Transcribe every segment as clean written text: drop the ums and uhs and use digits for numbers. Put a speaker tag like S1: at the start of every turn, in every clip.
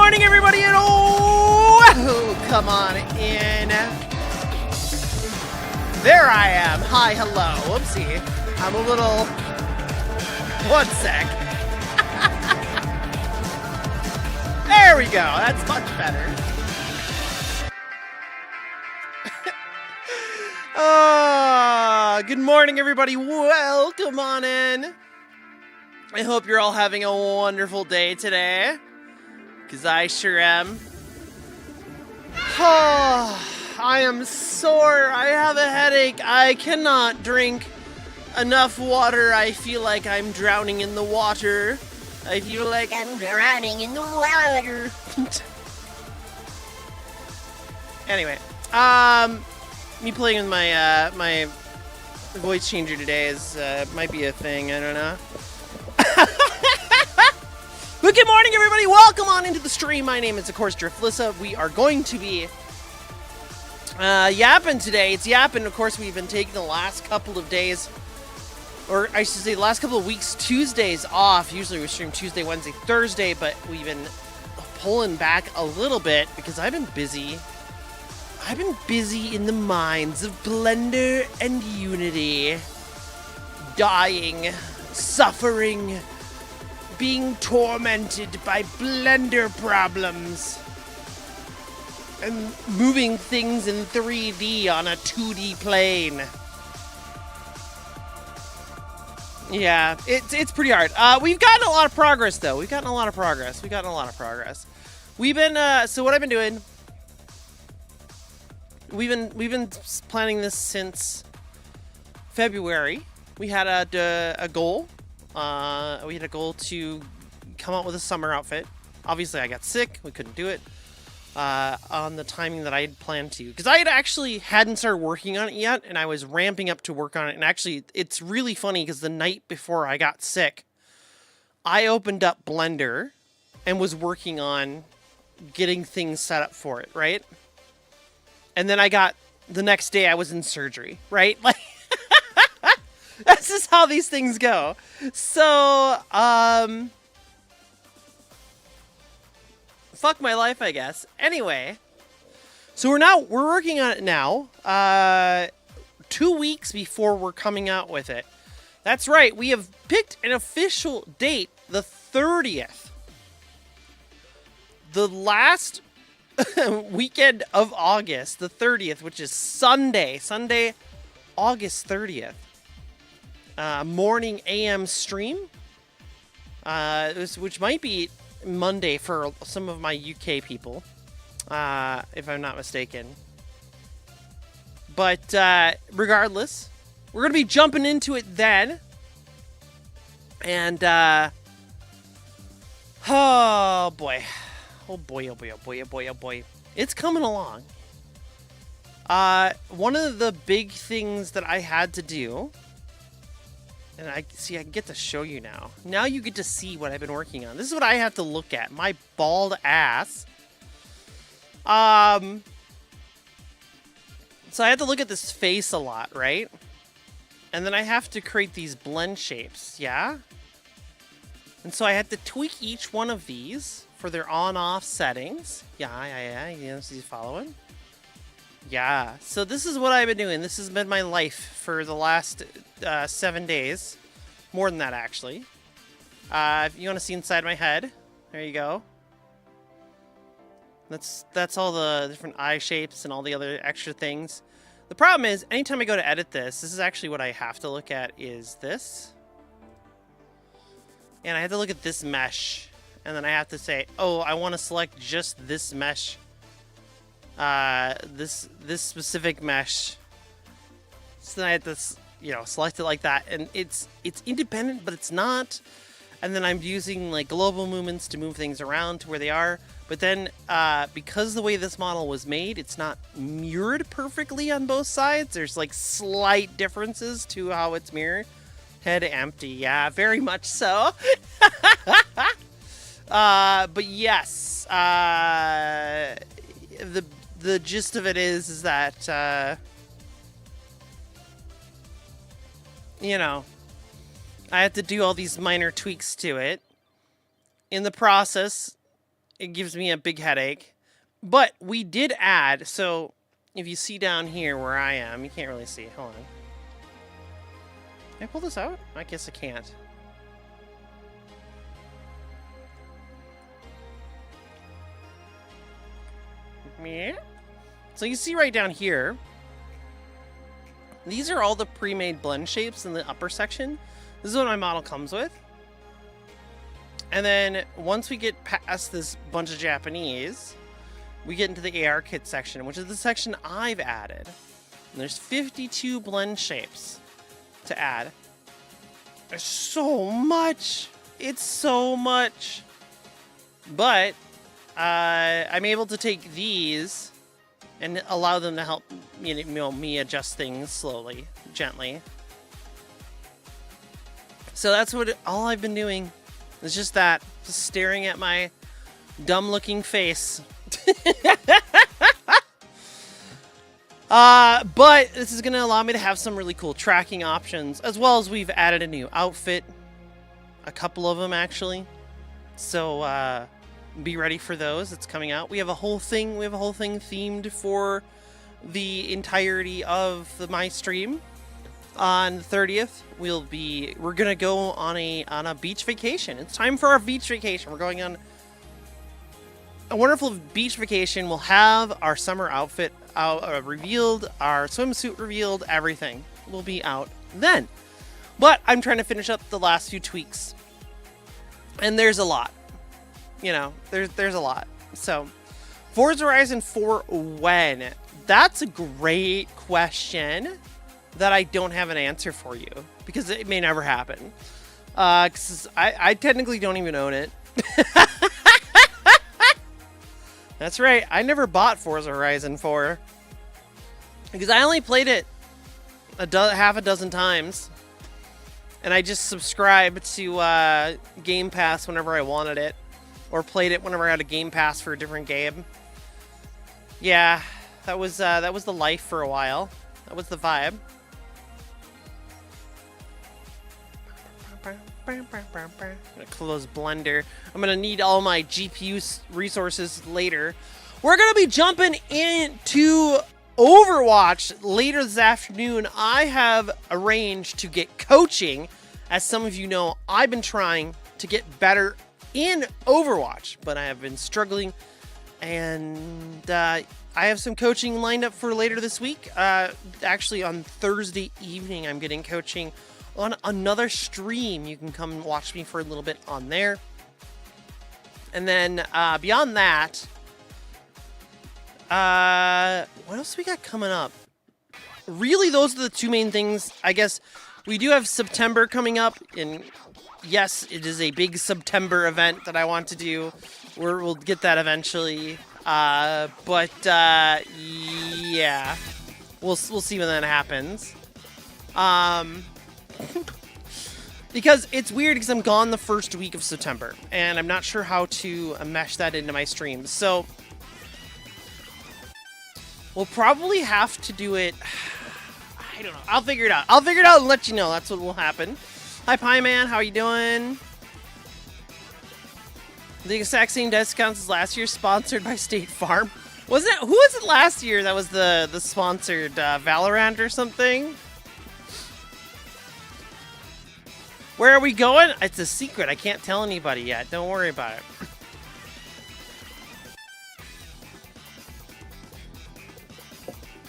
S1: morning, everybody, and oh, come on in. There I am. Hi, hello. Whoopsie. I'm a little... One sec. There we go. That's much better. Good morning, everybody. Welcome on in. I hope you're all having a wonderful day today, because I sure am. I am sore. I have a headache. I cannot drink enough water. I feel like I'm drowning in the water. I feel like I'm drowning in the water. Anyway, me playing with my my voice changer today is might be a thing. I don't know. But good morning, everybody. Welcome on into the stream. My name is, of course, Lissa. We are going to be yapping today. It's yapping. Of course, we've been taking the last couple of days, or I should say the last couple of weeks, Tuesdays off. Usually we stream Tuesday, Wednesday, Thursday, but we've been pulling back a little bit because I've been busy. I've been busy in the mines of Blender and Unity. Dying, suffering, being tormented by Blender problems. And moving things in 3D on a 2D plane. Yeah, it's pretty hard. We've gotten a lot of progress, though. We've been, so what I've been doing, we've been planning this since February. We had a goal. We had a goal to come out with a summer outfit. Obviously, I got sick. We couldn't do it on the timing that I had planned to. Because I hadn't started working on it yet, and I was ramping up to work on it. And actually, it's really funny because the night before I got sick, I opened up Blender and was working on getting things set up for it, right? And then the next day I was in surgery, right? Like, that's just how these things go. So, fuck my life, I guess. Anyway, so we're working on it now. 2 weeks before we're coming out with it. That's right. We have picked an official date, the 30th. The last weekend of August, the 30th, which is Sunday, August 30th. Morning AM stream, which might be Monday for some of my UK people, if I'm not mistaken. But regardless, we're going to be jumping into it then. And, oh boy. It's coming along. One of the big things that I had to do, and I can get to show you now. Now you get to see what I've been working on. This is what I have to look at. My bald ass. So I have to look at this face a lot, right? And then I have to create these blend shapes, yeah? And so I have to tweak each one of these for their on-off settings. Yeah. You know, so you following? Yeah, so this is what I've been doing. This has been my life for the last 7 days. More than that, actually. If you want to see inside my head, there you go. That's all the different eye shapes and all the other extra things. The problem is, anytime I go to edit this is actually what I have to look at is this. And I have to look at this mesh. And then I have to say, oh, I want to select just this mesh. This specific mesh. So then I have to, select it like that, and it's independent, but it's not. And then I'm using like global movements to move things around to where they are. But then, because the way this model was made, it's not mirrored perfectly on both sides. There's like slight differences to how it's mirrored. Head empty, yeah, very much so. But yes, the gist of it is that, I have to do all these minor tweaks to it. In the process, it gives me a big headache. But we did add, so if you see down here where I am, you can't really see. Hold on. Can I pull this out? I guess I can't. So you see right down here, these are all the pre-made blend shapes in the upper section. This is what my model comes with. And then once we get past this bunch of Japanese, we get into the AR kit section, which is the section I've added. And there's 52 blend shapes to add. There's so much. It's so much. But I'm able to take these and allow them to help me adjust things slowly, gently. So that's all I've been doing. It's just that, just staring at my dumb-looking face. But this is going to allow me to have some really cool tracking options, as well as we've added a new outfit. A couple of them, actually. So, be ready for those. It's coming out. We have a whole thing themed for the entirety of my stream. On the 30th, we're gonna go on a beach vacation. It's time for our beach vacation. We're going on a wonderful beach vacation. We'll have our summer outfit out, revealed, our swimsuit revealed, everything will be out then. But I'm trying to finish up the last few tweaks, and there's a lot. You know, there's a lot. So, Forza Horizon 4 when? That's a great question that I don't have an answer for you, because it may never happen. Because I technically don't even own it. That's right, I never bought Forza Horizon 4. Because I only played it half a dozen times. And I just subscribed to Game Pass whenever I wanted it. Or played it whenever I had a Game Pass for a different game. Yeah, that was the life for a while. That was the vibe. I'm gonna close Blender. I'm gonna need all my GPU resources later. We're gonna be jumping into Overwatch later this afternoon. I have arranged to get coaching. As some of you know, I've been trying to get better in Overwatch, but I have been struggling, and I have some coaching lined up for later this week. Actually, on Thursday evening, I'm getting coaching on another stream. You can come watch me for a little bit on there. And then beyond that, what else we got coming up? Really, those are the two main things. I guess we do have September coming up, and yes, it is a big September event that I want to do. We'll get that eventually. But yeah, we'll see when that happens. Because it's weird because I'm gone the first week of September, and I'm not sure how to mesh that into my streams. So we'll probably have to do it. I don't know. I'll figure it out. I'll figure it out and let you know. That's what will happen. Hi, Pie Man. How you doing? The exact same discounts as last year, sponsored by State Farm. Wasn't it? Who was it last year that was the sponsored Valorant or something? Where are we going? It's a secret. I can't tell anybody yet. Don't worry about it.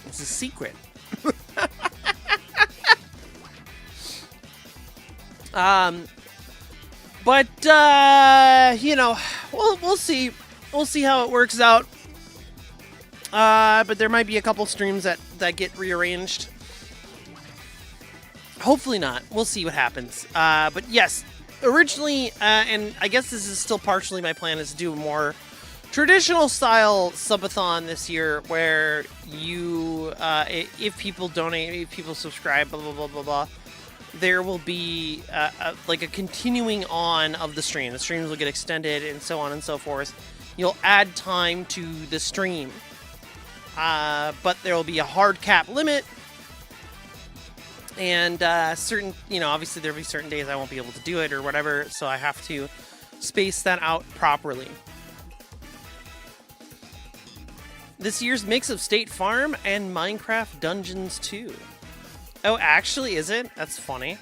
S1: It's a secret. But you know, we'll see. We'll see how it works out. But there might be a couple streams that get rearranged. Hopefully not. We'll see what happens. But yes, originally, and I guess this is still partially my plan, is to do a more traditional style subathon this year, where you, if people donate, if people subscribe, blah blah blah blah blah, there will be like a continuing on of the stream. The streams will get extended and so on and so forth. You'll add time to the stream, but there will be a hard cap limit. And certain, you know, obviously there'll be certain days I won't be able to do it or whatever, so I have to space that out properly. This year's mix of State Farm and Minecraft Dungeons 2. Oh, actually, is it? That's funny.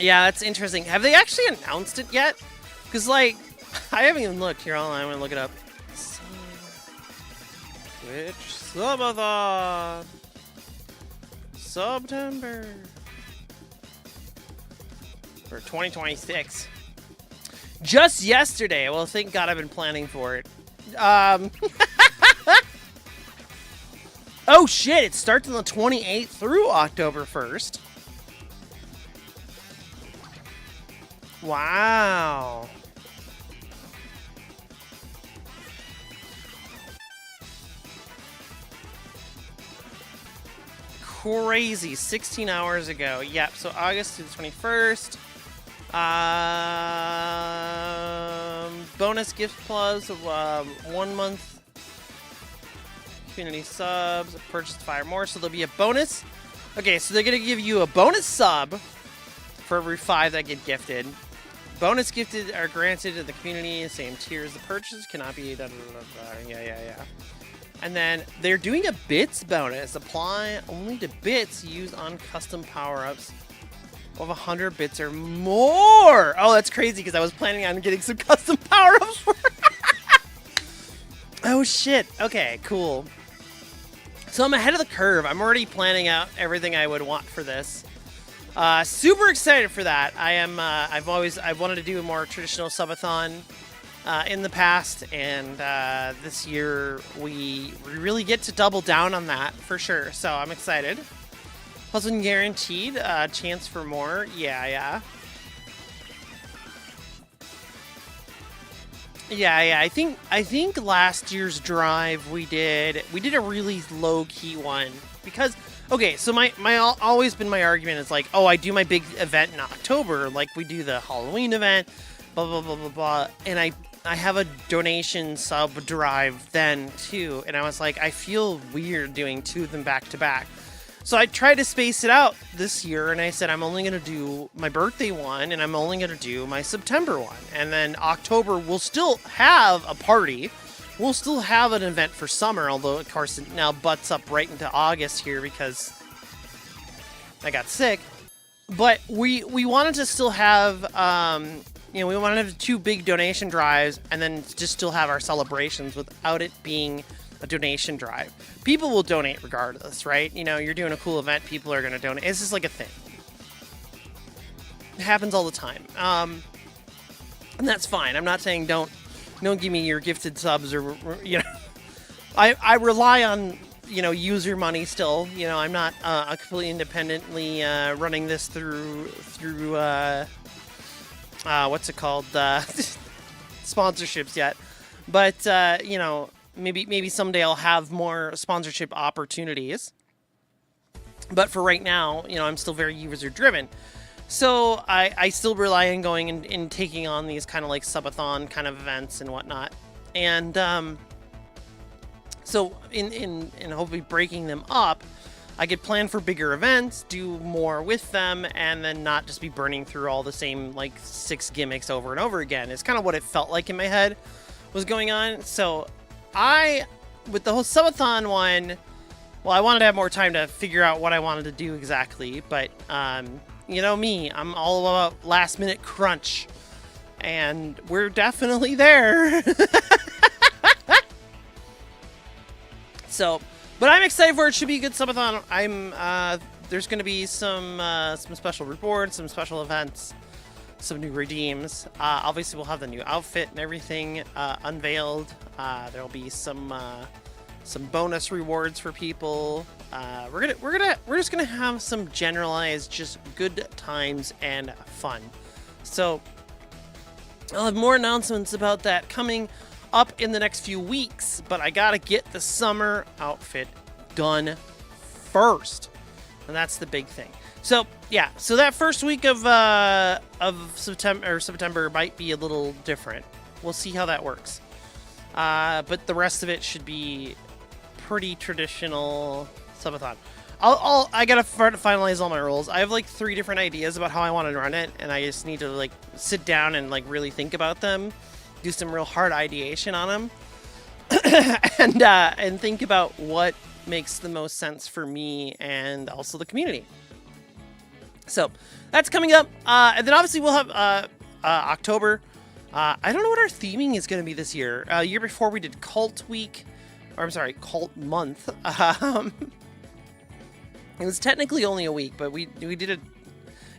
S1: Yeah, that's interesting. Have they actually announced it yet? Because, like, I haven't even looked. Here, hold on, I'm going to look it up. Twitch Subathon. September. For 2026. Just yesterday. Well, thank God I've been planning for it. Oh, shit. It starts on the 28th through October 1st. Wow. Crazy. 16 hours ago. Yep. So August to the 21st. Bonus gift plus of 1 month community subs. Purchased 5 more. So there'll be a bonus. Okay. So they're going to give you a bonus sub for every 5 that get gifted. Bonus gifted are granted to the community. Same tier as the purchase. Cannot be. Yeah. And then they're doing a bits bonus. Apply only to bits used on custom power-ups of 100 bits or more. Oh, that's crazy because I was planning on getting some custom power-ups for Oh, shit. Okay, cool. So I'm ahead of the curve. I'm already planning out everything I would want for this. Super excited for that. I am. I've wanted to do a more traditional subathon in the past, and this year we really get to double down on that for sure. So I'm excited. Wasn't guaranteed. Chance for more. Yeah. I think last year's drive we did a really low key one because. Okay, so my always been my argument is like, oh, I do my big event in October, like we do the Halloween event, blah blah blah blah blah, and I have a donation sub drive then too, and I was like, I feel weird doing 2 of them back to back, so I tried to space it out this year, and I said I'm only gonna do my birthday one, and I'm only gonna do my September one, and then October we'll still have a party. We'll still have an event for summer, although, of course, it now butts up right into August here because I got sick. But we wanted to still have, we wanted to have 2 big donation drives and then just still have our celebrations without it being a donation drive. People will donate regardless, right? You know, you're doing a cool event, people are going to donate. It's just like a thing. It happens all the time. And that's fine. I'm not saying don't give me your gifted subs or, I rely on, user money still. I'm not completely independently running this through what's it called? Sponsorships yet. But, maybe someday I'll have more sponsorship opportunities. But for right now, I'm still very user driven. So I still rely on going and taking on these kind of like subathon kind of events and whatnot. And so in hopefully breaking them up, I could plan for bigger events, do more with them, and then not just be burning through all the same like 6 gimmicks over and over again. It's kind of what it felt like in my head was going on. So with the whole subathon one, well, I wanted to have more time to figure out what I wanted to do exactly, but you know me, I'm all about last minute crunch, and we're definitely there. So, but I'm excited for it. It should be a good subathon. There's going to be some special rewards, some special events, some new redeems. Obviously, we'll have the new outfit and everything unveiled. There'll be some bonus rewards for people. We're just gonna have some generalized, just good times and fun. So I'll have more announcements about that coming up in the next few weeks. But I gotta get the summer outfit done first, and that's the big thing. So yeah, so that first week of September might be a little different. We'll see how that works. But the rest of it should be pretty traditional subathon. I gotta finalize all my rules. I have like 3 different ideas about how I want to run it, and I just need to like sit down and like really think about them, do some real hard ideation on them, and think about what makes the most sense for me and also the community. So that's coming up, and then obviously we'll have October. I don't know what our theming is going to be this year. Year before we did Cult Week, or I'm sorry, Cult Month. It was technically only a week, but we did it.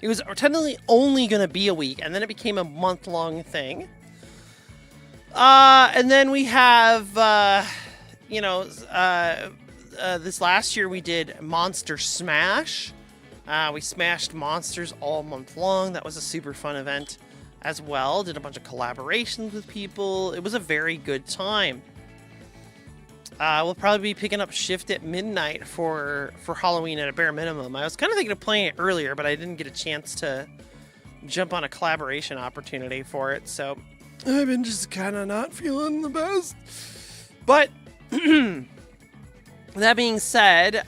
S1: It was technically only going to be a week, and then it became a month-long thing. And then we have, this last year we did Monster Smash. We smashed monsters all month long. That was a super fun event as well. Did a bunch of collaborations with people. It was a very good time. We'll probably be picking up Shift at midnight for Halloween at a bare minimum. I was kind of thinking of playing it earlier, but I didn't get a chance to jump on a collaboration opportunity for it, so I've been just kind of not feeling the best. But that being said,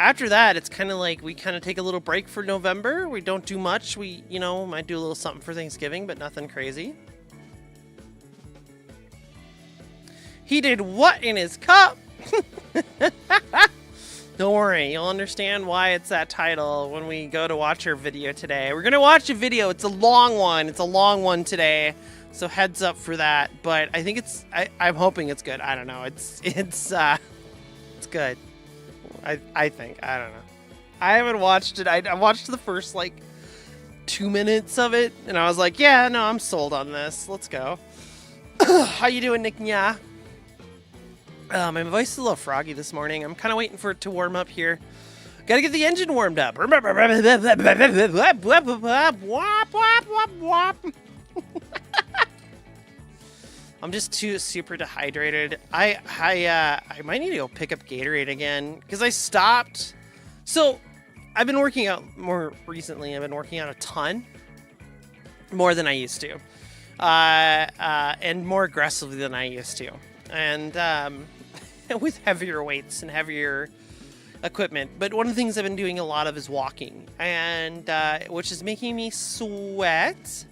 S1: after that, it's kind of like we kind of take a little break for November. We don't do much. We, might do a little something for Thanksgiving, but nothing crazy. He did what in his cup? Don't worry, you'll understand why it's that title when we go to watch our video today. We're gonna watch a video. It's a long one. It's a long one today, so heads up for that. But I think I'm hoping it's good. I don't know. It's good. I think. I don't know. I haven't watched it. I watched the first 2 minutes of it, and I was like, yeah, no, I'm sold on this. Let's go. How you doing, Nick? Yeah. My voice is a little froggy this morning. I'm kind of waiting for it to warm up here. Gotta get the engine warmed up. I'm just too super dehydrated. I might need to go pick up Gatorade again because I stopped. So I've been working out more recently. I've been working out a ton more than I used to, and more aggressively than I used to, and with heavier weights and heavier equipment. But one of the things I've been doing a lot of is walking, and which is making me sweat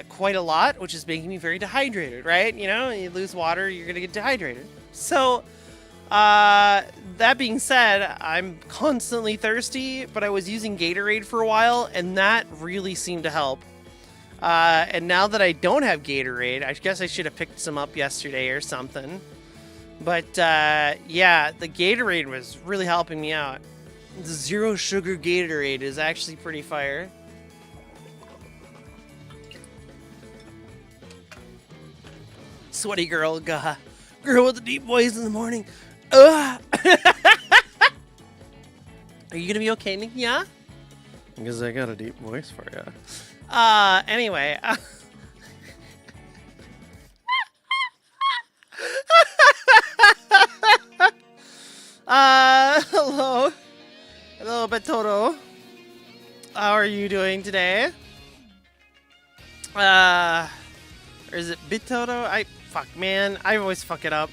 S1: quite a lot, which is making me very dehydrated, right? You lose water, you're gonna get dehydrated. So that being said, I'm constantly thirsty, but I was using Gatorade for a while, and that really seemed to help. And now that I don't have Gatorade, I guess I should have picked some up yesterday or something. But yeah, the Gatorade was really helping me out. The zero sugar Gatorade is actually pretty fire. Sweaty girl, girl with the deep voice in the morning. Are you gonna be okay, Nick? Yeah? Because I got a deep voice for you. Anyway. Hello. Hello, Betoro. How are you doing today? Or is it Bittoto? Fuck, man. I always fuck it up.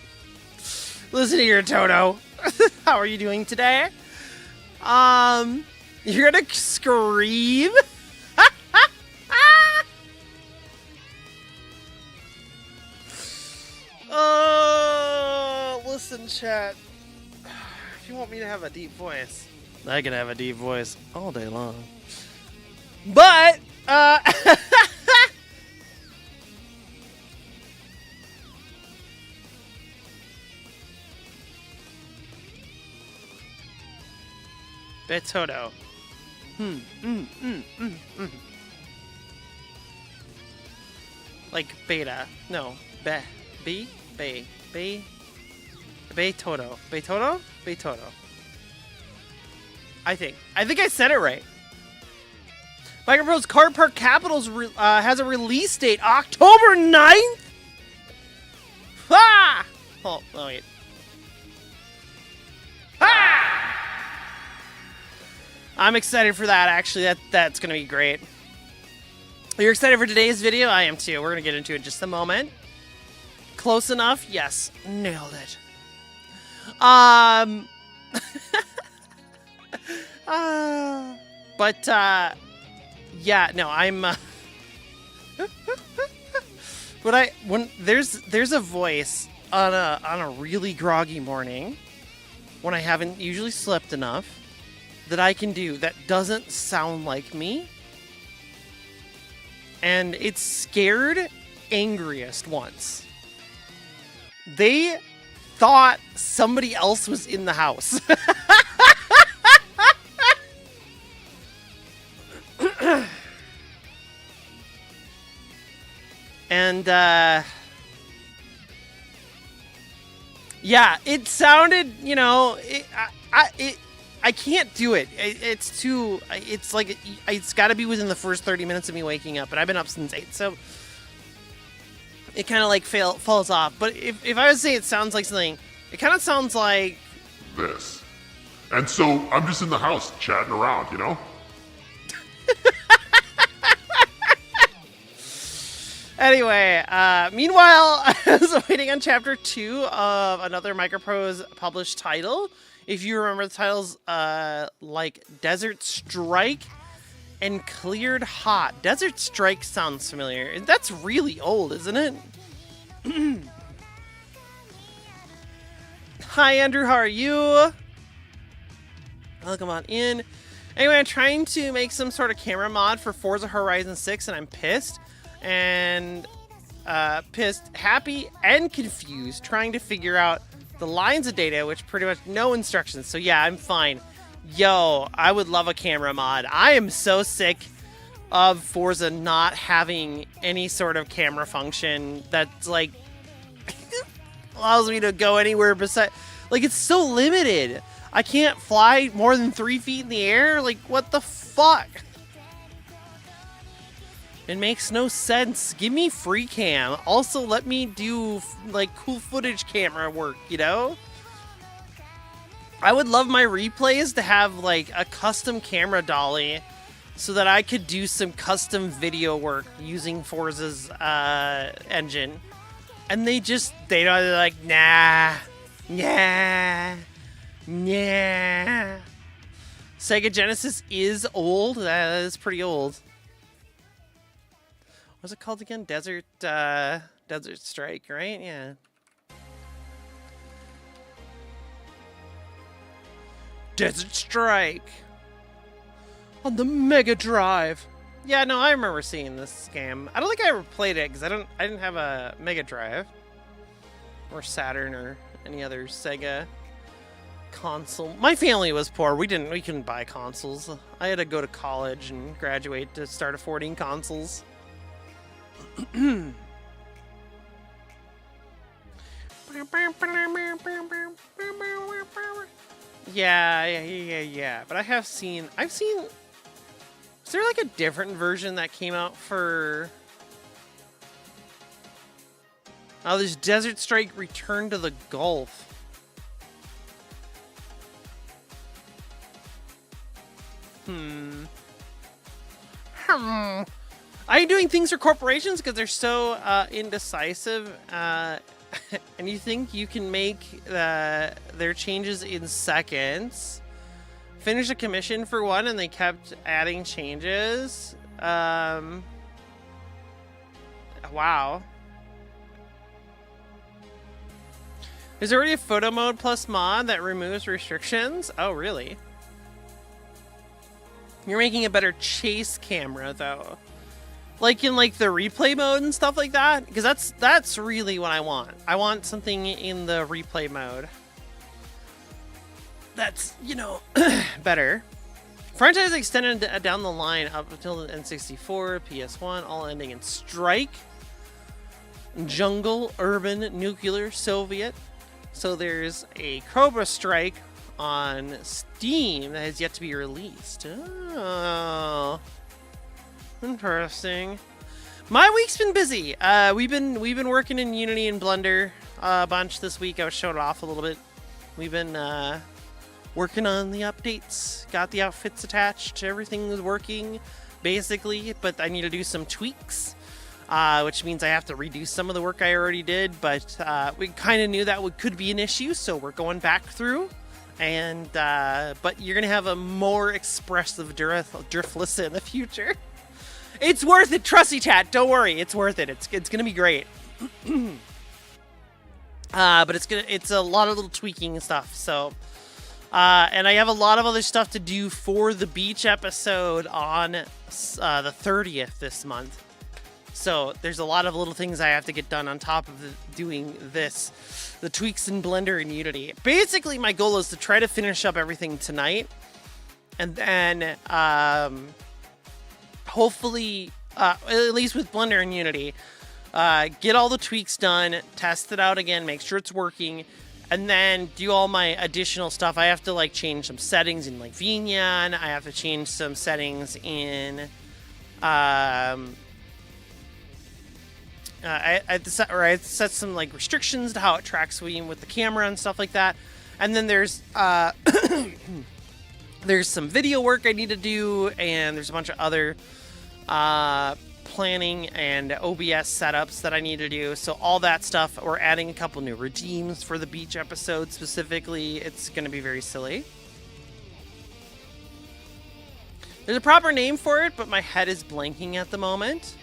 S1: Listen to your Toto. How are you doing today? You're gonna scream? Listen, chat. If you want me to have a deep voice, I can have a deep voice all day long. But, Betoto. Like beta. No. Betoto. Betoto? Betoto. I think I said it right. Micropro's Card Park Capitals has a release date, October 9th? Ah! Oh, wait. Ah! I'm excited for that, actually. That's going to be great. You're excited for today's video? I am too. We're going to get into it in just a moment. Close enough? Yes. Nailed it. Um, but yeah, no, I'm. When there's a voice on a really groggy morning when I haven't usually slept enough that I can do that doesn't sound like me, and it's scared angriest once. They thought somebody else was in the house. And yeah, it sounded, you know, I can't do it. It's too, it's like, it's got to be within the first 30 minutes of me waking up, and I've been up since 8, so it kind of like falls off. But if I was to say it sounds like something, it kind of sounds like
S2: this. And so I'm just in the house chatting around, you know?
S1: Anyway, meanwhile, I was waiting on chapter 2 of another Microprose published title. If you remember the titles, like Desert Strike and Cleared Hot. Desert Strike sounds familiar. That's really old, isn't it? Hi, Andrew. How are you? Welcome on in. Anyway, I'm trying to make some sort of camera mod for Forza Horizon 6, and I'm pissed. And pissed, happy, and confused, trying to figure out the lines of data, which pretty much no instructions. So yeah, I'm fine. Yo, I would love a camera mod. I am so sick of Forza not having any sort of camera function that's like allows me to go anywhere beside. Like, it's so limited. I can't fly more than 3 feet in the air. Like, what the fuck? It makes no sense. Give me free cam. Also, let me do, like, cool footage camera work, you know? I would love my replays to have, like, a custom camera dolly so that I could do some custom video work using Forza's engine. And they're like, nah, Sega Genesis is old. That is pretty old. What's it called again? Desert Strike, right? Yeah. Desert Strike on the Mega Drive. Yeah, no, I remember seeing this game. I don't think I ever played it because I didn't have a Mega Drive or Saturn or any other Sega console. My family was poor. We couldn't buy consoles. I had to go to college and graduate to start affording consoles. Yeah. But I've seen. Is there like a different version that came out for? Oh, there's Desert Strike Return to the Gulf. Are you doing things for corporations because they're so indecisive, and you think you can make their changes in seconds? Finish a commission for one, and they kept adding changes. Wow. There's already a photo mode plus mod that removes restrictions. Oh, really? You're making a better chase camera, though. Like in like the replay mode and stuff like that, because that's really what I want. I want something in the replay mode that's, you know, better. Franchise extended down the line up until the N64, PS1, all ending in Strike, Jungle, Urban, Nuclear, Soviet. So there's a Cobra Strike on Steam that has yet to be released. Oh, interesting. My week's been busy. We've been working in Unity and Blender a bunch this week. I was showing it off a little bit. We've been working on the updates. Got the outfits attached. Everything is working basically, but I need to do some tweaks. which means I have to redo some of the work I already did, but we kind of knew that could be an issue, so we're going back through. And but you're gonna have a more expressive drift Lissa in the future. It's worth it, trust me, chat. Don't worry, it's worth it. It's gonna be great. But it's a lot of little tweaking and stuff. So, and I have a lot of other stuff to do for the beach episode on the 30th this month. So there's a lot of little things I have to get done on top of doing this, the tweaks in Blender and Unity. Basically, my goal is to try to finish up everything tonight, and then hopefully, at least with Blender and Unity, get all the tweaks done, test it out again, make sure it's working, and then do all my additional stuff. I have to like change some settings in like Vignan. I have to change some settings in I have to set some like restrictions to how it tracks with the camera and stuff like that. And then there's there's some video work I need to do, and there's a bunch of other planning and OBS setups that I need to do. So all that stuff. We're adding a couple new regimes for the beach episode specifically. It's going to be very silly. There's a proper name for it, but my head is blanking at the moment.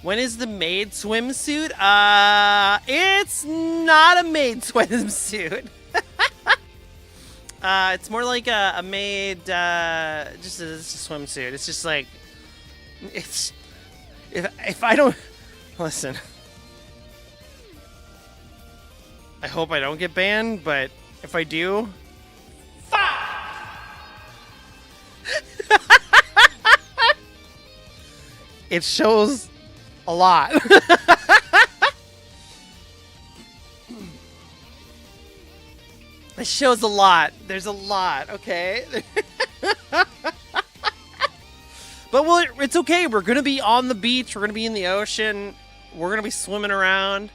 S1: When is the maid swimsuit? It's not a maid swimsuit. It's more like a maid, just a swimsuit. It's just like, it's, if I don't, listen, I hope I don't get banned, but if I do, fuck! It shows a lot. It shows a lot. There's a lot, okay? But it's okay. We're going to be on the beach. We're going to be in the ocean. We're going to be swimming around.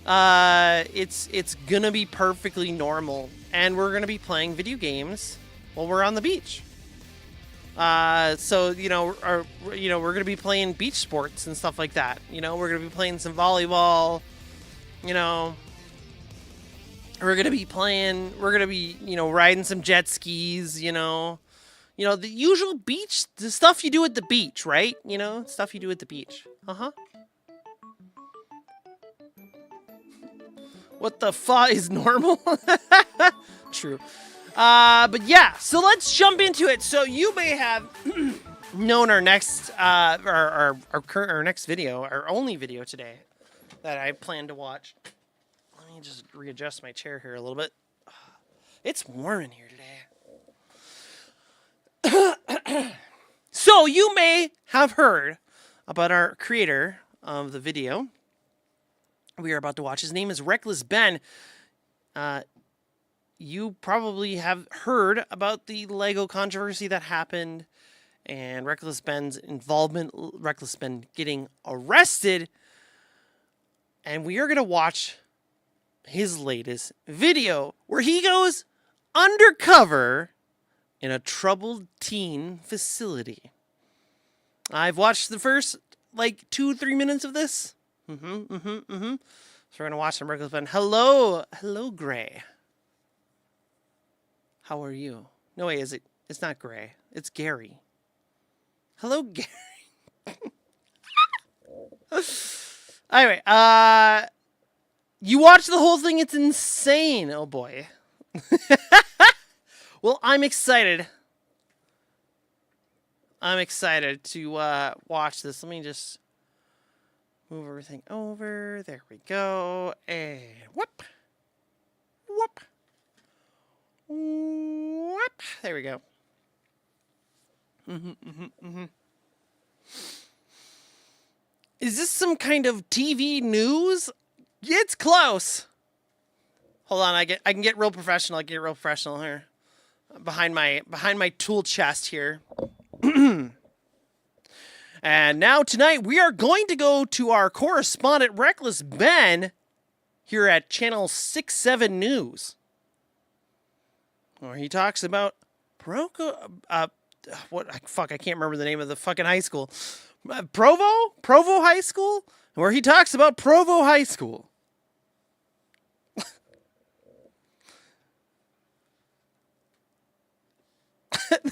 S1: It's going to be perfectly normal. And we're going to be playing video games while we're on the beach. So, we're going to be playing beach sports and stuff like that. We're going to be playing some volleyball, we're going to be riding some jet skis, the usual beach, the stuff you do at the beach, right? Stuff you do at the beach. Uh-huh. What the fuck is normal? True. But yeah, so let's jump into it. So you may have known our next, our next video, our only video today that I plan to watch. Let me just readjust my chair here a little bit. It's warm in here today. So you may have heard about our creator of the video we are about to watch. His name is Reckless Ben. You probably have heard about the Lego controversy that happened and Reckless Ben's involvement, Reckless Ben getting arrested. And we are going to watch his latest video where he goes undercover in a troubled teen facility. I've watched the first 2-3 minutes of this. So we're going to watch some Reckless Ben. Hello, Gray. How are you? No, wait, it's not Gray. It's Gary. Hello, Gary. Anyway, you watch the whole thing. It's insane. Oh, boy. Well, I'm excited. I'm excited to watch this. Let me just move everything over. There we go. And whoop. Whoop. Whoop. There we go. Is this some kind of TV news? It's close. Hold on, I can get real professional. I can get real professional here. Behind my tool chest here. And now tonight we are going to go to our correspondent Reckless Ben here at Channel 67 News. Where he talks about I can't remember the name of the fucking high school. Provo High School, where he talks about Provo High School.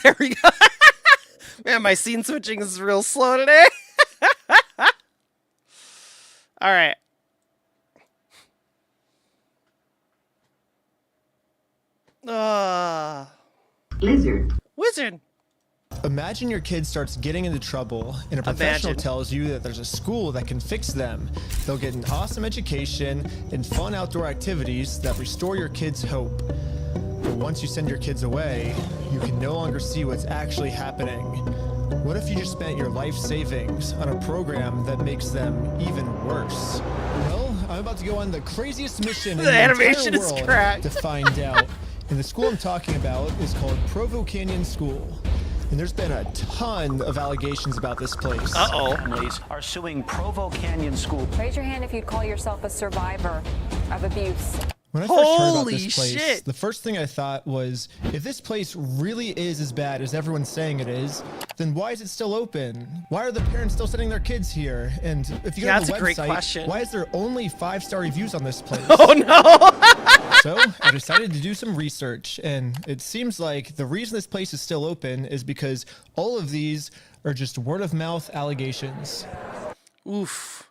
S1: There we go. Man, my scene switching is real slow today. All right. Wizard.
S3: Imagine your kid starts getting into trouble and a professional tells you that there's a school that can fix them. They'll get an awesome education and fun outdoor activities that restore your kid's hope. But once you send your kids away, you can no longer see what's actually happening. What if you just spent your life savings on a program that makes them even worse? Well, I'm about to go on the craziest mission in the
S1: animation
S3: entire
S1: is
S3: world
S1: cracked.
S3: to find out. And the school I'm talking about is called Provo Canyon School. And there's been a ton of allegations about this place.
S4: Families are suing Provo Canyon School.
S5: Raise your hand if you'd call yourself a survivor of abuse.
S3: When I first heard about
S1: Holy
S3: this place,
S1: shit.
S3: the first thing I thought was, if this place really is as bad as everyone's saying it is, then why is it still open? Why are the parents still sending their kids here? And if you go to the
S1: That's a great
S3: website,
S1: question.
S3: why is there only 5-star reviews on this place?
S1: Oh no.
S3: So I decided to do some research, and it seems like the reason this place is still open is because all of these are just word-of-mouth allegations.
S1: Oof.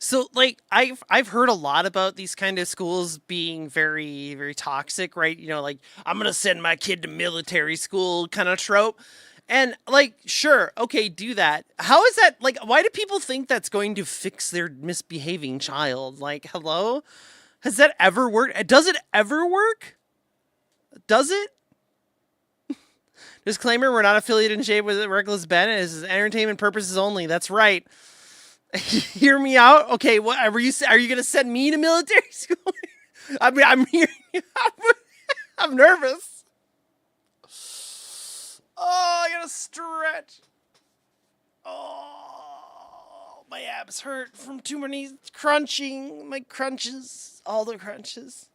S1: So, like, I've heard a lot about these kind of schools being very, very toxic, right? You know, like, I'm going to send my kid to military school kind of trope. And, like, sure, okay, do that. How is that, like, why do people think that's going to fix their misbehaving child? Like, hello? Has that ever worked? Does it ever work? Does it? Disclaimer, we're not affiliated in shape with Reckless Ben. It is entertainment purposes only. That's right. Hear me out. Okay, what are you gonna send me to military school? I'm hearing you. I'm nervous. Oh, I gotta stretch. Oh, my abs hurt from too many crunching. My crunches, all the crunches.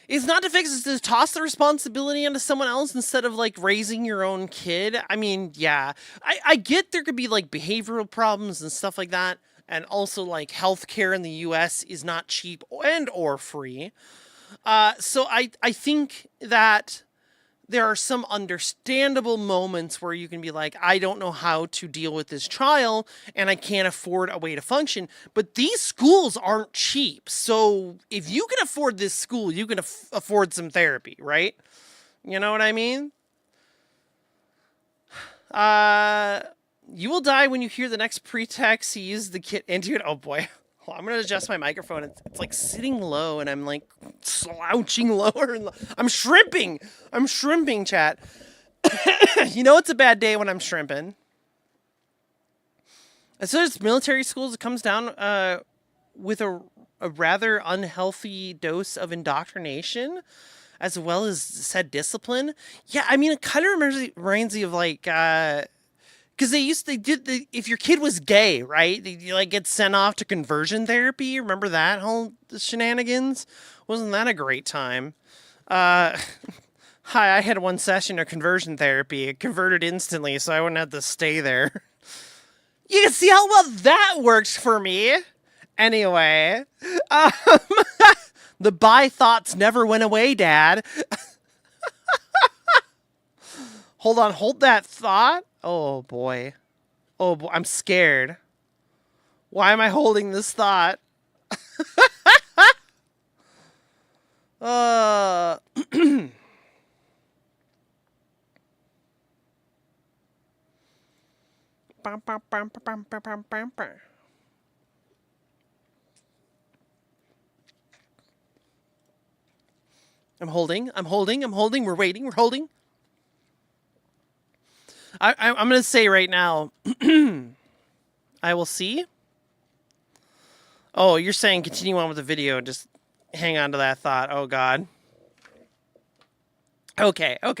S1: It's not to fix, it's to toss the responsibility onto someone else instead of, like, raising your own kid. I mean, yeah. I get there could be, like, behavioral problems and stuff like that. And also, like, healthcare in the U.S. is not cheap and or free. So I think that there are some understandable moments where you can be like, I don't know how to deal with this trial and I can't afford a way to function. But these schools aren't cheap. So if you can afford this school, you can afford some therapy, right? You know what I mean? You will die when you hear the next pretext he used the kid into it. Oh boy. I'm going to adjust my microphone. It's like sitting low and I'm like slouching lower. And I'm shrimping. I'm shrimping, chat. You know it's a bad day when I'm shrimping. As soon as military schools, it comes down with a rather unhealthy dose of indoctrination as well as said discipline. Yeah, I mean, it kind of reminds me of like... Because if your kid was gay, right? You like get sent off to conversion therapy. Remember that whole shenanigans? Wasn't that a great time? Hi, I had one session of conversion therapy. It converted instantly, so I wouldn't have to stay there. You can see how well that works for me. Anyway, the bi thoughts never went away, Dad. Hold on, hold that thought. Oh boy. Oh boy, I'm scared. Why am I holding this thought? I'm holding. We're waiting. We're holding. I'm going to say right now, I will see. Oh, you're saying continue on with the video. Just hang on to that thought. Oh, God. Okay.
S5: A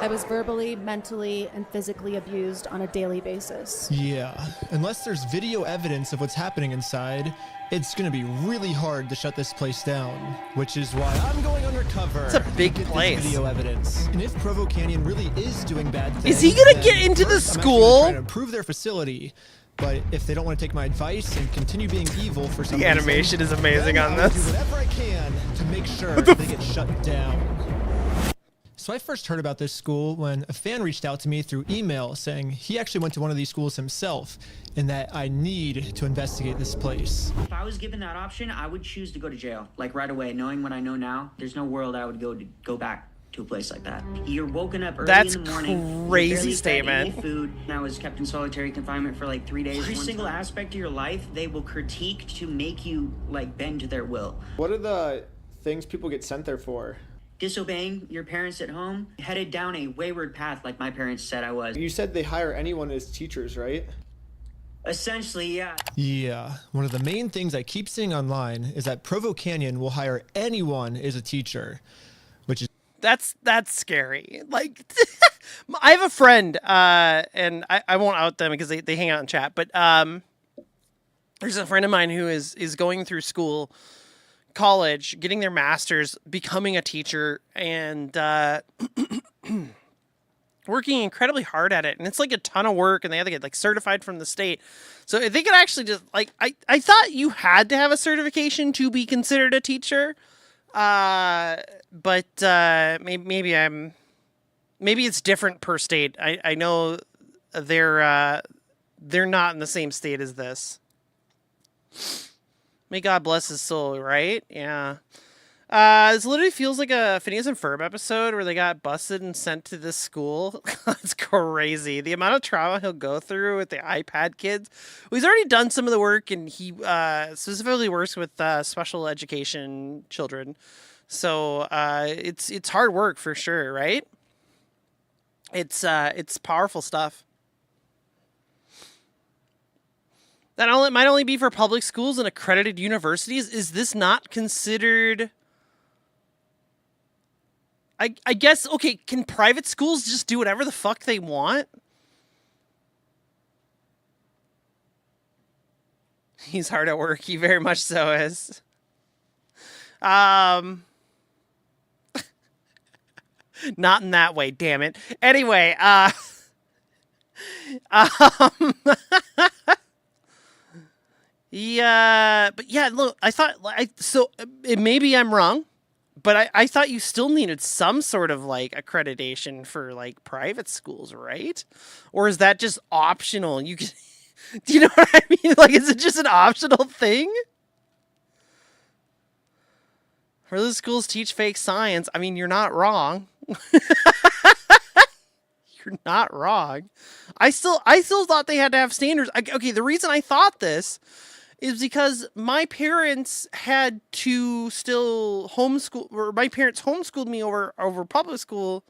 S6: I was verbally, mentally, and physically abused on a daily basis.
S3: Yeah, unless there's video evidence of what's happening inside, it's gonna be really hard to shut this place down, which is why I'm going undercover.
S1: It's a big
S3: to get
S1: place.
S3: This video evidence. And if Provo Canyon really is doing bad things,
S1: is he gonna
S3: then
S1: get into the
S3: first, I'm actually
S1: school?
S3: trying to improve their facility. But if they don't want to take my advice and continue being evil for some
S1: The
S3: reason,
S1: animation is amazing
S3: then
S1: on
S3: I will
S1: this.
S3: do whatever I can to make sure they get shut down. So I first heard about this school when a fan reached out to me through email saying he actually went to one of these schools himself and that I need to investigate this place.
S7: If I was given that option, I would choose to go to jail, like right away. Knowing what I know now, there's no world I would go back to a place like that. You're woken up early
S1: That's
S7: in the morning.
S1: crazy
S7: you barely fed
S1: statement.
S7: any food. I was kept in solitary confinement for like 3 days. Every single aspect of your life, they will critique to make you like bend to their will.
S3: What are the things people get sent there for?
S7: Disobeying your parents at home, headed down a wayward path like my parents said I was.
S3: You said they hire anyone as teachers, right?
S7: Essentially, yeah.
S3: Yeah, one of the main things I keep seeing online is that Provo Canyon will hire anyone as a teacher, which is
S1: That's scary. Like, I have a friend, and I won't out them because they hang out in chat, but there's a friend of mine who is going through college, getting their master's, becoming a teacher, and working incredibly hard at it. And it's like a ton of work, and they have to get like certified from the state. So if they could actually just like, I thought you had to have a certification to be considered a teacher. But maybe it's different per state. I know they're not in the same state as this. May God bless his soul, right? Yeah. This literally feels like a Phineas and Ferb episode where they got busted and sent to this school. It's crazy. The amount of trauma he'll go through with the iPad kids. Well, he's already done some of the work, and he specifically works with special education children. So it's hard work for sure, right? It's powerful stuff. That might only be for public schools and accredited universities. Is this not considered? I guess, okay, can private schools just do whatever the fuck they want? He's hard at work. He very much so is. Not in that way, damn it. Anyway, yeah, but yeah, look, I thought, maybe I'm wrong, but I thought you still needed some sort of like accreditation for like private schools, right? Or is that just optional? You can, do you know what I mean? Like, is it just an optional thing? Religious schools teach fake science. I mean, you're not wrong. You're not wrong. I still thought they had to have standards. Okay, the reason I thought this is because my parents had to still homeschool, or my parents homeschooled me over public school.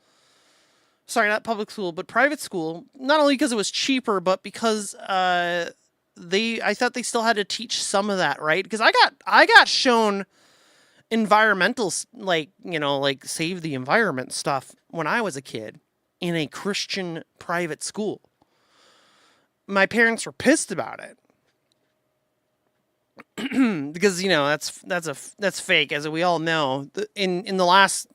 S1: Sorry, not public school, but private school. Not only because it was cheaper, but because I thought they still had to teach some of that, right? Because I got shown environmental, like, you know, like save the environment stuff when I was a kid in a Christian private school. My parents were pissed about it. Because, you know, that's fake, as we all know. In the last,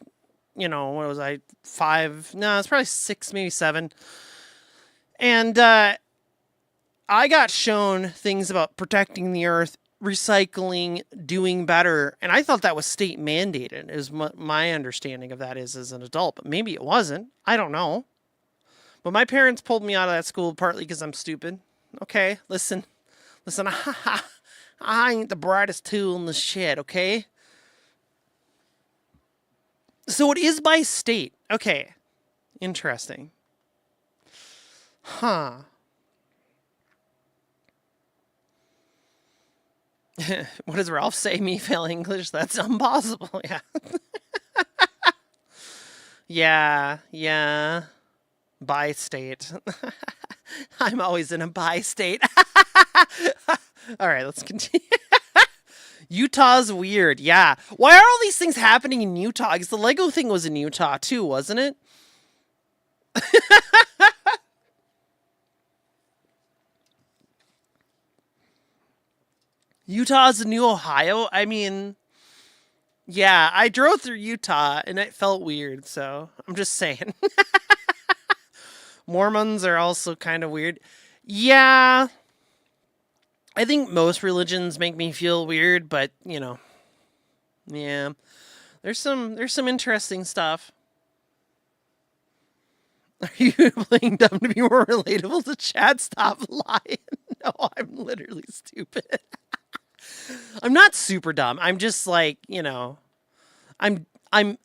S1: you know, what was I, 5? No, it's probably 6, maybe 7. And I got shown things about protecting the earth, recycling, doing better, and I thought that was state mandated. Is my understanding of that is as an adult, but maybe it wasn't. I don't know. But my parents pulled me out of that school partly because I'm stupid. Okay, listen, I ain't the brightest tool in the shed, okay? So it is by state. Okay. Interesting. Huh. What does Ralph say? Me fail English? That's impossible. Yeah. Yeah. By state. I'm always in a by state. All right, let's continue. Utah's weird. Yeah. Why are all these things happening in Utah? Because the Lego thing was in Utah too, wasn't it? Utah's the new Ohio? I mean, yeah, I drove through Utah and it felt weird, so I'm just saying. Mormons are also kind of weird. Yeah, I think most religions make me feel weird, but, you know, yeah. There's some interesting stuff. Are you playing dumb to be more relatable to chat? Stop lying. No, I'm literally stupid. I'm not super dumb. I'm just like, you know, I when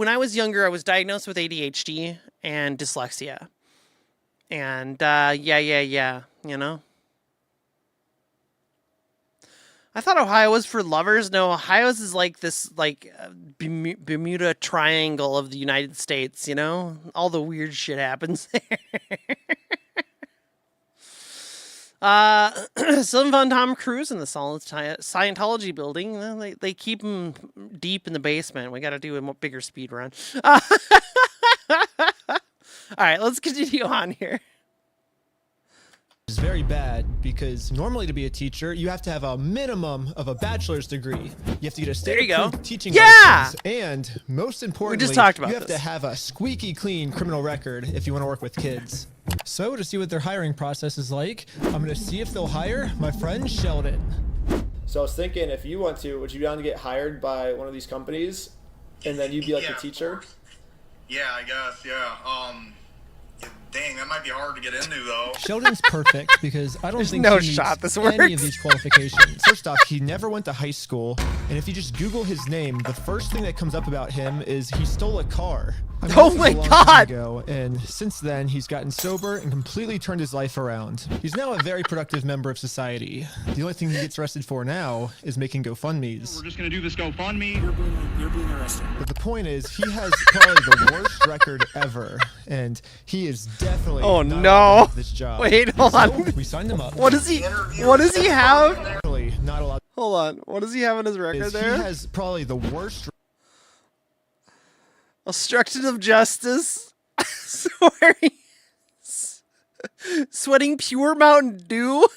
S1: I was younger, I was diagnosed with ADHD and dyslexia. And yeah, you know. I thought Ohio was for lovers. No, Ohio's is like this, like Bermuda Triangle of the United States. You know, all the weird shit happens there. Some fun Tom Cruise in the Scientology building. They keep him deep in the basement. We got to do a bigger speed run. All right, let's continue on here.
S3: Is very bad because normally to be a teacher, you have to have a minimum of a bachelor's degree. You have to get a state-approved teaching license, and most importantly,
S1: we just talked about
S3: you have to have a squeaky clean criminal record if you want to work with kids. So to see what their hiring process is like, I'm going to see if they'll hire my friend Sheldon.
S8: So I was thinking, if you want to, would you be down to get hired by one of these companies, and then you'd be like the teacher?
S9: Yeah, I guess. Yeah. Dang, that might be hard to get into, though.
S3: Sheldon's perfect because I don't think
S1: no
S3: he
S1: shot
S3: meets
S1: this works.
S3: any of these qualifications. First off, he never went to high school, and if you just Google his name, the first thing that comes up about him is he stole a car. I mean,
S1: oh my God!
S3: Ago, and since then, he's gotten sober and completely turned his life around. He's now a very productive member of society. The only thing he gets arrested for now is making GoFundMes.
S9: We're just gonna do this GoFundMe.
S7: You're being arrested.
S3: But the point is, he has probably the worst record ever, and he is definitely not allowed to have this job.
S1: Wait, hold on.
S3: So we signed him up.
S1: What does he have?
S3: Definitely not allowed.
S1: Hold on. What does he have on his record there?
S3: He has probably the worst.
S1: Obstruction of justice. Sweating pure Mountain Dew.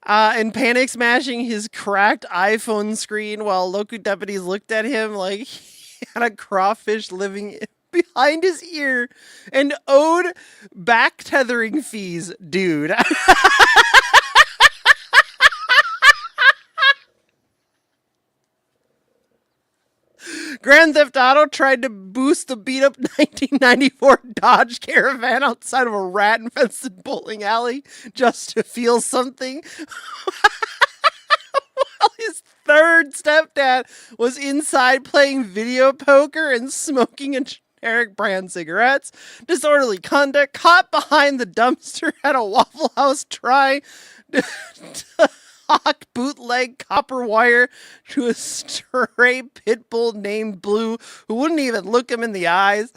S1: And panic smashing his cracked iPhone screen while local deputies looked at him like he had a crawfish living behind his ear and owed back tethering fees, dude. Grand Theft Auto tried to boost the beat-up 1994 Dodge Caravan outside of a rat-infested bowling alley just to feel something. While his third stepdad was inside playing video poker and smoking a generic brand cigarettes. Disorderly conduct, caught behind the dumpster at a Waffle House trying to hawk bootleg copper wire to a stray pit bull named Blue who wouldn't even look him in the eyes.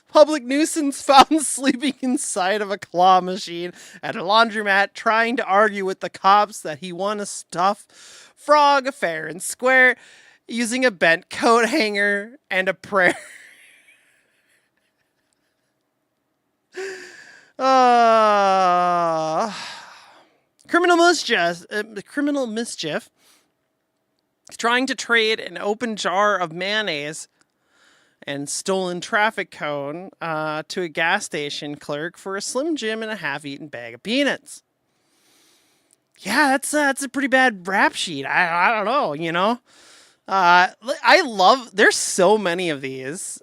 S1: Public nuisance found sleeping inside of a claw machine at a laundromat trying to argue with the cops that he won a stuffed frog fair and square using a bent coat hanger and a prayer. Criminal mischief. Trying to trade an open jar of mayonnaise and stolen traffic cone to a gas station clerk for a Slim Jim and a half-eaten bag of peanuts. Yeah, that's a pretty bad rap sheet. I don't know, you know. There's so many of these.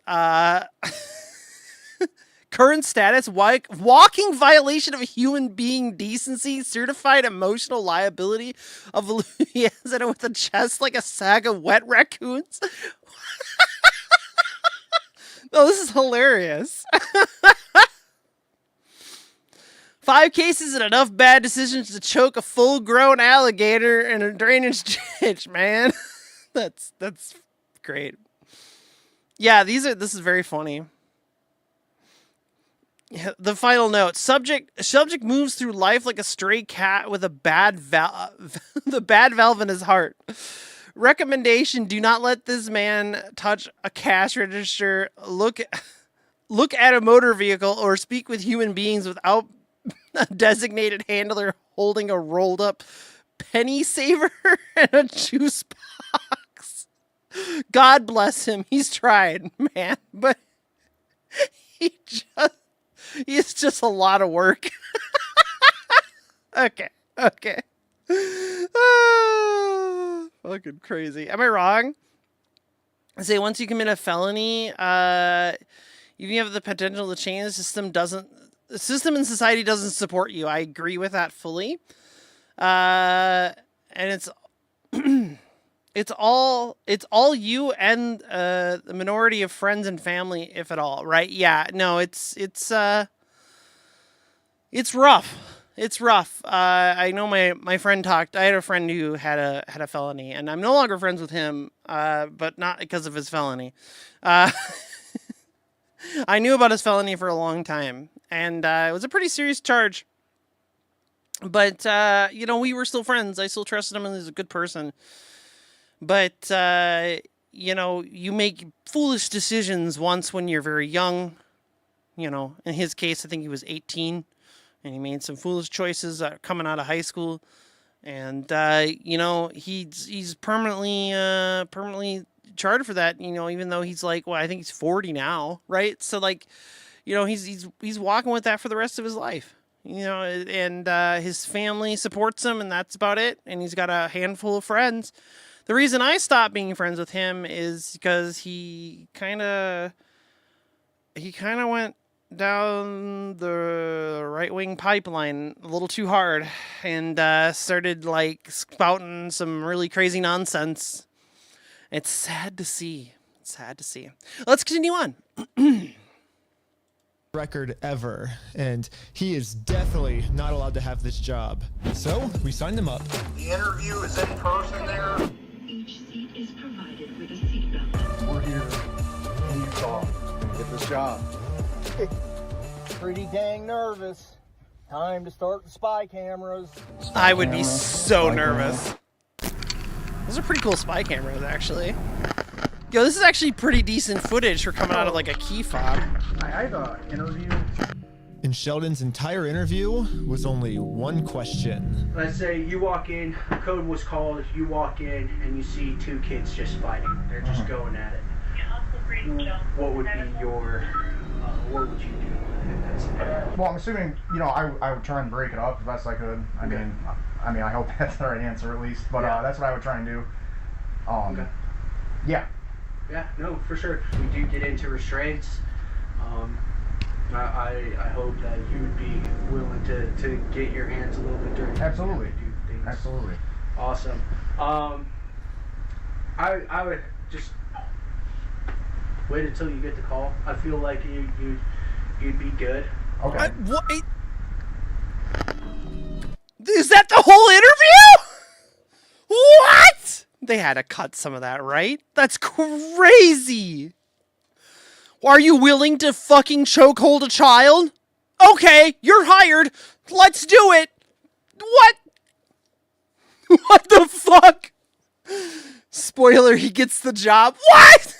S1: Current status, walking violation of human being decency, certified emotional liability of Louisiana with a chest like a sack of wet raccoons. No, this is hilarious. 5 cases and enough bad decisions to choke a full-grown alligator in a drainage ditch, man. That's great. Yeah, this is very funny. The final note: subject moves through life like a stray cat with a bad valve in his heart. Recommendation: do not let this man touch a cash register, look at a motor vehicle, or speak with human beings without a designated handler holding a rolled up penny saver and a juice box. God bless him. He's tried, man, but it's just a lot of work. Okay. Fucking crazy. Am I wrong? I say once you commit a felony, even you have the potential to change, the system in society doesn't support you. I agree with that fully. And it's all you and the minority of friends and family, if at all, right? Yeah, no, it's rough. It's rough. I know my friend talked. I had a friend who had a felony, and I'm no longer friends with him, but not because of his felony. I knew about his felony for a long time, and it was a pretty serious charge. But we were still friends. I still trusted him, and he's a good person. But you make foolish decisions once when you're very young. In his case, I think he was 18. And he made some foolish choices coming out of high school, and he's permanently charged for that. Even though he's like, well, I think he's 40 now, right? So he's walking with that for the rest of his life. And his family supports him, and that's about it. And he's got a handful of friends. The reason I stopped being friends with him is because he kind of went down the right-wing pipeline a little too hard and started spouting some really crazy nonsense. It's sad to see. Let's continue on.
S3: Record ever, and he is definitely not allowed to have this job. So we signed him up.
S9: The interview is in person there.
S10: Each seat is provided with a seatbelt.
S11: We're here in Utah to get this job.
S12: Pretty dang nervous. Time to start the spy cameras.
S1: I would be so nervous. Those are pretty cool spy cameras, actually. Yo, this is actually pretty decent footage for coming out of a key fob.
S11: I have an interview.
S3: And Sheldon's entire interview was only one question.
S13: Let's say you walk in, a code was called, you walk in and you see two kids just fighting. They're just going at it. What would be what would you do?
S11: Well, I'm assuming, I would try and break it up as best I could. I mean, I hope that's the right answer at least, but that's what I would try and do.
S13: Okay.
S11: Yeah.
S13: Yeah, no, for sure. We do get into restraints. I hope that you would be willing to get your hands a little bit dirty.
S11: Absolutely.
S13: Do things.
S11: Absolutely.
S13: Awesome. I would just wait until you get the call. I feel like you'd be good.
S11: Okay.
S1: What? Is that the whole interview? What? They had to cut some of that, right? That's crazy. Are you willing to fucking chokehold a child? Okay, you're hired. Let's do it. What? What the fuck? Spoiler, he gets the job. What?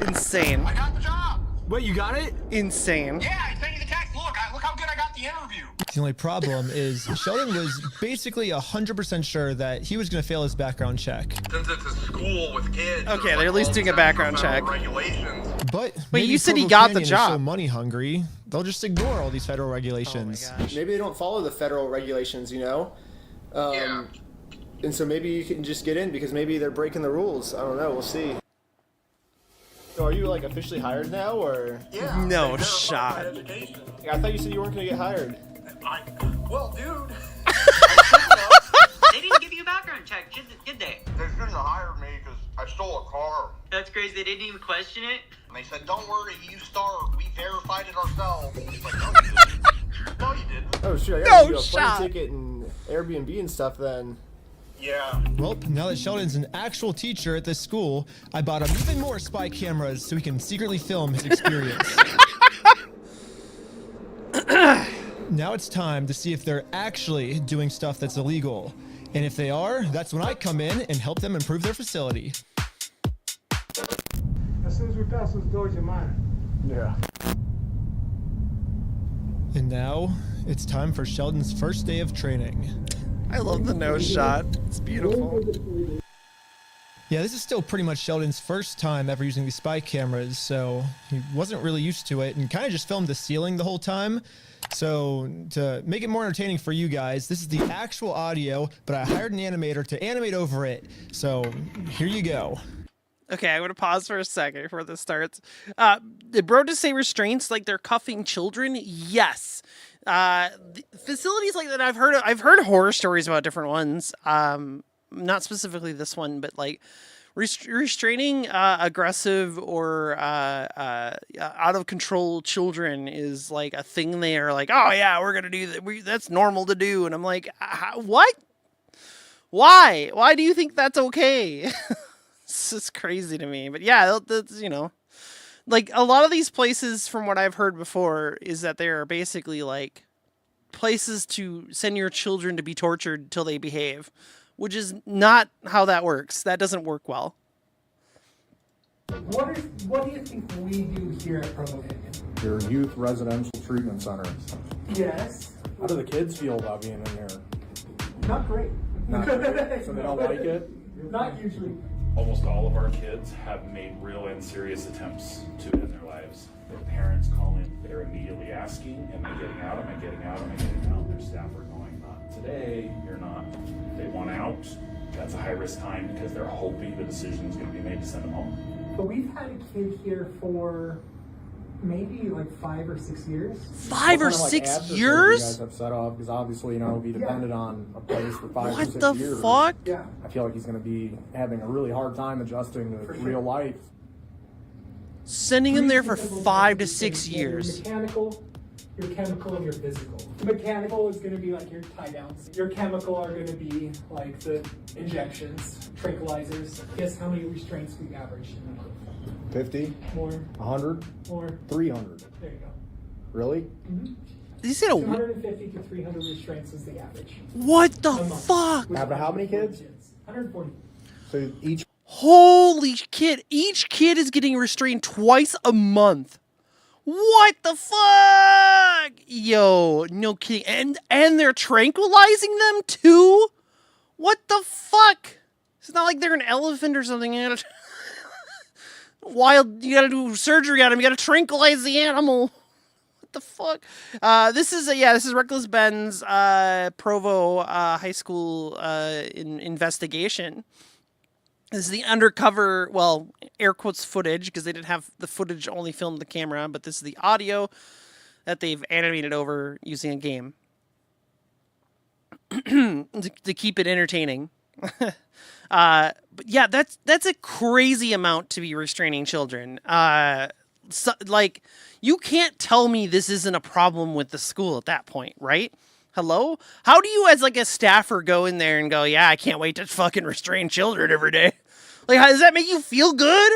S1: Insane.
S9: I got the job.
S3: Wait, you got it?
S1: Insane.
S9: Yeah, I sent you the text. Look how good I got the interview.
S3: The only problem is Sheldon was basically 100% sure that he was going to fail his background check.
S9: Since it's a school with kids.
S1: Okay, they're at least doing a background check.
S9: Regulations.
S3: But
S1: wait, you said he got the job.
S3: So money hungry, they'll just ignore all these federal regulations.
S1: Oh my gosh.
S8: Maybe they don't follow the federal regulations,
S9: Yeah.
S8: And so maybe you can just get in because maybe they're breaking the rules. I don't know. We'll see. So are you officially hired now, or?
S9: Yeah.
S1: No shot.
S8: I thought you said you weren't gonna get hired.
S9: Well, dude.
S7: They didn't give you a background check, did they?
S9: They shouldn't have hired me because I stole a car.
S7: That's crazy. They didn't even question it.
S9: And they said, "Don't worry, you start. We verified it ourselves." It's like, no, you didn't. No, you didn't.
S8: Oh, sure. I
S1: No
S8: gotta do a
S1: shot.
S8: plane ticket and Airbnb and stuff then.
S9: Yeah.
S3: Well, now that Sheldon's an actual teacher at this school, I bought him even more spy cameras so he can secretly film his experience. Now it's time to see if they're actually doing stuff that's illegal. And if they are, that's when I come in and help them improve their facility.
S12: As soon as we pass those doors, you're mine.
S11: Yeah.
S3: And now it's time for Sheldon's first day of training.
S1: I love the nose shot. It's beautiful.
S3: Yeah, this is still pretty much Sheldon's first time ever using these spy cameras, so he wasn't really used to it and kind of just filmed the ceiling the whole time. So to make it more entertaining for you guys, this is the actual audio, but I hired an animator to animate over it. So here you go.
S1: Okay, I'm going to pause for a second before this starts. Did bro just say restraints like they're cuffing children? Yes. Facilities like that I've heard horror stories about different ones. Not specifically this one, but like restraining aggressive or out of control children is like a thing. They are like, oh yeah, we're gonna do that. That's normal to do. And I'm like, what? Why? Why do you think that's okay? It's just crazy to me. But yeah, that's, you know, like a lot of these places, from what I've heard before, is that they are basically like places to send your children to be tortured until they behave, which is not how that works. That doesn't work well.
S13: What do you think we do here at Provo Canyon?
S11: Your youth residential treatment center.
S13: Yes.
S11: How do the kids feel about being in here?
S13: Not great.
S11: So they don't like it?
S13: Not usually.
S14: Almost all of our kids have made real and serious attempts to end their lives. Their parents call in, they're immediately asking, am I getting out, am I getting out, am I getting out? Their staff are going, not today, you're not. They want out. That's a high risk time because they're hoping the decision is going to be made to send them home.
S13: But we've had a kid here for maybe like 5 or 6 years.
S1: 5 or 6 years?
S11: You guys have set up, because obviously, you know, be dependent on a place for 5 or 6 years.
S1: What the fuck?
S13: Yeah.
S11: I feel like he's going to be having a really hard time adjusting to real life.
S1: Sending him there for 5 to 6 years.
S13: Your mechanical, your chemical, and your physical. Mechanical is going to be like your tie downs. Your chemical are going to be like the injections, tranquilizers. Guess how many restraints we average in that group?
S11: 50?
S13: More.
S11: 100?
S13: More.
S11: 300?
S13: There you go.
S11: Really?
S13: Mm-hmm.
S1: He's gonna
S13: 250 to 300 restraints is the average.
S1: What the fuck?
S11: How many kids?
S13: 140.
S11: So each.
S1: Holy kid! Each kid is getting restrained twice a month. What the fuck? Yo, no kidding. And they're tranquilizing them too? What the fuck? It's not like they're an elephant or something. Wild, you gotta do surgery on him. You gotta tranquilize the animal. What the fuck? This is Reckless Ben's Provo High School investigation. This is the undercover, well, air quotes footage, because they didn't have the footage only filmed the camera, but this is the audio that they've animated over using a game to keep it entertaining. But yeah, that's a crazy amount to be restraining children. So, like, you can't tell me this isn't a problem with the school at that point, right? Hello? How do you, as like a staffer, go in there and go, yeah, I can't wait to fucking restrain children every day? Like, how does that make you feel good?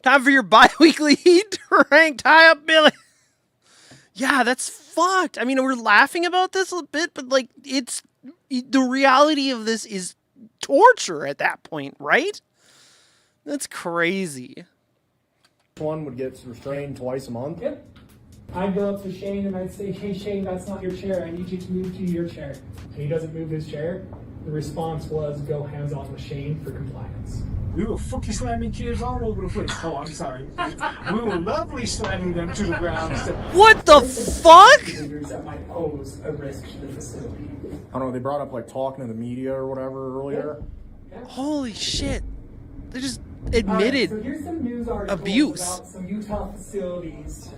S1: Time for your bi-weekly heat rank tie-up, Billy. Yeah, that's fucked. I mean, we're laughing about this a bit, but like, it's the reality of this is torture at that point, right? That's crazy.
S11: One would get restrained twice a month?
S13: Yep. I'd go up to Shane and I'd say, hey Shane, that's not your chair. I need you to move to your chair. And he doesn't move his chair. The response was go hands on with Shane for compliance.
S12: We were fucking slamming kids all over the place. Oh, I'm sorry. We were lovely slamming them to the ground.
S1: What the fuck?
S13: That might pose a risk to the facility.
S11: I don't know, they brought up like talking to the media or whatever earlier.
S13: Yeah.
S1: Holy shit. They just admitted
S13: so here's some news articles
S1: abuse
S13: about some Utah facilities.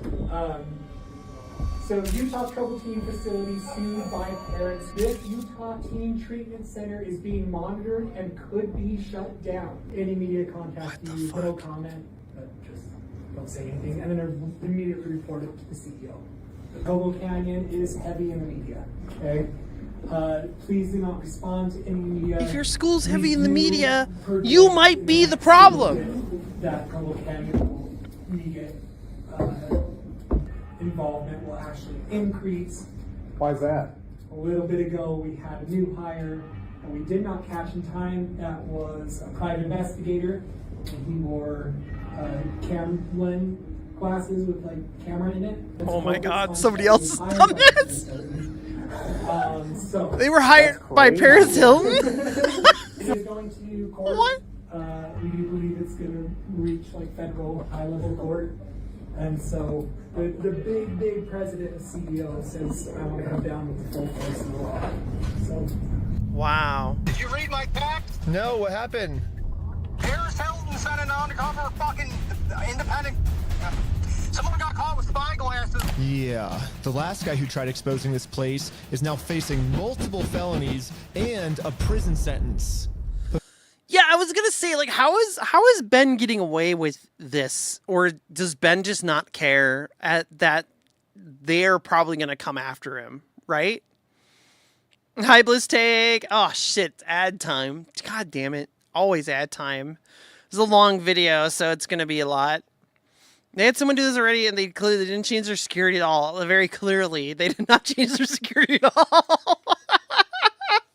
S13: So Utah Trouble Teen Facility sued by parents. This Utah Teen Treatment Center is being monitored and could be shut down. Any media contact you, no comment, but just don't say anything. And then immediately report it to the CEO. Provo Canyon is heavy in the media, okay? Please do not respond to any media.
S1: If your school's heavy in the media, you might be the problem.
S13: That Provo Canyon media involvement will actually increase.
S11: Why is that?
S13: A little bit ago, we had a new hire that we did not catch in time. That was a private investigator, and he wore Cameron glasses with like camera in it.
S1: Oh my God! Somebody else has done this. They were hired by Paris Hilton.
S13: It's going to court.
S1: What?
S13: We do believe it's going to reach like federal high-level court, and so the big president and CEO says I want to come down with the full force of the law. So.
S1: Wow.
S9: Did you read my text?
S3: No, what happened?
S9: Paris Hilton sent an undercover fucking independent. Someone got caught with spyglasses.
S3: Yeah, the last guy who tried exposing this place is now facing multiple felonies and a prison sentence.
S1: Yeah, I was gonna say, like, how is Ben getting away with this, or does Ben just not care that they're probably gonna come after him, right? Hi, Bliss Take. Oh shit, it's ad time. God damn it, always ad time. It's a long video, so it's gonna be a lot. They had someone do this already, and they clearly didn't change their security at all. Very clearly, they did not change their security at all.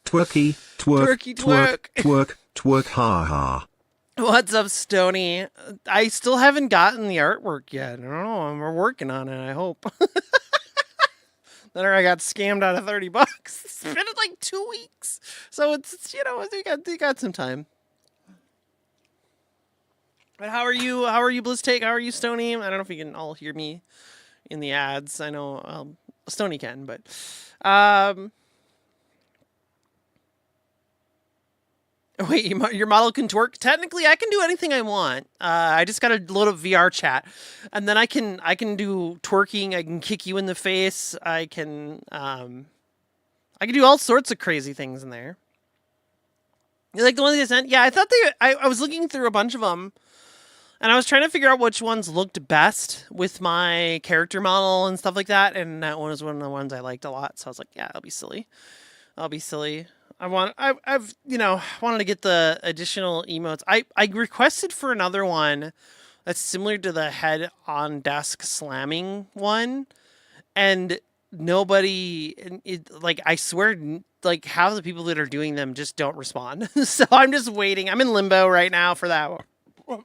S15: Twerky, twerk,
S1: Twerky,
S15: twerk, twerk, twerk, ha ha.
S1: What's up, Stony? I still haven't gotten the artwork yet. I don't know. We're working on it, I hope. Then I got scammed out of $30. It's been like 2 weeks. So it's you know, we got some time. But how are you? How are you, Bliss Take? How are you, Stony? I don't know if you can all hear me in the ads. I know Stony can, but wait, your model can twerk? Technically, I can do anything I want. I just gotta load up VR chat, and then I can do twerking. I can kick you in the face. I can do all sorts of crazy things in there. You like the one they sent? Yeah, I thought I was looking through a bunch of them. And I was trying to figure out which ones looked best with my character model and stuff like that. And that one was one of the ones I liked a lot. So I was like, yeah, I'll be silly. I've wanted to get the additional emotes. I requested for another one that's similar to the head on desk slamming one. And nobody, I swear, like half the people that are doing them just don't respond. So I'm just waiting. I'm in limbo right now for that one.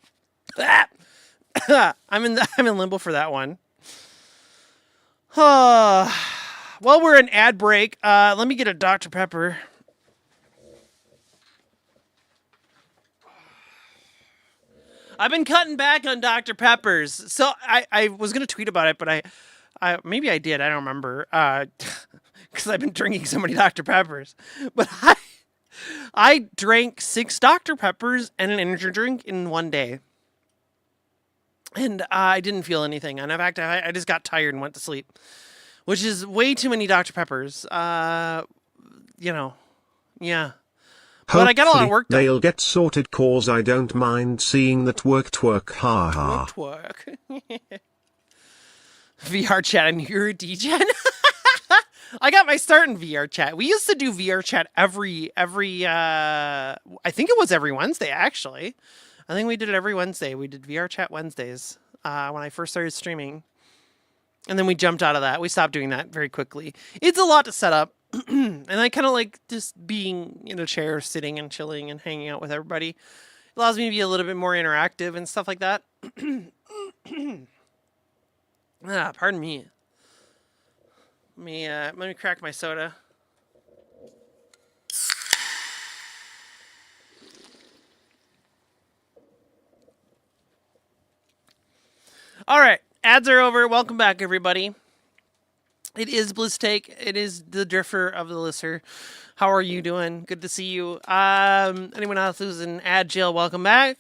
S1: I'm in limbo for that one. Well, we're in ad break. Let me get a Dr. Pepper. I've been cutting back on Dr. Peppers. So I was gonna tweet about it, but I maybe I did. I don't remember. Because I've been drinking so many Dr. Peppers. But I drank 6 Dr. Peppers and an energy drink in one day. And I didn't feel anything. And in fact, I just got tired and went to sleep. Which is way too many Dr. Peppers. Yeah. But I got a lot of work done.
S15: They'll get sorted cause I don't mind seeing that twerk, ha ha.
S1: Twerk. VR chat and you're a DJ. I got my start in VR chat. We used to do VR chat every I think it was every Wednesday, actually. I think we did it every Wednesday. We did VR chat Wednesdays when I first started streaming. And then we jumped out of that. We stopped doing that very quickly. It's a lot to set up. And I kind of like just being in a chair, sitting and chilling and hanging out with everybody. It allows me to be a little bit more interactive and stuff like that. Pardon me. Let me crack my soda. All right, ads are over. Welcome back, everybody. It is Bliss Take. It is the Drifter of the Listener. How are you doing? Good to see you. Anyone else who's in ad jail, welcome back.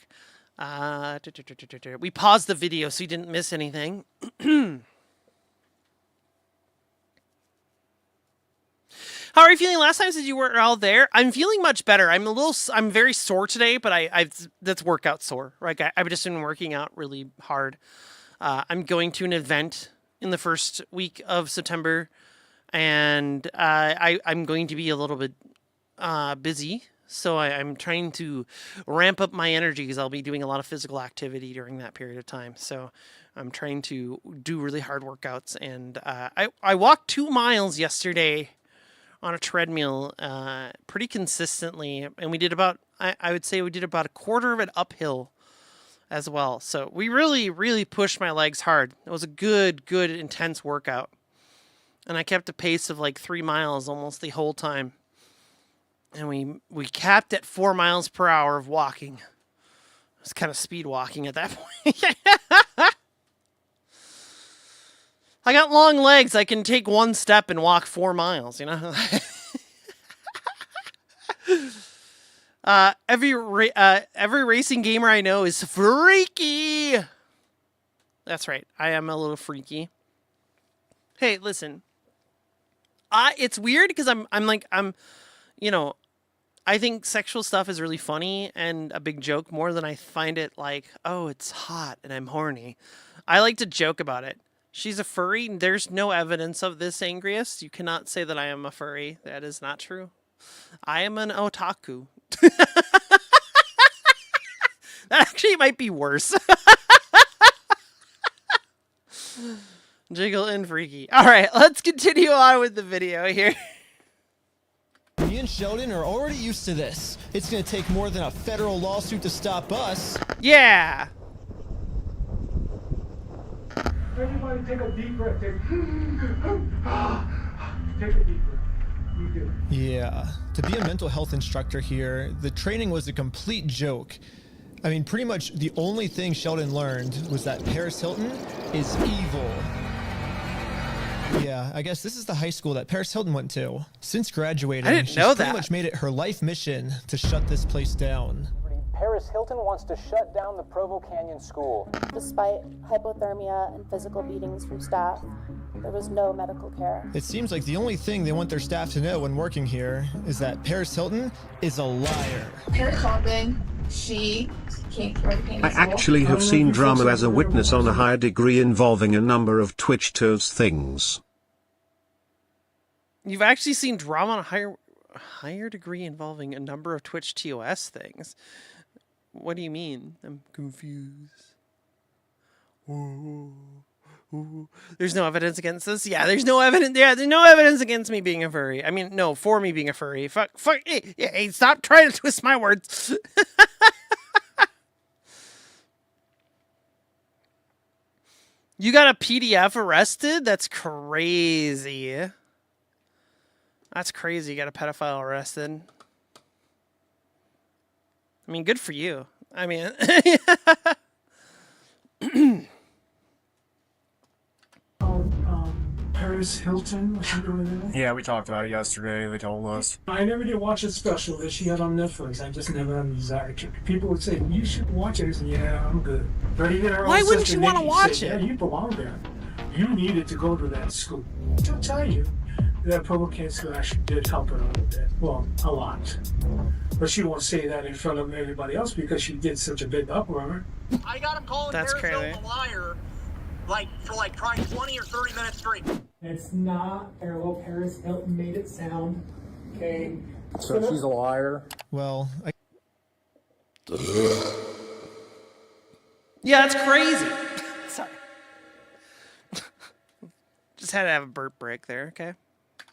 S1: We paused the video so you didn't miss anything. How are you feeling? Last time since you were all there, I'm feeling much better. I'm very sore today, but that's workout sore. Right? I've just been working out really hard. I'm going to an event in the first week of September, and I'm going to be a little bit busy. So I'm trying to ramp up my energy because I'll be doing a lot of physical activity during that period of time. So I'm trying to do really hard workouts. And I walked 2 miles yesterday on a treadmill pretty consistently. And we did about, I would say we did about a quarter of it uphill as well. So we really, really pushed my legs hard. It was a good, intense workout. And I kept a pace of like 3 miles almost the whole time. And we capped at 4 miles per hour of walking. It was kind of speed walking at that point. I got long legs. I can take 1 step and walk 4 miles, you know? Every racing gamer I know is freaky. That's right. I am a little freaky. Hey, listen. It's weird because I'm you know, I think sexual stuff is really funny and a big joke more than I find it like, oh, it's hot and I'm horny. I like to joke about it. She's a furry. There's no evidence of this, Angriest. You cannot say that I am a furry. That is not true. I am an otaku. That actually might be worse. Jiggle and freaky. All right, let's continue on with the video here.
S3: Me and Sheldon are already used to this. It's gonna take more than a federal lawsuit to stop us.
S1: Yeah.
S13: Everybody take a deep breath. Take a deep breath. You do.
S3: Yeah. To be a mental health instructor here, the training was a complete joke. I mean, pretty much the only thing Sheldon learned was that Paris Hilton is evil. Yeah, I guess this is the high school that Paris Hilton went to. Since graduating, she's pretty much made it her life mission to shut this place down.
S4: Paris Hilton wants to shut down the Provo Canyon School.
S6: Despite hypothermia and physical beatings from staff, there was no medical care.
S3: It seems like the only thing they want their staff to know when working here is that Paris Hilton is a liar.
S16: Paris Hilton, she came to Provo Canyon
S15: I
S16: School.
S15: actually have seen drama as a witness on a higher degree involving a number of Twitch toes things.
S1: You've actually seen drama on a higher degree involving a number of Twitch TOS things. What do you mean? I'm confused. Ooh. There's no evidence against this? Yeah, there's no evidence. Yeah, there's no evidence against me being a furry. I mean, no, for me being a furry. Fuck, hey, stop trying to twist my words. You got a PDF arrested? That's crazy. That's crazy. You got a pedophile arrested. I mean, good for you. I mean,
S12: Paris Hilton, was she doing that?
S17: Yeah, we talked about it yesterday. They told us.
S12: I never did watch a special that she had on Netflix. I just never had a desire to. People would say, you should watch it. I said, yeah, I'm good. But even her
S1: why
S12: own
S1: wouldn't
S12: sister,
S1: you want to
S12: Nikki,
S1: watch
S12: said,
S1: it?
S12: Yeah, you belong there. You needed to go to that school. She'll tell you that Provo Canyon School actually did help her a little bit. Well, a lot. But she won't say that in front of everybody else because she did such a big uproar.
S9: I got him calling Paris Hilton a liar, for trying 20 or 30 minutes straight.
S13: It's not parallel. Paris Hilton made it sound. Okay.
S17: So she's a liar.
S3: Well,
S1: yeah, that's crazy. Sorry. Just had to have a burp break there, okay?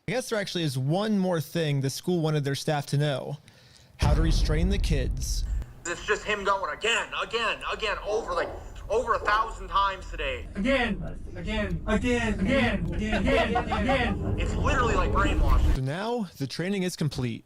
S3: I guess there actually is one more thing the school wanted their staff to know. How to restrain the kids.
S9: It's just him going again, over 1,000 times today.
S13: Again.
S9: It's literally like brainwashing.
S3: So now the training is complete.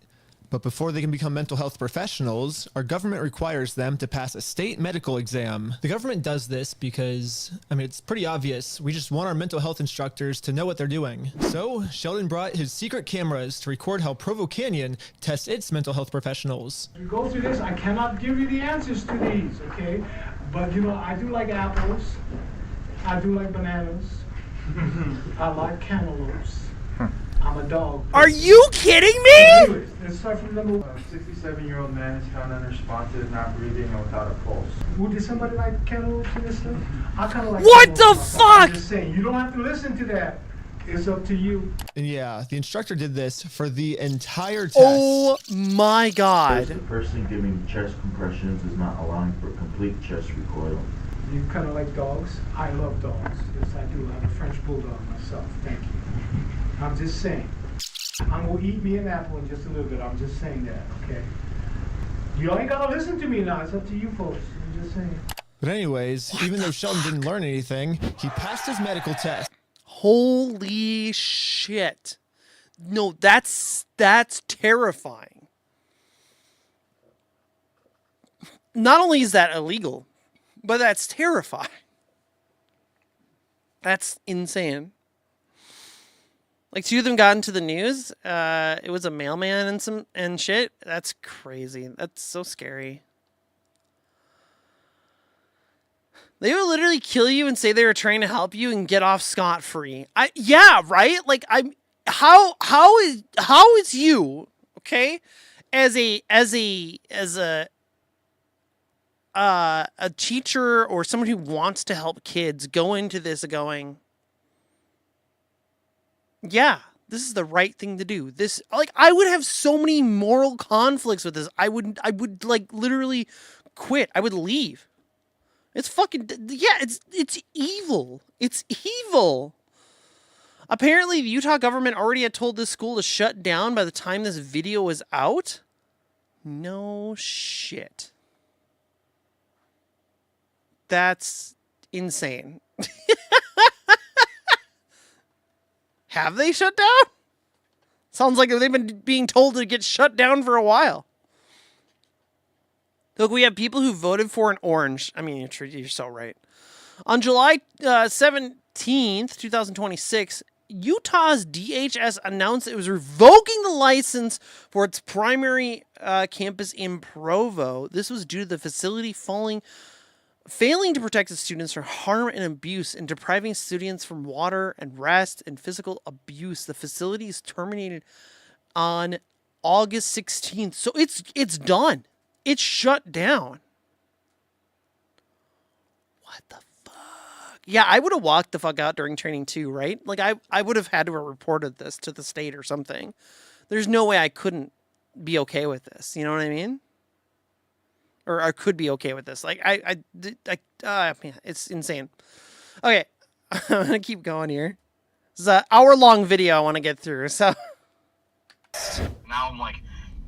S3: But before they can become mental health professionals, our government requires them to pass a state medical exam. The government does this because, I mean, it's pretty obvious. We just want our mental health instructors to know what they're doing. So Sheldon brought his secret cameras to record how Provo Canyon tests its mental health professionals.
S13: You go through this, I cannot give you the answers to these, okay? But you know, I do like apples. I do like bananas. I like cantaloupes. I'm a dog.
S1: Are you kidding me?
S13: Let's start from number one.
S11: A 67-year-old man is found unresponsive, not breathing, and without a pulse.
S13: Well, did somebody like cantaloupes in this stuff? I kind of like.
S1: What the fuck?
S13: I'm just saying, you don't have to listen to that.
S12: It's up to you.
S3: And yeah, the instructor did this for the entire test.
S1: Oh my god.
S18: The person giving chest compressions is not allowing for complete chest recoil.
S12: You kind of like dogs? I love dogs. Yes, I do. I have a French bulldog myself. Thank you. I'm just saying. I'm gonna eat me an apple in just a little bit. I'm just saying that, okay? You ain't gotta listen to me now. It's up to you folks. I'm just saying.
S3: But anyways, even though Sheldon didn't learn anything, he passed his medical test.
S1: Holy shit. No, that's terrifying. Not only is that illegal, but that's terrifying. That's insane. Like, 2 of them got into the news. It was a mailman and shit. That's crazy. That's so scary. They would literally kill you and say they were trying to help you and get off scot-free. Yeah, right? Like, how is you, okay, as a teacher or someone who wants to help kids go into this going, yeah, this is the right thing to do. This, like, I would have so many moral conflicts with this. I would like literally quit. I would leave. It's fucking, yeah, it's evil. It's evil. Apparently, the Utah government already had told this school to shut down by the time this video was out. No shit. That's insane. Have they shut down? Sounds like they've been being told to get shut down for a while. Look, we have people who voted for an orange. I mean, you're so right. On July 17th, 2026, Utah's DHS announced it was revoking the license for its primary campus in Provo. This was due to the facility failing to protect its students from harm and abuse and depriving students from water and rest and physical abuse. The facility is terminated on August 16th. So it's done. It's shut down. What the fuck? Yeah, I would have walked the fuck out during training too, right? Like, I would have had to have reported this to the state or something. There's no way I couldn't be okay with this. You know what I mean? Or I could be okay with this. Like, man, it's insane. Okay, I'm going to keep going here. This is an hour-long video I want to get through, so.
S9: Now I'm, like,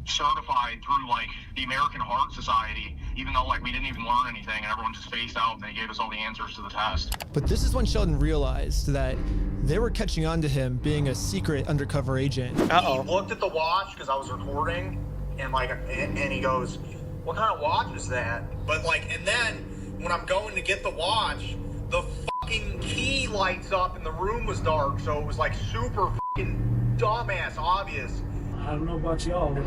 S9: certified through, like, the American Heart Society, even though, like, we didn't even learn anything and everyone just phased out and they gave us all the answers to the test.
S3: But this is when Sheldon realized that they were catching on to him being a secret undercover agent.
S9: Uh-oh. He looked at the watch because I was recording and, like, and he goes, "What kind of watch is that?" But, like, and then when I'm going to get the watch, the fucking key lights up and the room was dark, so it was, like, super fucking dumbass obvious.
S12: I don't know about y'all, but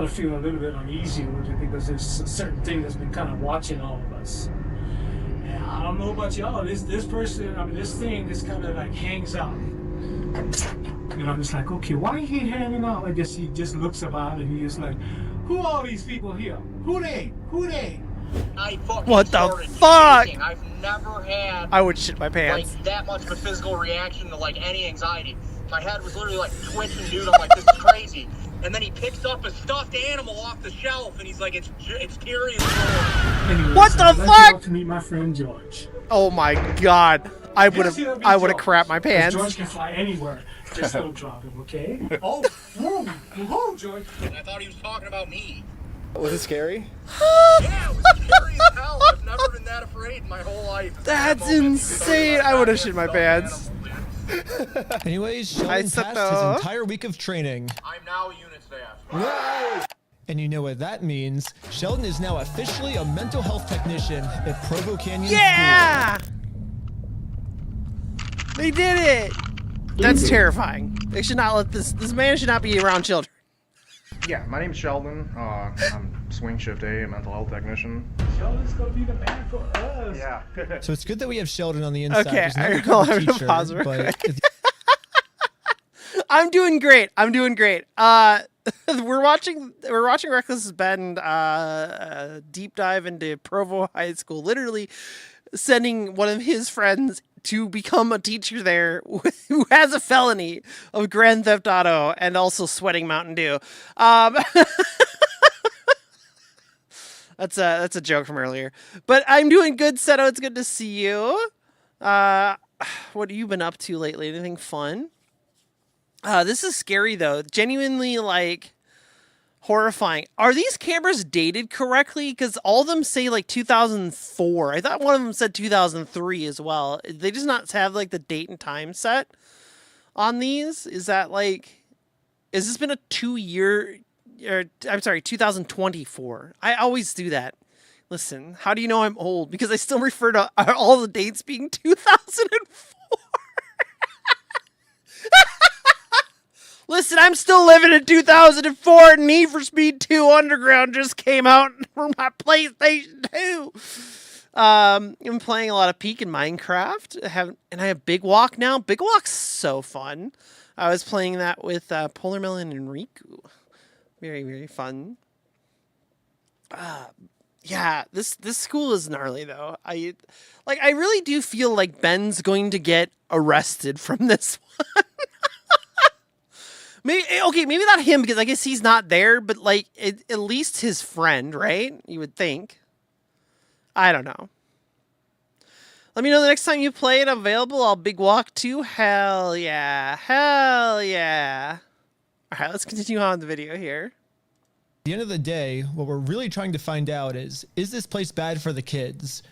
S12: I feel a little bit uneasy with it because there's a certain thing that's been kind of watching all of us. And I don't know about y'all. This person, I mean, this thing just kind of like hangs out. You know, I'm just like, okay, why he hanging out like this? He just looks about and he's like, who are these people here? Who they?
S1: What the fuck?
S9: Shaking. I've never had,
S1: I would shit my pants.
S9: like, that much of a physical reaction to, like, any anxiety. My head was literally, like, twitching, dude. I'm like, this is crazy. And then he picks up a stuffed animal off the shelf, and he's like, it's Tyrion.
S12: Anyways,
S1: What the
S12: I'd
S1: fuck?
S12: like you all to meet my friend George.
S1: Oh my god. I would have crapped my pants.
S12: George can fly anywhere. Just don't drop him, okay? Oh, whoa, George.
S9: And I thought he was talking about me.
S8: Was it scary?
S9: Yeah, it was scary as hell. I've never been that afraid in my whole life.
S1: That's insane. I would have shit my pants.
S3: Anyways, Sheldon passed his entire week of training.
S9: I'm now a unit staff.
S3: No! And you know what that means. Sheldon is now officially a mental health technician at Provo Canyon School.
S1: They did it! That's terrifying. They should not let this man should not be around children.
S11: Yeah, my name's Sheldon. I'm swing shift A, a mental health technician.
S12: Sheldon's gonna be the man for us.
S11: Yeah.
S3: So it's good that we have Sheldon on the inside.
S1: Okay,
S3: I'm
S1: going to pause real quick. I'm doing great. We're watching Reckless Ben deep dive into Provo High School, literally sending one of his friends to become a teacher there who has a felony of Grand Theft Auto and also sweating Mountain Dew. That's a joke from earlier. But I'm doing good, Seto. It's good to see you. What have you been up to lately? Anything fun? This is scary, though. Genuinely, like, horrifying. Are these cameras dated correctly? Because all of them say, like, 2004. I thought one of them said 2003 as well. They just not have, like, the date and time set on these? Is that, like... Has this been a 2-year... Or, I'm sorry, 2024. I always do that. Listen, how do you know I'm old? Because I still refer to all the dates being 2004. Listen, I'm still living in 2004. Need for Speed 2 Underground just came out for my PlayStation 2. I'm playing a lot of Peak in Minecraft. I have Big Walk now. Big Walk's so fun. I was playing that with Polar Melon and Riku. Very, very fun. Yeah, this school is gnarly though. I really do feel like Ben's going to get arrested from this one. Maybe not him because I guess he's not there, but like at least his friend, right? You would think. I don't know. Let me know the next time you play it available. I'll Big Walk 2. Hell yeah. Hell yeah. All right, let's continue on with the video here.
S3: At the end of the day, what we're really trying to find out is this place bad for the kids?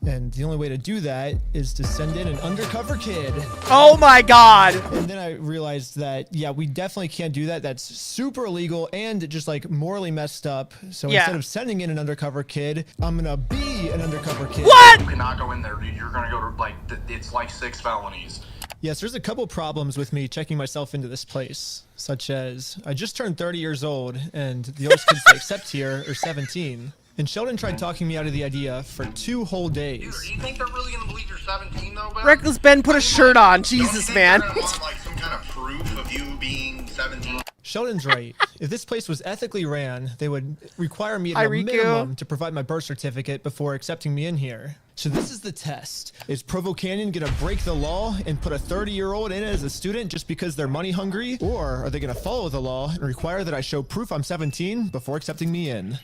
S3: And the only way to do that is to send in an undercover kid.
S1: Oh my God.
S3: And then I realized that, yeah, we definitely can't do that. That's super illegal and just like morally messed up. So instead of sending in an undercover kid, I'm going to be an undercover kid.
S1: What?
S9: You cannot go in there, dude. You're going to go to, like, it's like 6 felonies.
S3: Yes, there's a couple problems with me checking myself into this place, such as I just turned 30 years old and the oldest kids they accept here are 17. And Sheldon tried talking me out of the idea for 2 whole days.
S9: Dude, do you think they're really going to believe you're 17 though, Ben?
S1: Reckless Ben, put a shirt on. Jesus, man.
S9: Don't you think they're gonna want, like, some kind of proof of you being 17?
S3: Sheldon's right. If this place was ethically ran, they would require me at a minimum to provide my birth certificate before accepting me in here. So this is the test. Is Provo Canyon gonna break the law and put a 30-year-old in as a student just because they're money hungry? Or are they gonna follow the law and require that I show proof I'm 17 before accepting me in?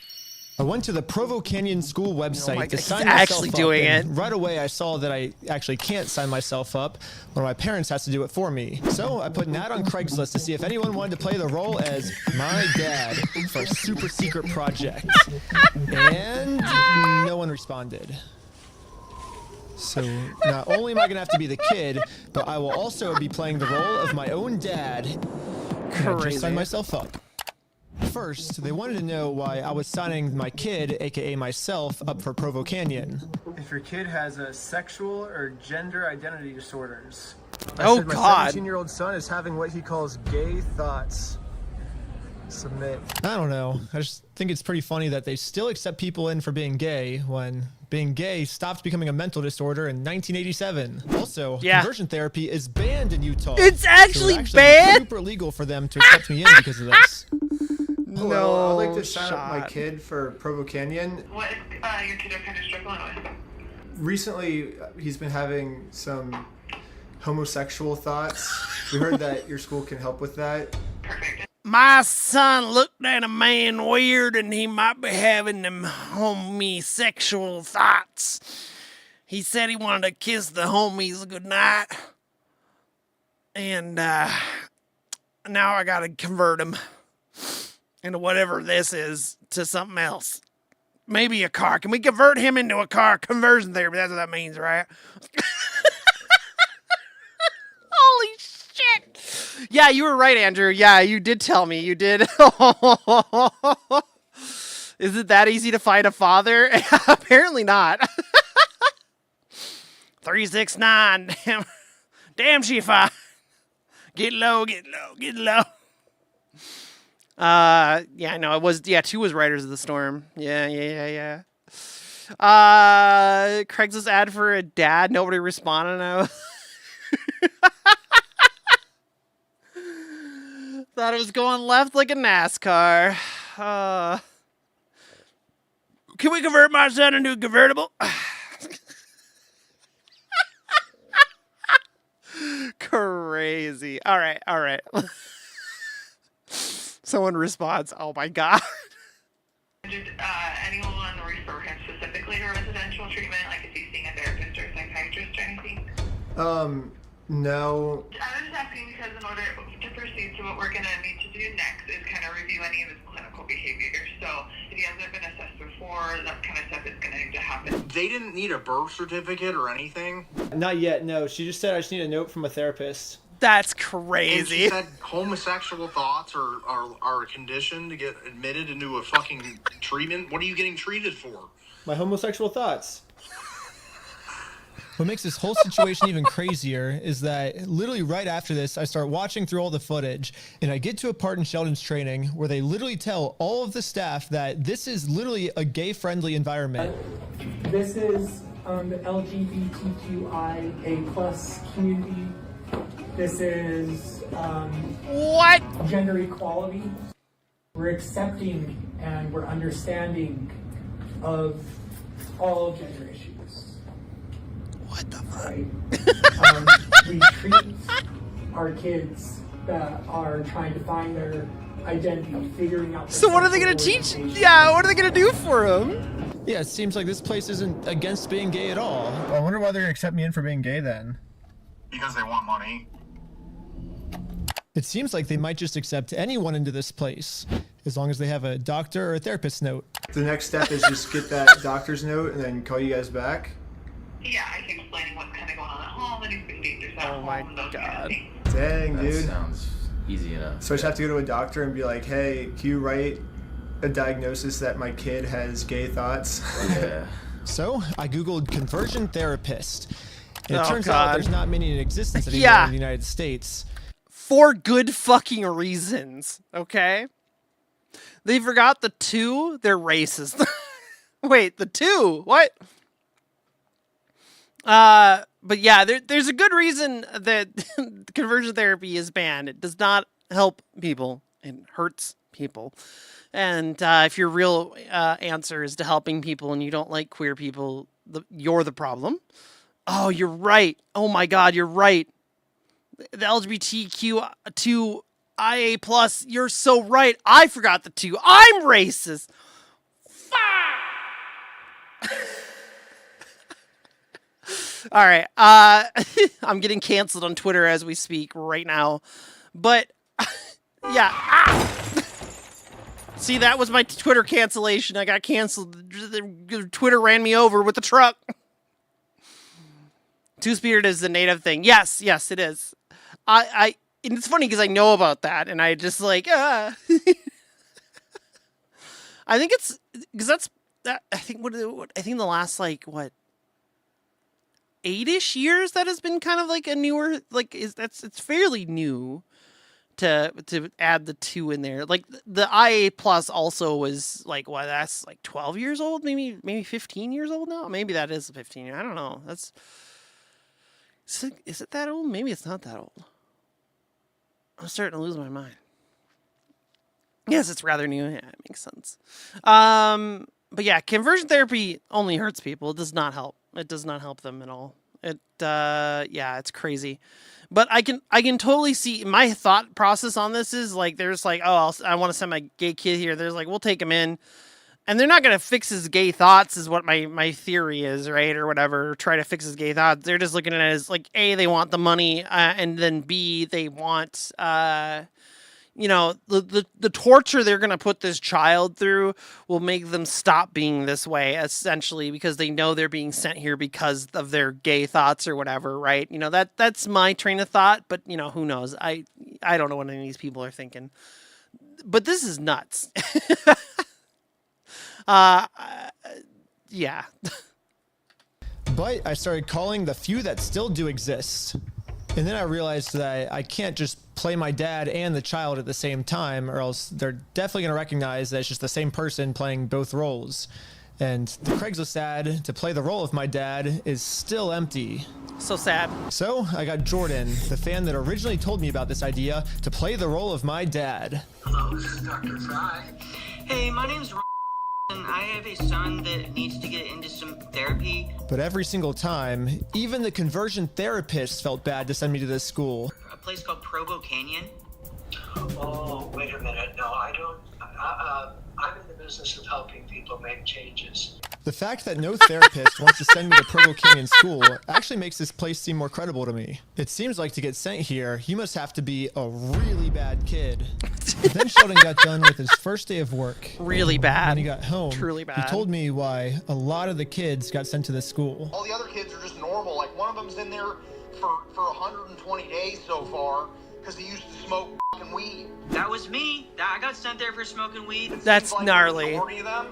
S3: I went to the Provo Canyon School website to sign myself up, and right away I saw that I actually can't sign myself up. One of my parents has to do it for me. So I put an ad on Craigslist to see if anyone wanted to play the role as my dad for a super secret project. And no one responded. So not only am I gonna have to be the kid, but I will also be playing the role of my own dad. And I just signed myself up. First, they wanted to know why I was signing my kid, aka myself, up for Provo Canyon.
S8: If your kid has a sexual or gender identity disorders.
S1: Oh God!
S8: My 17-year-old son is having what he calls gay thoughts. Submit.
S3: I don't know. I just think it's pretty funny that they still accept people in for being gay when being gay stopped becoming a mental disorder in 1987. Also, conversion therapy is banned in Utah.
S1: It's actually,
S3: so it's
S1: banned?
S3: super illegal for them to accept me in because of this.
S8: Hello, I'd like to sign up my kid for Provo Canyon.
S16: What your kid are kind of struggling with?
S8: Recently, he's been having some homosexual thoughts. We heard that your school can help with that.
S1: My son looked at a man weird and he might be having them homosexual thoughts. He said he wanted to kiss the homies goodnight. And now I gotta convert him into whatever this is to something else. Maybe a car. Can we convert him into a car? Conversion therapy, that's what that means, right? Holy shit. Yeah, you were right, Andrew. Yeah, you did tell me. You did. Is it that easy to find a father? Apparently not. 369. Damn, she fine. Get low, get low, get low. Yeah, no, it was, 2 was Riders of the Storm. Yeah. Craigslist ad for a dad. Nobody responded. Thought it was going left like a NASCAR. Can we convert my son into a convertible? crazy. All right. Someone responds, oh my God.
S16: Did anyone refer him specifically to residential treatment? Like, is he seeing a therapist or a psychiatrist or anything?
S8: No.
S16: I was just asking because in order to proceed to what we're going to need to do next is kind of review any of his clinical behavior. So if he hasn't been assessed before, that kind of stuff is going to need to happen.
S9: They didn't need a birth certificate or anything?
S8: Not yet, no. She just said I just need a note from a therapist.
S1: That's
S9: And
S1: crazy.
S9: she said homosexual thoughts are a condition to get admitted into a fucking treatment? What are you getting treated for?
S8: My homosexual thoughts.
S3: What makes this whole situation even crazier is that literally right after this, I start watching through all the footage, and I get to a part in Sheldon's training where they literally tell all of the staff that this is literally a gay-friendly environment.
S13: This is the LGBTQIA plus community. This is
S1: what?
S13: Gender equality. We're accepting and we're understanding of all gender issues.
S1: What the fuck?
S13: Right? We treat our kids that are trying to find their identity, figuring out.
S1: So what are they going to teach? Yeah, what are they going to do for him?
S3: Yeah, it seems like this place isn't against being gay at all.
S8: I wonder why they're gonna accept me in for being gay then.
S9: Because they want money.
S3: It seems like they might just accept anyone into this place, as long as they have a doctor or a therapist note.
S8: The next step is just get that doctor's note and then call you guys back.
S16: Yeah, I can explain what's kind of going on at home and his behaviors at home.
S1: Oh my
S16: and those
S1: God.
S16: kind of things.
S8: Dang,
S17: That
S8: dude.
S17: sounds easy enough.
S8: So I just have to go to a doctor and be like, hey, can you write a diagnosis that my kid has gay thoughts?
S17: Yeah.
S3: So I Googled conversion therapist. And it
S1: Oh,
S3: turns
S1: God.
S3: out there's not many in existence anymore
S1: Yeah.
S3: in the United States.
S1: For good fucking reasons, okay? They forgot the two, they're racist. Wait, the two? What? But yeah, there's a good reason that conversion therapy is banned. It does not help people. It hurts people. And if your real answer is to helping people and you don't like queer people, you're the problem. Oh, you're right. Oh my God, you're right. The LGBTQ2IA+, you're so right. I forgot the two. I'm racist. All right. I'm getting canceled on Twitter as we speak right now. But, yeah. See, that was my Twitter cancellation. I got canceled. Twitter ran me over with the truck. Two-spirit is the native thing. Yes, it is. And it's funny because I know about that, and I just like, I think it's because I think the last like what 8-ish years that has been kind of like a newer it's fairly new to add the two in there. Like the IA plus also was like that's like 12 years old, maybe 15 years old now. Maybe that is 15. I don't know. Is it that old? Maybe it's not that old. I'm starting to lose my mind. Yes, it's rather new. Yeah, it makes sense. But yeah, conversion therapy only hurts people. It does not help. It does not help them at all. Yeah, it's crazy. But I can totally see my thought process on this is like, there's like, oh, I want to send my gay kid here. There's like, we'll take him in. And they're not going to fix his gay thoughts is what my theory is, right? Or whatever, try to fix his gay thoughts. They're just looking at it as like, A, they want the money, and then B, they want, the torture they're going to put this child through will make them stop being this way, essentially, because they know they're being sent here because of their gay thoughts or whatever, right? That's my train of thought, but, who knows? I don't know what any of these people are thinking. But this is nuts. Yeah.
S3: But I started calling the few that still do exist. And then I realized that I can't just play my dad and the child at the same time, or else they're definitely going to recognize that it's just the same person playing both roles. And the Craigslist ad to play the role of my dad is still empty.
S1: So sad.
S3: So I got Jordan, the fan that originally told me about this idea, to play the role of my dad.
S19: Hello, this is Dr. Fry. Hey, my name's and I have a son that needs to get into some therapy.
S3: But every single time, even the conversion therapists felt bad to send me to this school.
S19: place called Provo Canyon?
S20: Oh, wait a minute. No, I don't. I'm in the business of helping people make changes.
S3: The fact that no therapist wants to send me to Provo Canyon School actually makes this place seem more credible to me. It seems like to get sent here, you must have to be a really bad kid. Then Sheldon got done with his first day of work.
S1: Really bad.
S3: When he got home,
S1: Truly bad.
S3: he told me why a lot of the kids got sent to this school.
S9: All the other kids are just normal. Like, one of them's in there for 120 days so far because he used to smoke fucking weed.
S19: That was me. I got sent there for smoking weed.
S1: That's
S9: Like,
S1: gnarly.
S9: The majority of them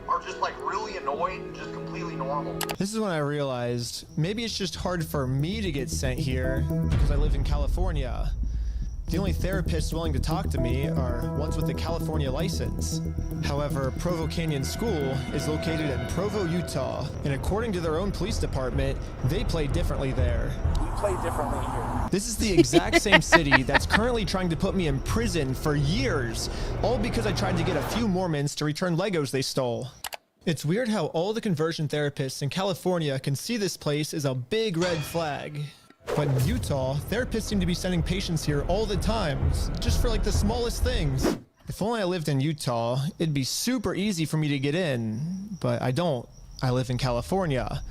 S9: are just like really annoyed and just completely normal.
S3: This is when I realized maybe it's just hard for me to get sent here because I live in California. The only therapists willing to talk to me are ones with a California license. However, Provo Canyon School is located in Provo, Utah, and according to their own police department, they play differently there.
S20: We play differently here.
S3: This is the exact same city that's currently trying to put me in prison for years, all because I tried to get a few Mormons to return Legos they stole. It's weird how all the conversion therapists in California can see this place as a big red flag. But in Utah, therapists seem to be sending patients here all the time, just for like the smallest things. If only I lived in Utah, it'd be super easy for me to get in, but I don't. I live in California.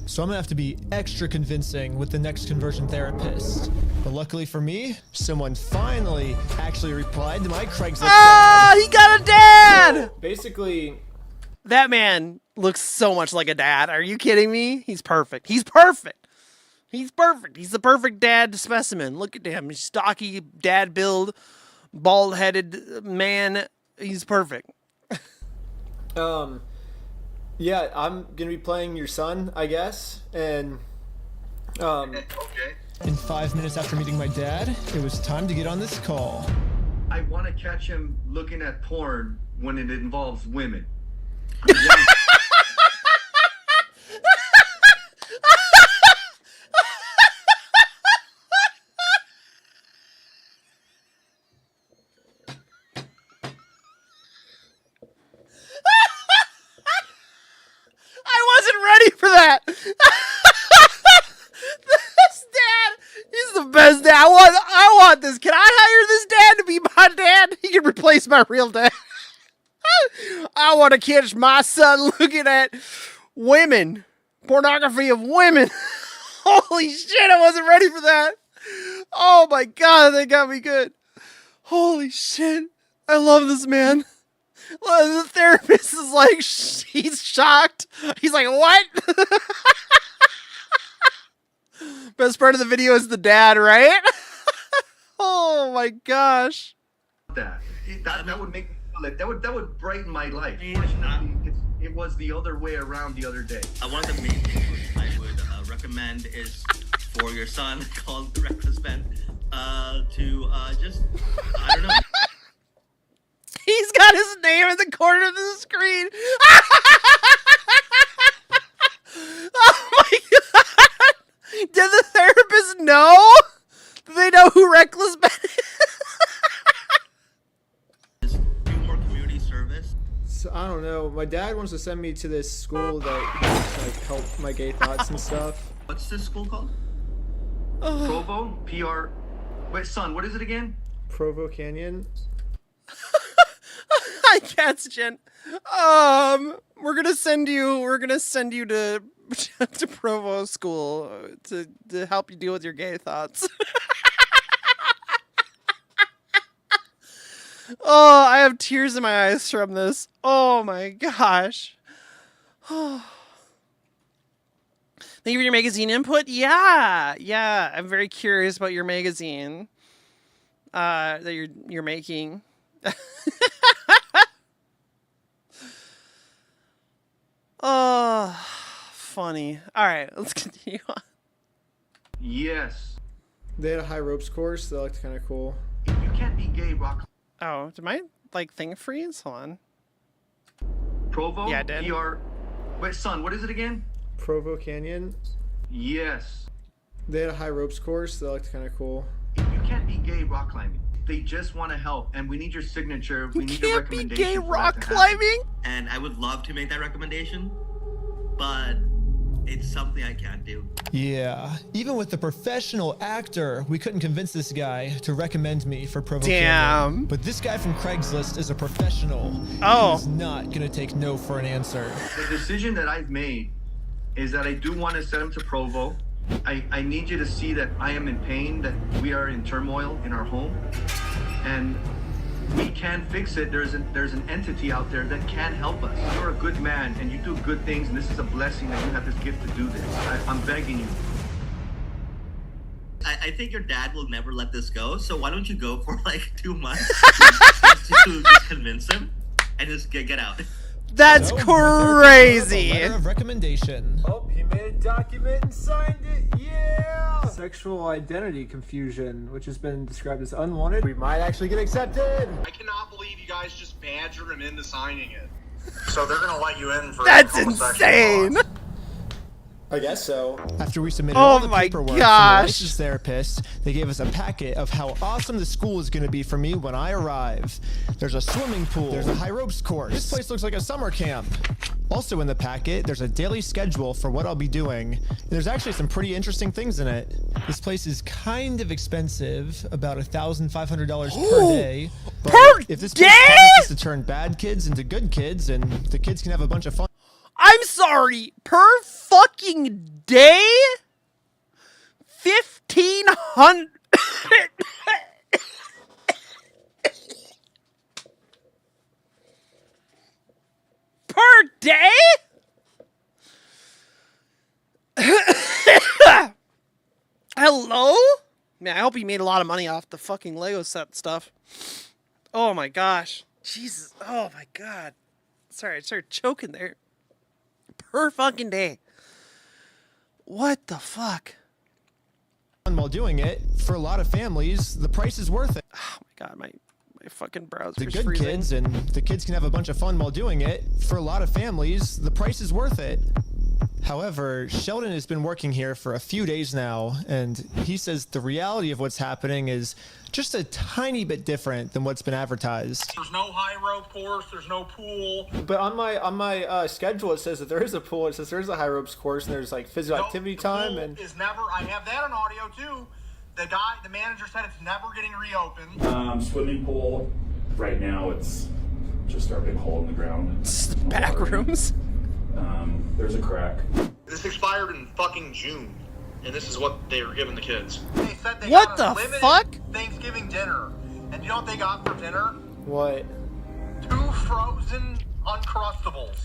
S3: So I'm gonna have to be extra convincing with the next conversion therapist. But luckily for me, someone finally actually replied to my Craigslist ad.
S1: He got a dad!
S8: Basically,
S1: that man looks so much like a dad. Are you kidding me? He's perfect. He's perfect. He's perfect. He's the perfect dad specimen. Look at him. He's stocky, dad build, bald-headed man. He's perfect.
S8: Yeah, I'm gonna be playing your son, I guess, and
S3: In 5 minutes after meeting my dad, it was time to get on this call.
S21: I want to catch him looking at porn when it involves women.
S1: I wasn't ready for that. This dad, he's the best dad. I want this. Can I hire this dad to be my dad? He can replace my real dad. I want to catch my son looking at women, pornography of women. Holy shit, I wasn't ready for that. Oh my god, they got me good. Holy shit, I love this man. The therapist is like, he's shocked. He's like, what? Best part of the video is the dad, right? Oh my gosh.
S21: That would make me feel like that would brighten my life. It was the other way around the other day.
S19: One of the main things I would recommend is for your son called Reckless Ben to just, I don't know.
S1: He's got his name in the corner of the screen. Oh my god! Did the therapist know? Do they know who Reckless Ben is?
S19: Do more community service.
S8: So I don't know. My dad wants to send me to this school that like help my gay thoughts and stuff.
S21: What's this school called? Provo? PR. Wait, son, what is it again?
S8: Provo Canyon.
S1: Hi, CatsAGen. We're gonna send you to to Provo School to help you deal with your gay thoughts. Oh, I have tears in my eyes from this. Oh my gosh. Thank you for your magazine input. Yeah. I'm very curious about your magazine that you're making. Oh, funny. All right, let's continue on.
S21: Yes.
S8: They had a high ropes course. That looked kind of cool.
S21: You can't be gay, Rock.
S1: Oh, did my thing freeze? Hold on.
S21: Provo?
S1: Yeah, I did.
S21: PR. Wait, son, what is it again?
S8: Provo Canyon.
S21: Yes.
S8: They had a high ropes course. That looked kind of cool.
S21: You can't be gay rock climbing. They just want to help, and we need your signature. We need a recommendation.
S1: Gay rock climbing?
S19: And I would love to make that recommendation, but it's something I can't do.
S3: Yeah, even with the professional actor, we couldn't convince this guy to recommend me for Provo
S1: Damn.
S3: Canyon. But this guy from Craigslist is a professional.
S1: Oh.
S3: He's not gonna take no for an answer.
S21: The decision that I've made is that I do want to send him to Provo. I need you to see that I am in pain, that we are in turmoil in our home, and we can fix it. There's an entity out there that can help us. You're a good man and you do good things, and this is a blessing that you have this gift to do this. I'm begging you.
S19: I think your dad will never let this go, so why don't you go for like 2 months to just convince him and just get out.
S1: That's
S3: So,
S1: crazy.
S3: a letter of recommendation.
S2: Oh, he made a document and signed it. Yeah. Sexual identity confusion, which has been described as unwanted.
S8: We might actually get accepted.
S9: I cannot believe you guys just badgered him into signing it. So they're gonna let you in for
S1: That's
S9: homosexual
S1: insane.
S9: thoughts.
S8: I guess so.
S3: After we submitted
S1: Oh
S3: all the
S1: my
S3: paperwork from the
S1: gosh.
S3: licensed therapist, they gave us a packet of how awesome the school is going to be for me when I arrive. There's a swimming pool. There's a high ropes course. This place looks like a summer camp. Also in the packet, there's a daily schedule for what I'll be doing. And there's actually some pretty interesting things in it. This place is kind of expensive, about $1,500 per day. But
S1: Per
S3: if this
S1: day?
S3: place promises to turn bad kids into good kids, and the kids can have a bunch of fun.
S1: I'm sorry, per fucking day? 1,500. Per day? Hello? Man, I hope he made a lot of money off the fucking Lego set stuff. Oh my gosh. Jesus. Oh my god. Sorry, I started choking there. Per fucking day. What the fuck?
S3: While doing it, for a lot of families, the price is worth it.
S1: Oh my god, my fucking browser's
S3: The good
S1: freezing.
S3: kids, and the kids can have a bunch of fun while doing it. For a lot of families, the price is worth it. However, Sheldon has been working here for a few days now, and he says the reality of what's happening is just a tiny bit different than what's been advertised.
S9: There's no high rope course. There's no pool.
S8: But on my schedule, it says that there is a pool. It says there's a high ropes course, and there's like physical activity time.
S9: Pool
S8: And
S9: is never. I have that on audio too. The manager said it's never getting reopened.
S14: Swimming pool. Right now, it's just our big hole in the ground.
S1: Back rooms.
S14: There's a crack.
S9: This expired in fucking June, and this is what they were giving the kids. They said they
S1: What
S9: got
S1: the
S9: a limited
S1: fuck?
S9: Thanksgiving dinner, and you know what they got for dinner?
S8: what?
S9: 2 frozen Uncrustables.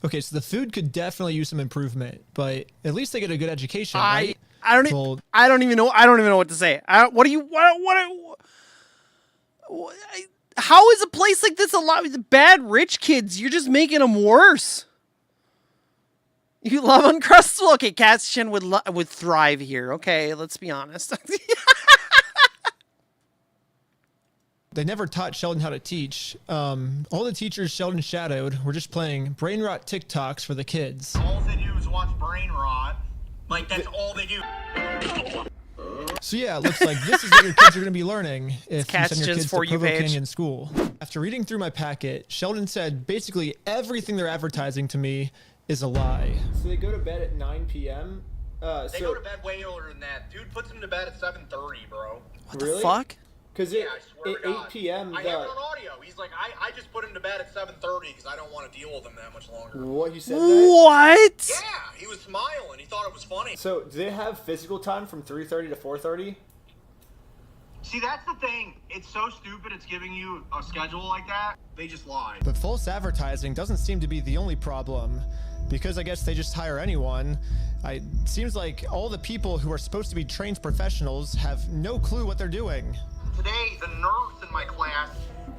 S3: Okay, so the food could definitely use some improvement, but at least they get a good education,
S1: I
S3: right?
S1: don't
S3: Well,
S1: I don't even know what to say. How is a place like this a lot with bad rich kids? You're just making them worse. You love Uncrustable? Okay, CatsAGen would thrive here. Okay, let's be honest.
S3: they never taught Sheldon how to teach. All the teachers Sheldon shadowed were just playing brain rot TikToks for the kids.
S9: All they do is watch brain rot. Like, that's all they do.
S3: So yeah, it looks like this is what your kids are going to be learning if you send your
S1: CatsAGen's
S3: kids to
S1: For You
S3: Provo
S1: page.
S3: Canyon School. After reading through my packet, Sheldon said basically everything they're advertising to me is a lie.
S8: So they go to bed at 9 p.m.
S9: They go to bed way earlier than that. Dude puts them to bed at 7:30, bro.
S1: What the fuck?
S8: Because
S9: Yeah, I swear
S8: at
S9: to
S8: 8
S9: God.
S8: p.m.
S9: I have it on audio. He's like, I just put him to bed at 7:30 because I don't want to deal with him that much longer.
S8: What, he said that?
S1: What?
S9: Yeah, he was smiling. He thought it was funny.
S8: So do they have physical time from 3:30 to 4:30?
S9: See, that's the thing. It's so stupid it's giving you a schedule like that. They just lie.
S3: But false advertising doesn't seem to be the only problem, because I guess they just hire anyone. It seems like all the people who are supposed to be trained professionals have no clue what they're doing.
S9: Today, the nurse in my class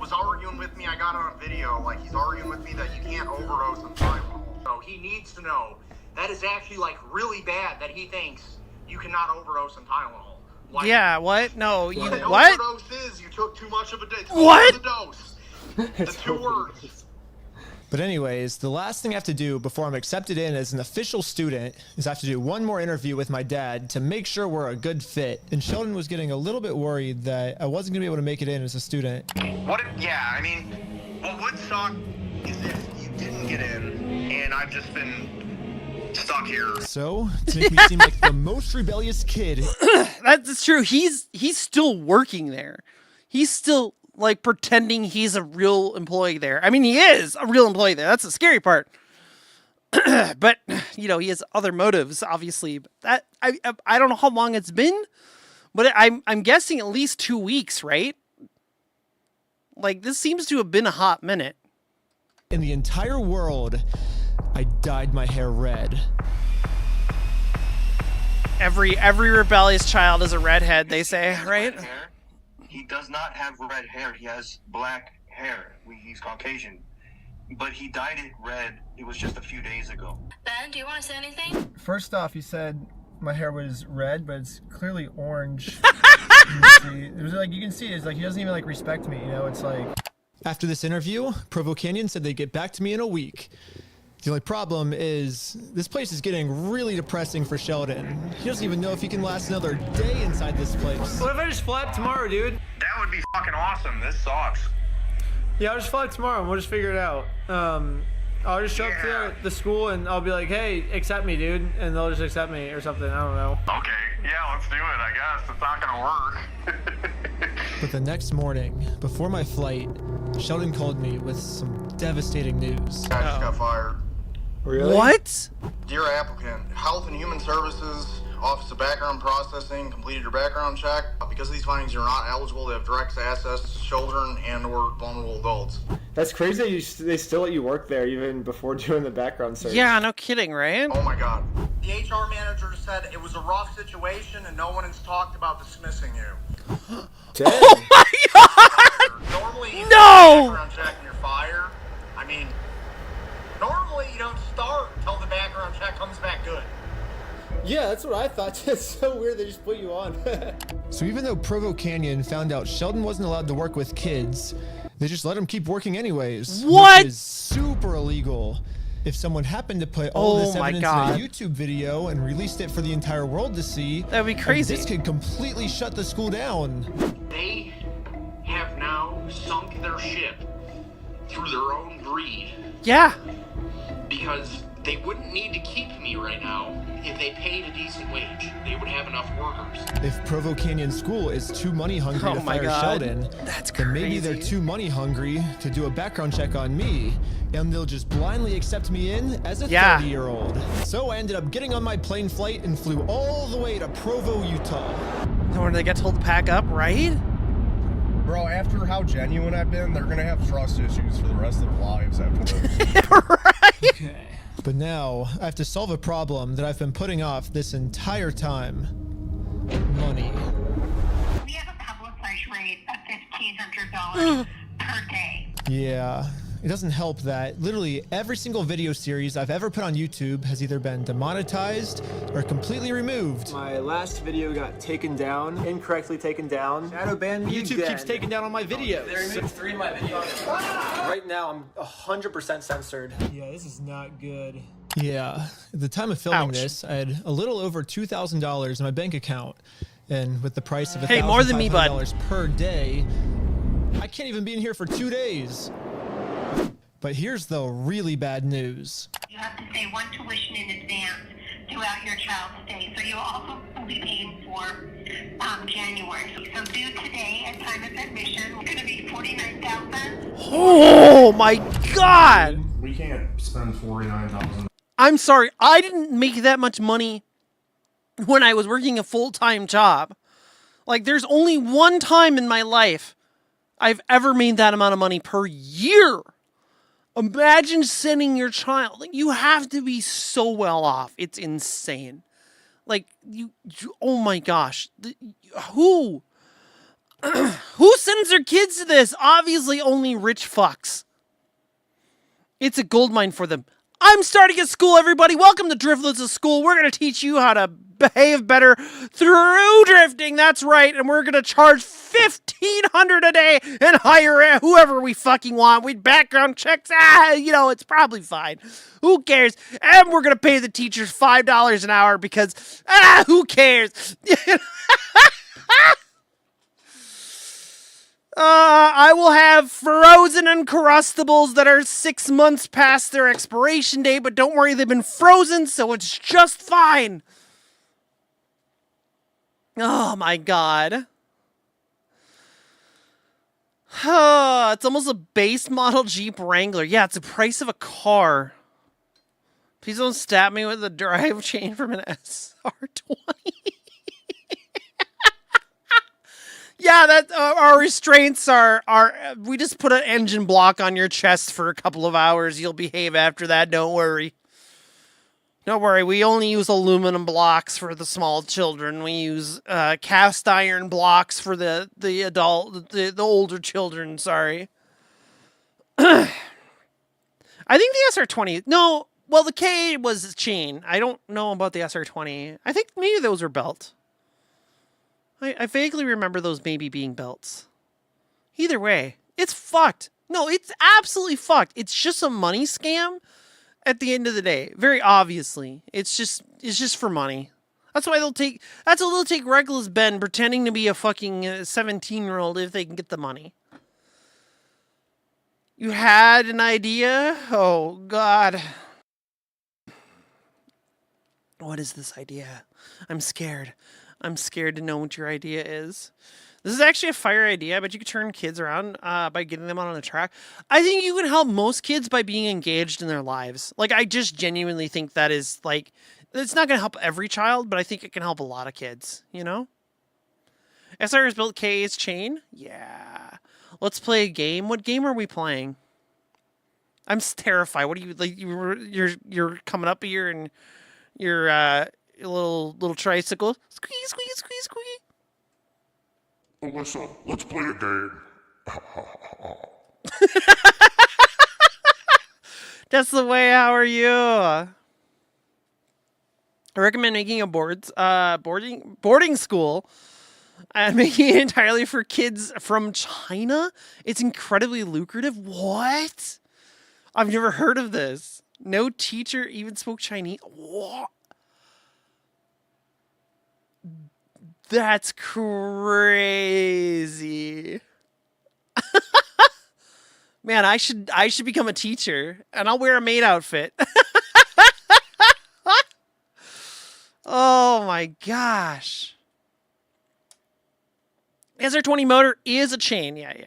S9: was arguing with me. I got it on video. Like, he's arguing with me that you can't overdose on Tylenol. So he needs to know that is actually, like, really bad that he thinks you cannot overdose on Tylenol. Like,
S1: Yeah, what? No, you
S9: an
S1: what?
S9: overdose is you took too much of a dose.
S1: What?
S9: The dose. The 2 words.
S3: But anyways, the last thing I have to do before I'm accepted in as an official student is I have to do one more interview with my dad to make sure we're a good fit. And Sheldon was getting a little bit worried that I wasn't going to be able to make it in as a student.
S9: What would suck is if you didn't get in, and I've just been stuck here.
S3: So, to make me seem like the most rebellious kid.
S1: That's true. He's still working there. He's still like pretending he's a real employee there. I mean, he is a real employee there. That's the scary part. But you know, he has other motives, obviously. That I don't know how long it's been, but I'm guessing at least 2 weeks, right? Like, this seems to have been a hot minute.
S3: In the entire world, I dyed my hair red.
S1: Every rebellious child is a redhead, they say, right?
S21: He does not have red hair. He has black hair. He's Caucasian. But he dyed it red. It was just a few days ago.
S5: Ben, do you want to say anything?
S2: First off, he said my hair was red, but it's clearly orange. You can see it's like he doesn't even like respect me, you know? It's like...
S3: After this interview, Provo Canyon said they'd get back to me in a week. The only problem is, this place is getting really depressing for Sheldon. He doesn't even know if he can last another day inside this place.
S2: What if I just fly up tomorrow, dude?
S9: That would be fucking awesome. This sucks.
S2: Yeah, I'll just fly up tomorrow and we'll just figure it out. I'll just show up to the school and I'll be like, hey, accept me, dude. And they'll just accept me or something. I don't know.
S9: Okay, yeah, let's do it, I guess. It's not gonna work.
S3: But the next morning, before my flight, Sheldon called me with some devastating news.
S9: I just got fired.
S2: Really?
S1: What?
S9: Dear applicant, Health and Human Services, Office of Background Processing, completed your background check. Because of these findings, you're not eligible to have direct access to children and or vulnerable adults.
S2: That's crazy that they still let you work there even before doing the background search.
S1: Yeah, no kidding, right?
S9: Oh my god. The HR manager said it was a rough situation and no one has talked about dismissing you.
S2: Dang.
S1: Oh my god!
S9: Normally, you
S1: No!
S9: background check and you're fired. I mean, normally you don't start until the background check comes back good.
S2: Yeah, that's what I thought. It's so weird they just put you on.
S3: So even though Provo Canyon found out Sheldon wasn't allowed to work with kids, they just let him keep working anyways.
S1: What?
S3: Which is super illegal. If someone happened to put all this evidence in a YouTube video and released it for the entire world to see,
S1: that'd be crazy.
S3: This could completely shut the school down.
S9: They have now sunk their ship through their own greed.
S1: Yeah.
S9: Because they wouldn't need to keep me right now if they paid a decent wage. They would have enough workers.
S3: If Provo Canyon School is too money hungry to fire Sheldon, then maybe they're too money hungry to do a background check on me, and they'll just blindly accept me in as a 30-year-old. So I ended up getting on my plane flight and flew all the way to Provo, Utah.
S1: When they get told to pack up, right?
S17: Bro, after how genuine I've been, they're gonna have trust issues for the rest of their lives after this.
S1: Right?
S3: Okay. But now, I have to solve a problem that I've been putting off this entire time. Money.
S5: We have a publicized rate of $1,500 per day.
S3: Yeah, it doesn't help that literally every single video series I've ever put on YouTube has either been demonetized or completely removed.
S2: My last video got taken down, incorrectly taken down. Shadow ban me
S3: YouTube
S2: again.
S3: keeps taking down on my videos.
S2: They removed 3 of my videos. Right now, I'm 100% censored. Yeah, this is not good.
S3: Yeah, at the time of filming this, I had a little over $2,000 in my bank account. And with the price of
S1: Hey, more than me, bud.
S3: $1,500 per day, I can't even be in here for 2 days. But here's the really bad news.
S5: You have to pay one tuition in advance throughout your child's stay. So you'll also be paying for January. So due today at time of admission, it's going to be $49,000.
S1: Oh my god!
S17: We can't spend $49,000.
S1: I'm sorry, I didn't make that much money when I was working a full-time job. Like, there's only one time in my life I've ever made that amount of money per year. Imagine sending your child. Like, you have to be so well off. It's insane. Like, you oh my gosh. Who sends their kids to this? Obviously only rich fucks. It's a goldmine for them. I'm starting at school, everybody. Welcome to Driftless School. We're going to teach you how to behave better through drifting. That's right. And we're going to charge $1,500 a day and hire whoever we fucking want. We'd background checks. You know, it's probably fine. Who cares? And we're going to pay the teachers $5 an hour because, who cares? I will have frozen Uncrustables that are 6 months past their expiration date, but don't worry, they've been frozen, so it's just fine. Oh my god. It's almost a base model Jeep Wrangler. Yeah, it's the price of a car. Please don't stab me with a drive chain from an SR20. Yeah, that our restraints are we just put an engine block on your chest for a couple of hours. You'll behave after that. Don't worry. Don't worry. We only use aluminum blocks for the small children. We use cast iron blocks for the adult, the older children. Sorry. I think the SR20. No, well, the K was chain. I don't know about the SR20. I think maybe those are belt. I vaguely remember those maybe being belts. Either way, it's fucked. No, it's absolutely fucked. It's just a money scam at the end of the day. Very obviously. It's just for money. That's why they'll take reckless Ben pretending to be a fucking 17-year-old if they can get the money. You had an idea? Oh, God. What is this idea? I'm scared. I'm scared to know what your idea is. This is actually a fire idea, but you could turn kids around by getting them out on the track. I think you can help most kids by being engaged in their lives. Like, I just genuinely think that is, like, it's not going to help every child, but I think it can help a lot of kids, you know? SR has built K's chain? Yeah. Let's play a game. What game are we playing? I'm terrified. What are you, like, you're coming up here and you're, little tricycle. Squeeze, squeeze, squeeze, squeeze.
S10: Alyssa, let's play a game.
S1: That's the way. How are you? I recommend making a boarding school and making it entirely for kids from China. It's incredibly lucrative. What? I've never heard of this. No teacher even spoke Chinese. What? That's crazy. Man, I should become a teacher and I'll wear a maid outfit. Oh my gosh. SR20 motor is a chain. Yeah.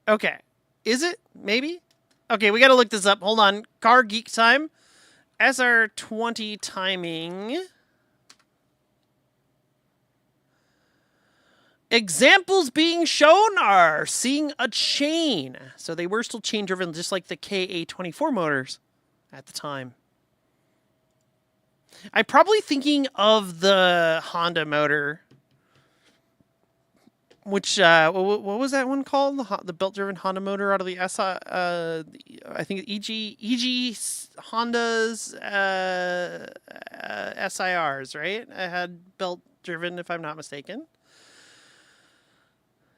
S1: Okay. Is it? Maybe? Okay, we got to look this up. Hold on. Car geek time. SR20 timing. Examples being shown are seeing a chain. So they were still chain driven, just like the KA24 motors at the time. I'm probably thinking of the Honda motor, which what was that one called? The belt-driven Honda motor out of the I think EG Honda's SIRs, right? I had belt-driven, if I'm not mistaken.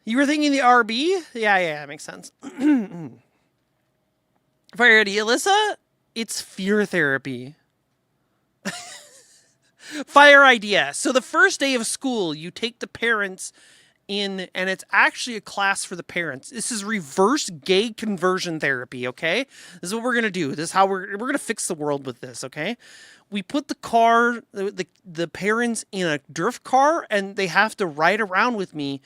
S1: You were thinking the RB? Yeah, makes sense. Fire idea, Lissa? It's fear therapy. Fire idea. So the first day of school, you take the parents in, and it's actually a class for the parents. This is reverse gay conversion therapy, okay? This is what we're going to do. This is how we're going to fix the world with this, okay? We put the parents in a drift car, and they have to ride around with me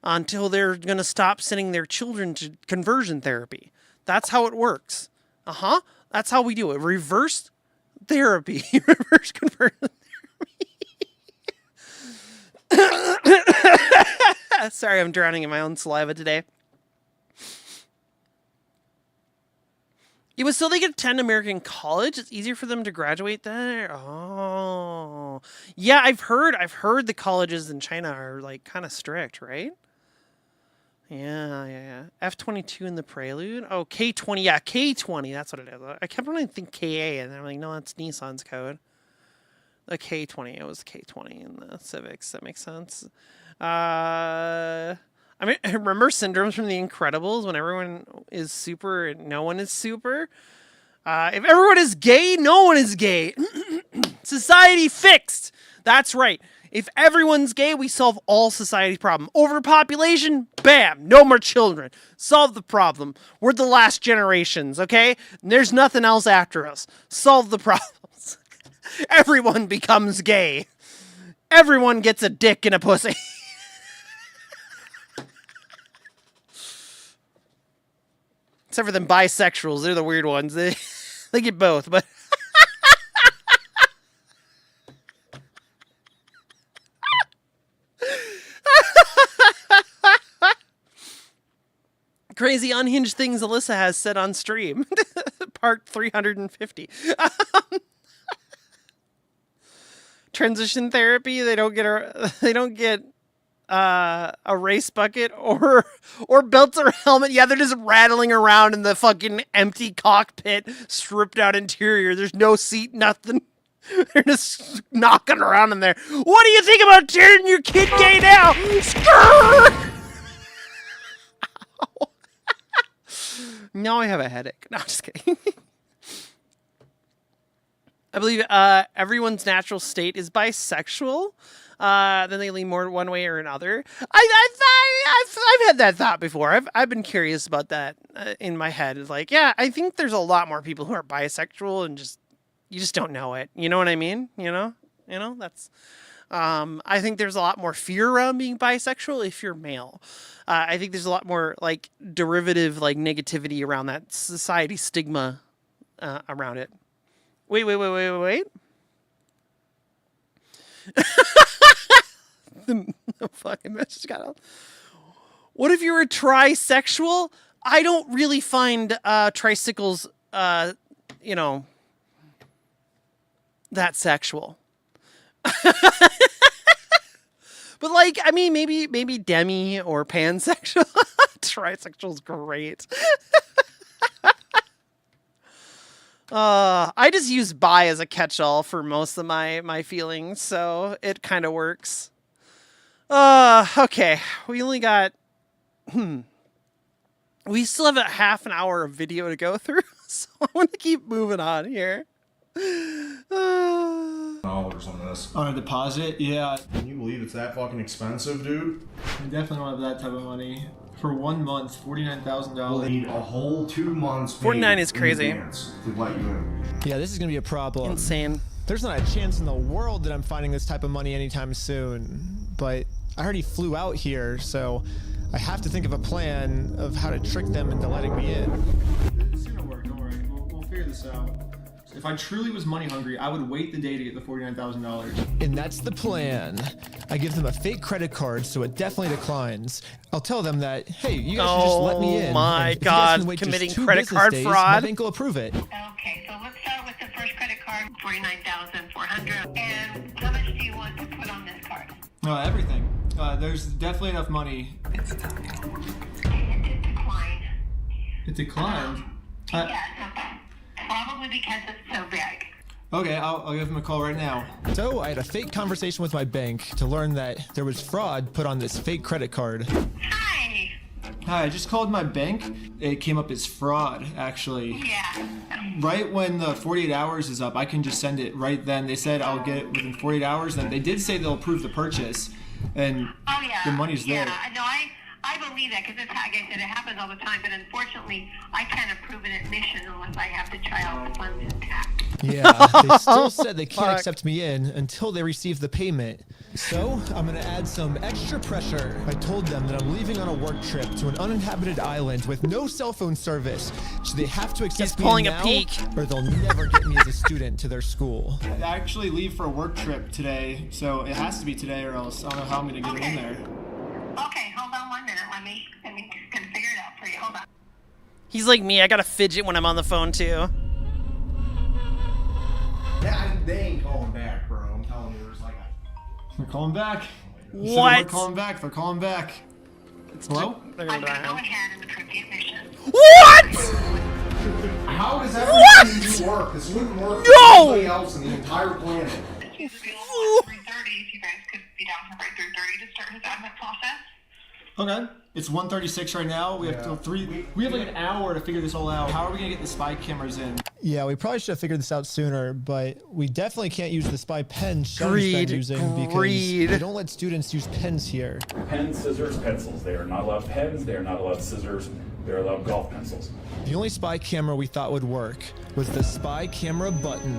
S1: until they're going to stop sending their children to conversion therapy. That's how it works. That's how we do it. Reverse therapy. Reverse conversion therapy. Sorry, I'm drowning in my own saliva today. It was so they could attend American college. It's easier for them to graduate there. Oh, yeah. I've heard the colleges in China are like kind of strict, right? Yeah. F22 in the Prelude. Oh, K20. Yeah, K20. That's what it is. I kept wanting to think KA, and I'm like, no, that's Nissan's code. The K20. It was K20 in the Civics. That makes sense. I mean, I remember Syndromes from The Incredibles when everyone is super and no one is super. If everyone is gay, no one is gay. Society fixed. That's right. If everyone's gay, we solve all society's problem. Overpopulation, bam, no more children. Solve the problem. We're the last generations, okay? There's nothing else after us. Solve the problems. Everyone becomes gay. Everyone gets a dick and a pussy. Except for them bisexuals. They're the weird ones. They get both, but... Crazy unhinged things Alyssa has said on stream. Part 350. Transition therapy. They don't get a race bucket or belts or helmet. Yeah, they're just rattling around in the fucking empty cockpit, stripped out interior. There's no seat, nothing. They're just knocking around in there. What do you think about turning your kid gay now? Skrrr! Now I have a headache. No, I'm just kidding. I believe everyone's natural state is bisexual. Then they lean more one way or another. I've had that thought before. I've been curious about that in my head. It's like, yeah, I think there's a lot more people who are bisexual and you just don't know it. You know what I mean? You know that's. I think there's a lot more fear around being bisexual if you're male. I think there's a lot more like derivative like negativity around that society stigma around it. Wait. the fucking message got out. What if you were trisexual? I don't really find tricycles, that sexual. But like, I mean, maybe demi or pansexual. Trisexual's great. I just use bi as a catch-all for most of my feelings, so it kind of works. Okay, we only got. We still have a half an hour of video to go through, so I want to keep moving on here.
S17: Dollars on this.
S3: On a deposit? Yeah.
S17: Can you believe it's that fucking expensive, dude?
S3: I definitely don't have that type of money. For 1 month, $49,000.
S17: We'll need a whole 2 months.
S1: 49 is crazy.
S17: To let you in.
S3: Yeah, this is gonna be a problem.
S1: Insane.
S3: There's not a chance in the world that I'm finding this type of money anytime soon. But I already flew out here, so I have to think of a plan of how to trick them into letting me in. It's gonna work, don't worry. We'll figure this out. If I truly was money hungry, I would wait the day to get the $49,000. And that's the plan. I give them a fake credit card, so it definitely declines. I'll tell them that, hey, you guys should just let me in.
S1: Oh my God, committing credit card fraud.
S3: My bank will approve it.
S5: Okay, so let's start with the first credit card, $49,400. And how much do you want to put on this card?
S3: Everything. There's definitely enough money.
S5: It did decline.
S3: It declined?
S5: Yeah, probably because it's so big.
S3: Okay, I'll give them a call right now. So I had a fake conversation with my bank to learn that there was fraud put on this fake credit card.
S5: Hi,
S3: I just called my bank. It came up as fraud, actually.
S5: Yeah.
S3: Right when the 48 hours is up, I can just send it right then. They said I'll get it within 48 hours. Then they did say they'll approve the purchase, and the money's there.
S5: Yeah, no, I believe that because it's, like I said, it happens all the time. But unfortunately, I can't approve an admission unless I have the child's funds intact.
S3: Yeah, they still said they can't accept me in until they receive the payment. So I'm gonna add some extra pressure. I told them that I'm leaving on a work trip to an uninhabited island with no cell phone service, so they have to accept me
S1: pulling
S3: now,
S1: a peek,
S3: or they'll never get me as a student to their school. I actually leave for a work trip today, so it has to be today, or else I don't know how I'm gonna get in there.
S5: Okay, hold on 1 minute. Let me can figure it out for you. Hold on.
S1: He's like me. I gotta fidget when I'm on the phone too.
S17: Yeah, they ain't calling back, bro. I'm telling you, there's like a...
S3: They're calling back.
S1: What?
S3: They're calling back. They're calling back. Hello?
S1: They're gonna die.
S5: Go ahead and approve the admission.
S1: What?
S17: How does everything work? This wouldn't work for anybody else on the entire planet.
S5: He's available at 3:30 if you guys could be down here by 3:30 to start his admin process.
S3: Okay. It's 1:36 right now. We have till 3. We have like an hour to figure this all out. How are we gonna get the spy cameras in? Yeah, we probably should have figured this out sooner, but we definitely can't use the spy pen Shelly's been using because they don't let students use pens here.
S14: Pens, scissors, pencils. They are not allowed pens. They are not allowed scissors. They are allowed golf pencils.
S3: The only spy camera we thought would work was the spy camera button.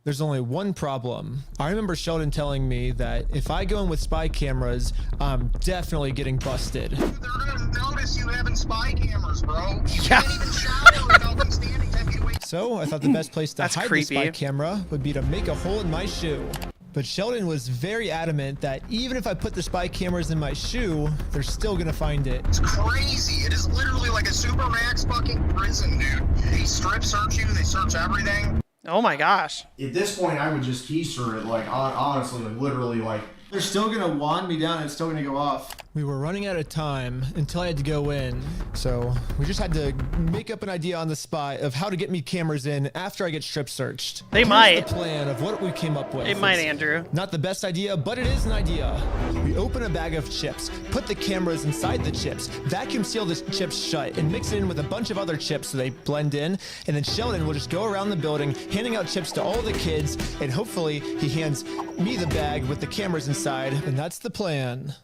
S3: There's only one problem. I remember Sheldon telling me that if I go in with spy cameras, I'm definitely getting busted.
S9: They're gonna notice you having spy cameras, bro. You can't even shower without them standing 10 feet away.
S3: So I thought the best place to hide the spy camera would be to make a hole in my shoe. But Sheldon was very adamant that even if I put the spy cameras in my shoe, they're still gonna find it.
S9: It's crazy. It is literally like a Supermax fucking prison, dude. They strip search you. They search everything.
S1: Oh my gosh.
S11: At this point, I would just keister it, like, honestly, like, literally, like...
S3: They're still gonna wand me down and it's still gonna go off. We were running out of time until I had to go in. So we just had to make up an idea on the spot of how to get me cameras in after I get strip searched.
S1: They might.
S3: The plan of what we came up with.
S1: It might, Andrew.
S3: Not the best idea, but it is an idea. We open a bag of chips, put the cameras inside the chips, vacuum seal the chips shut, and mix it in with a bunch of other chips so they blend in. And then Sheldon will just go around the building handing out chips to all the kids, and hopefully he hands me the bag with the cameras inside, and that's the plan.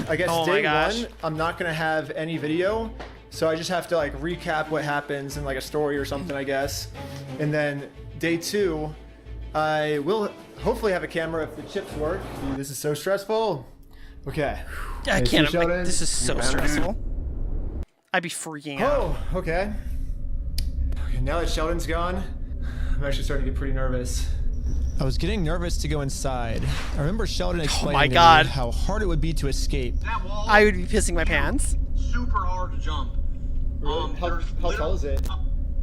S8: I guess day one, I'm not gonna have any video, so I just have to like recap what happens in like a story or something, I guess. And then day 2, I will hopefully have a camera if the chips work. Dude, this is so stressful. Okay.
S1: I can't. This is so stressful. I'd be freaking out.
S8: Oh, okay. Okay, now that Sheldon's gone, I'm actually starting to get pretty nervous.
S3: I was getting nervous to go inside. I remember Sheldon explaining to me how hard it would be to escape.
S1: I would be pissing my pants.
S9: Super hard to jump.
S8: Really? How tall is it?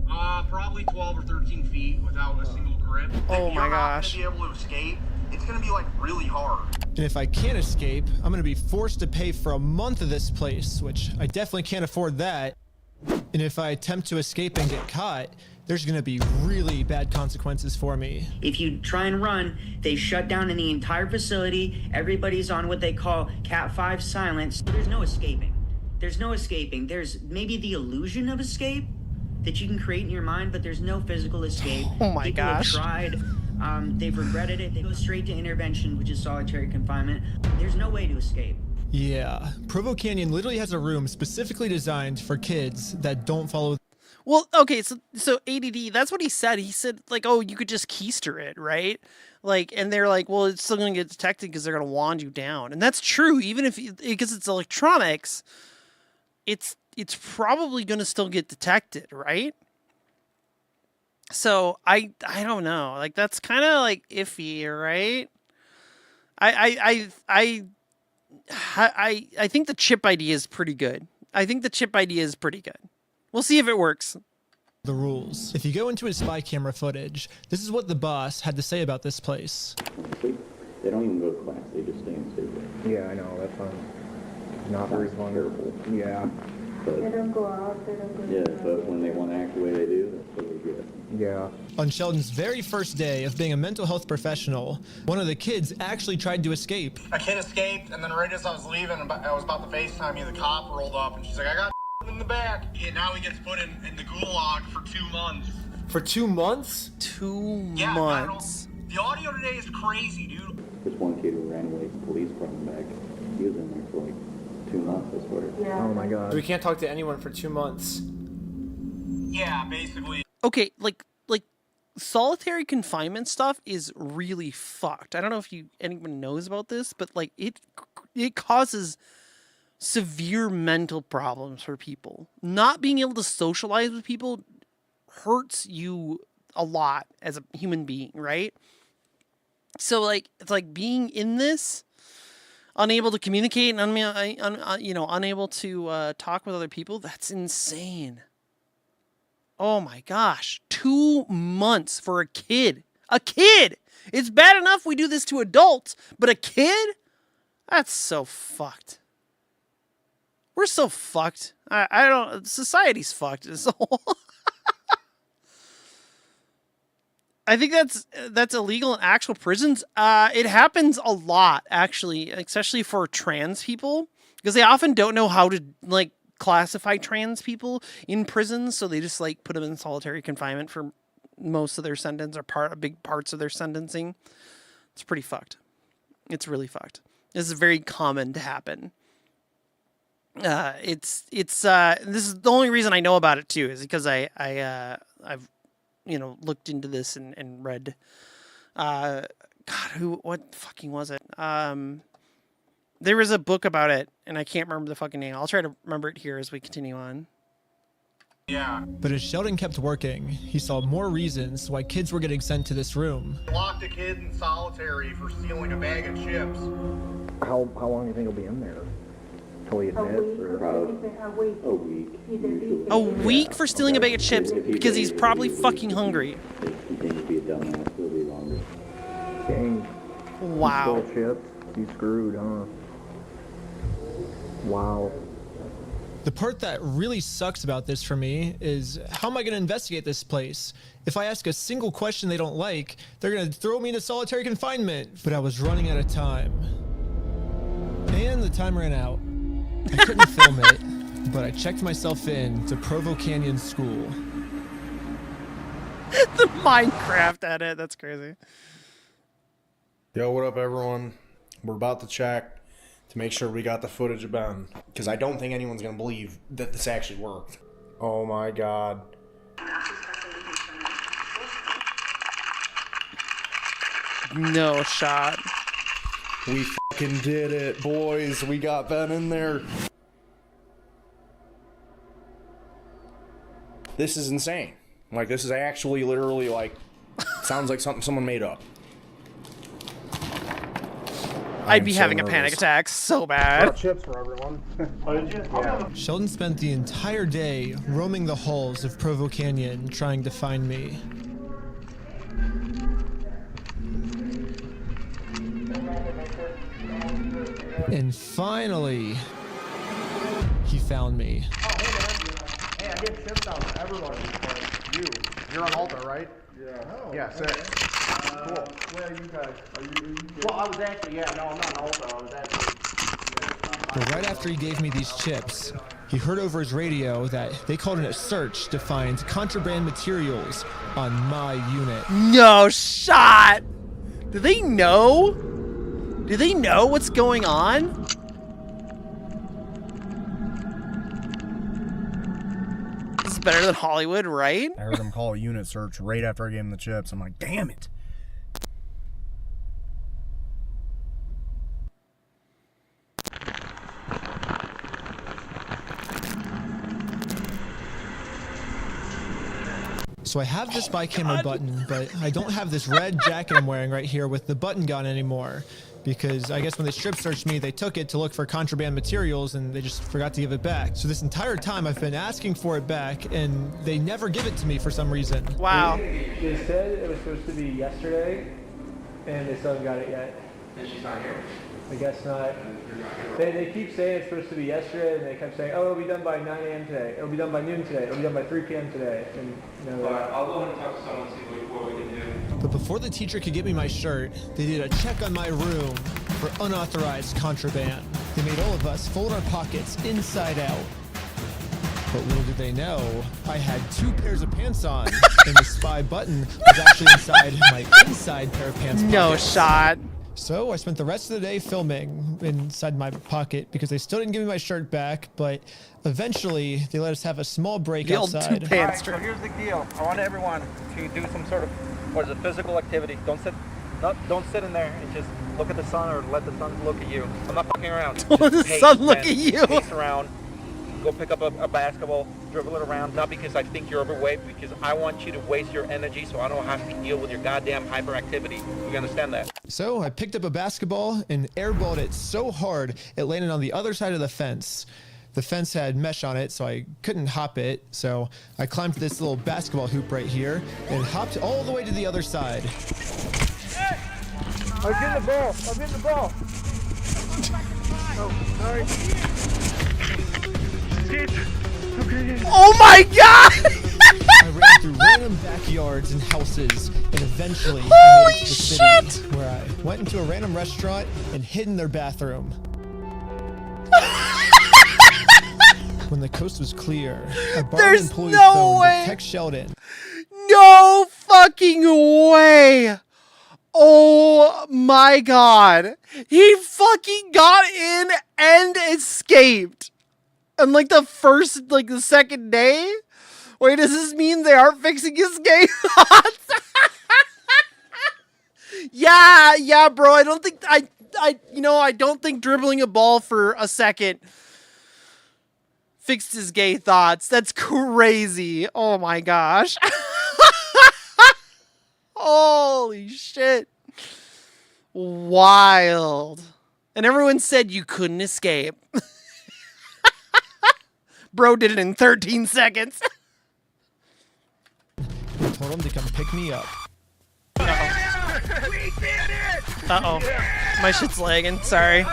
S9: Probably 12 or 13 feet without a single grip.
S1: Oh my gosh.
S9: If you're not gonna be able to escape, it's gonna be like really hard.
S3: And if I can't escape, I'm gonna be forced to pay for a month of this place, which I definitely can't afford that. And if I attempt to escape and get caught, there's gonna be really bad consequences for me.
S7: If you try and run, they shut down in the entire facility. Everybody's on what they call Cat 5 silence. There's no escaping. There's no escaping. There's maybe the illusion of escape that you can create in your mind, but there's no physical escape.
S1: Oh my gosh.
S7: People have tried. They've regretted it. They go straight to intervention, which is solitary confinement. There's no way to escape.
S3: Yeah, Provo Canyon literally has a room specifically designed for kids that don't follow.
S1: Well, okay, so ADD, that's what he said. He said, like, oh, you could just keister it, right? Like, and they're like, well, it's still going to get detected because they're going to wand you down. And that's true, even if, because it's electronics, it's probably going to still get detected, right? So, I don't know. Like, that's kind of, like, iffy, right? I think the chip idea is pretty good. We'll see if it works.
S3: The rules. If you go into his spy camera footage, this is what the boss had to say about this place.
S10: They don't even go to class, they just stay in state.
S11: Yeah, I know, that's not very fun.
S10: Terrible.
S11: Yeah.
S10: But,
S6: They don't go out, they don't go
S10: yeah, but when they want to act the way they do, that's what we get.
S11: Yeah.
S3: On Sheldon's very first day of being a mental health professional, one of the kids actually tried to escape.
S9: A kid escaped, and then right as I was leaving, I was about to FaceTime you, the cop rolled up, and she's like, I got in the back. Yeah, now he gets put in the gulag for 2 months.
S8: For 2 months?
S1: 2 months.
S9: The audio today is crazy, dude.
S10: This one kid who ran away, the police brought him back. He was in there for like 2 months, I swear.
S6: Yeah.
S8: Oh my god. So we can't talk to anyone for 2 months.
S9: Yeah, basically.
S1: Okay, like solitary confinement stuff is really fucked. I don't know if anyone knows about this, but like it causes severe mental problems for people. Not being able to socialize with people hurts you a lot as a human being, right? So like it's like being in this, unable to communicate and unable to talk with other people. That's insane. Oh my gosh, 2 months for a kid. A kid! It's bad enough we do this to adults, but a kid? That's so fucked. We're so fucked. I don't, society's fucked as a whole. I think that's illegal in actual prisons. It happens a lot, actually, especially for trans people, because they often don't know how to like classify trans people in prisons, so they just like put them in solitary confinement for most of their sentence or big parts of their sentencing. It's pretty fucked. It's really fucked. This is very common to happen. This is the only reason I know about it too, is because I've looked into this and read, what fucking was it? There was a book about it and I can't remember the fucking name. I'll try to remember it here as we continue on.
S9: Yeah.
S3: But as Sheldon kept working, he saw more reasons why kids were getting sent to this room.
S9: Locked a kid in solitary for stealing a bag of chips.
S10: How long do you think he'll be in there? Till he admits, or a week?
S1: A week for stealing a bag of chips because he's probably fucking hungry.
S10: If he thinks to be a dumbass, it'll be longer. Dang.
S1: Wow.
S10: You stole chips? You screwed, huh? Wow.
S3: The part that really sucks about this for me is, how am I going to investigate this place? If I ask a single question they don't like, they're going to throw me into solitary confinement. But I was running out of time. And the time ran out. I couldn't film it, but I checked myself in to Provo Canyon School.
S1: The Minecraft edit, that's crazy.
S17: Yo, what up, everyone? We're about to check to make sure we got the footage of Ben, because I don't think anyone's gonna believe that this actually worked. Oh my god.
S1: No shot.
S17: We fucking did it, boys. We got Ben in there. This is insane. Like, this is actually literally like, sounds like something someone made up.
S1: I'd be having a panic attack so bad.
S11: Chips for everyone. Oh, did you? Yeah.
S3: Sheldon spent the entire day roaming the halls of Provo Canyon trying to find me. And finally, he found me.
S11: Oh, hey, man. Hey, I get chips out to everyone. You're on Alta, right? Yeah. Oh, yeah, sick. Cool. Where are you guys? Well, I was actually, I'm not on Alta. I was actually...
S3: But right after he gave me these chips, he heard over his radio that they called in a search to find contraband materials on my unit.
S1: No shot! Do they know? Do they know what's going on? This is better than Hollywood, right?
S17: I heard him call a unit search right after I gave him the chips. I'm like, damn it.
S3: So I have this spy camera button, but I don't have this red jacket I'm wearing right here with the button gun anymore. Because I guess when they strip searched me, they took it to look for contraband materials and they just forgot to give it back. So this entire time I've been asking for it back and they never give it to me for some reason.
S1: Wow.
S2: They said it was supposed to be yesterday and they still haven't got it yet.
S4: And she's not here?
S2: I guess not. They keep saying it's supposed to be yesterday, and they kept saying, oh, it'll be done by 9 a.m. today. It'll be done by noon today. It'll be done by 3 p.m. today. And no.
S4: I'll go and talk to someone and see what we can do.
S3: But before the teacher could get me my shirt, they did a check on my room for unauthorized contraband. They made all of us fold our pockets inside out. But little did they know, I had 2 pairs of pants on, and the spy button was actually inside my inside pair of pants.
S1: No shot.
S3: So I spent the rest of the day filming inside my pocket because they still didn't give me my shirt back, but eventually they let us have a small break outside.
S22: Alright, so here's the deal. I want everyone to do some sort of, what is it, physical activity. Don't sit in there and just look at the sun or let the sun look at you. I'm not fucking around.
S1: Don't let the sun look at you.
S22: Pace around. Go pick up a basketball, dribble it around, not because I think you're overweight, because I want you to waste your energy so I don't have to deal with your goddamn hyperactivity. You understand that?
S3: So I picked up a basketball and airballed it so hard it landed on the other side of the fence. The fence had mesh on it, so I couldn't hop it. So I climbed this little basketball hoop right here and hopped all the way to the other side.
S2: Hey! I'm getting the ball. I'm getting the ball. Oh, sorry.
S1: Oh my god!
S3: I ran through random backyards and houses, and eventually I made it to the city, where I went into a random restaurant and hid in their bathroom. When the coast was clear, I borrowed an employee's phone to text Sheldon.
S1: No fucking way! Oh my god. He fucking got in and escaped. And like the second day? Wait, does this mean they aren't fixing his game? Yeah, bro. I don't think I don't think dribbling a ball for a second fixed his gay thoughts. That's crazy. Oh my gosh. Holy shit. Wild. And everyone said you couldn't escape. Bro did it in 13 seconds.
S3: I told him to come pick me up.
S1: Uh-oh. My shit's lagging. Sorry.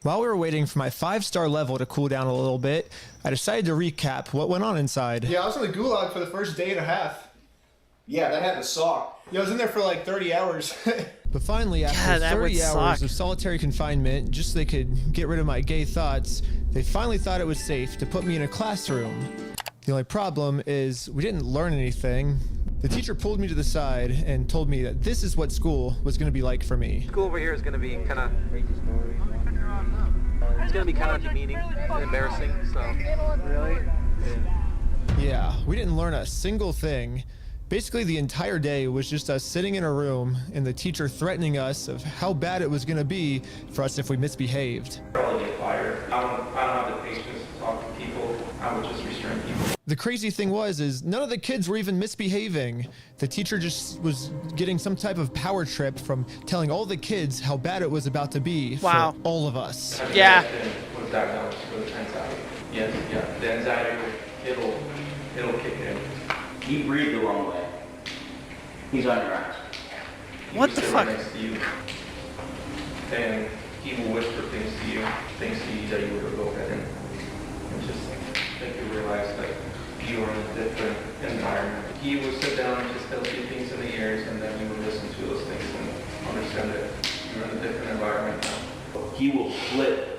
S3: While we were waiting for my 5-star level to cool down a little bit, I decided to recap what went on inside.
S8: Yeah, I was in the gulag for the first day and a half. Yeah, that had to suck. Yeah, I was in there for like 30 hours.
S3: But finally, after 30 hours of solitary confinement, just so they could get rid of my gay thoughts, they finally thought it was safe to put me in a classroom. The only problem is we didn't learn anything. The teacher pulled me to the side and told me that this is what school was going to be like for me.
S22: School over here is going to be kind of... It's going to be kind of demeaning and embarrassing, so... Really?
S3: Yeah, we didn't learn a single thing. Basically, the entire day was just us sitting in a room and the teacher threatening us of how bad it was going to be for us if we misbehaved.
S4: Probably get fired. I don't have the patience to talk to people. I would just restrain people.
S3: The crazy thing is none of the kids were even misbehaving. The teacher just was getting some type of power trip from telling all the kids how bad it was about to be for all of us.
S1: Yeah.
S4: Was diagnosed with anxiety. Yes, yeah. The anxiety, it'll kick in.
S15: You breathe the wrong way. He's on your eyes.
S1: What the fuck?
S4: Next to you, and he will whisper things to you that you would go ahead and just make you realize that you are in a different environment. He will sit down and just tell you things in the ears, and then you will listen to those things and understand that you're in a different environment now.
S15: He will flip.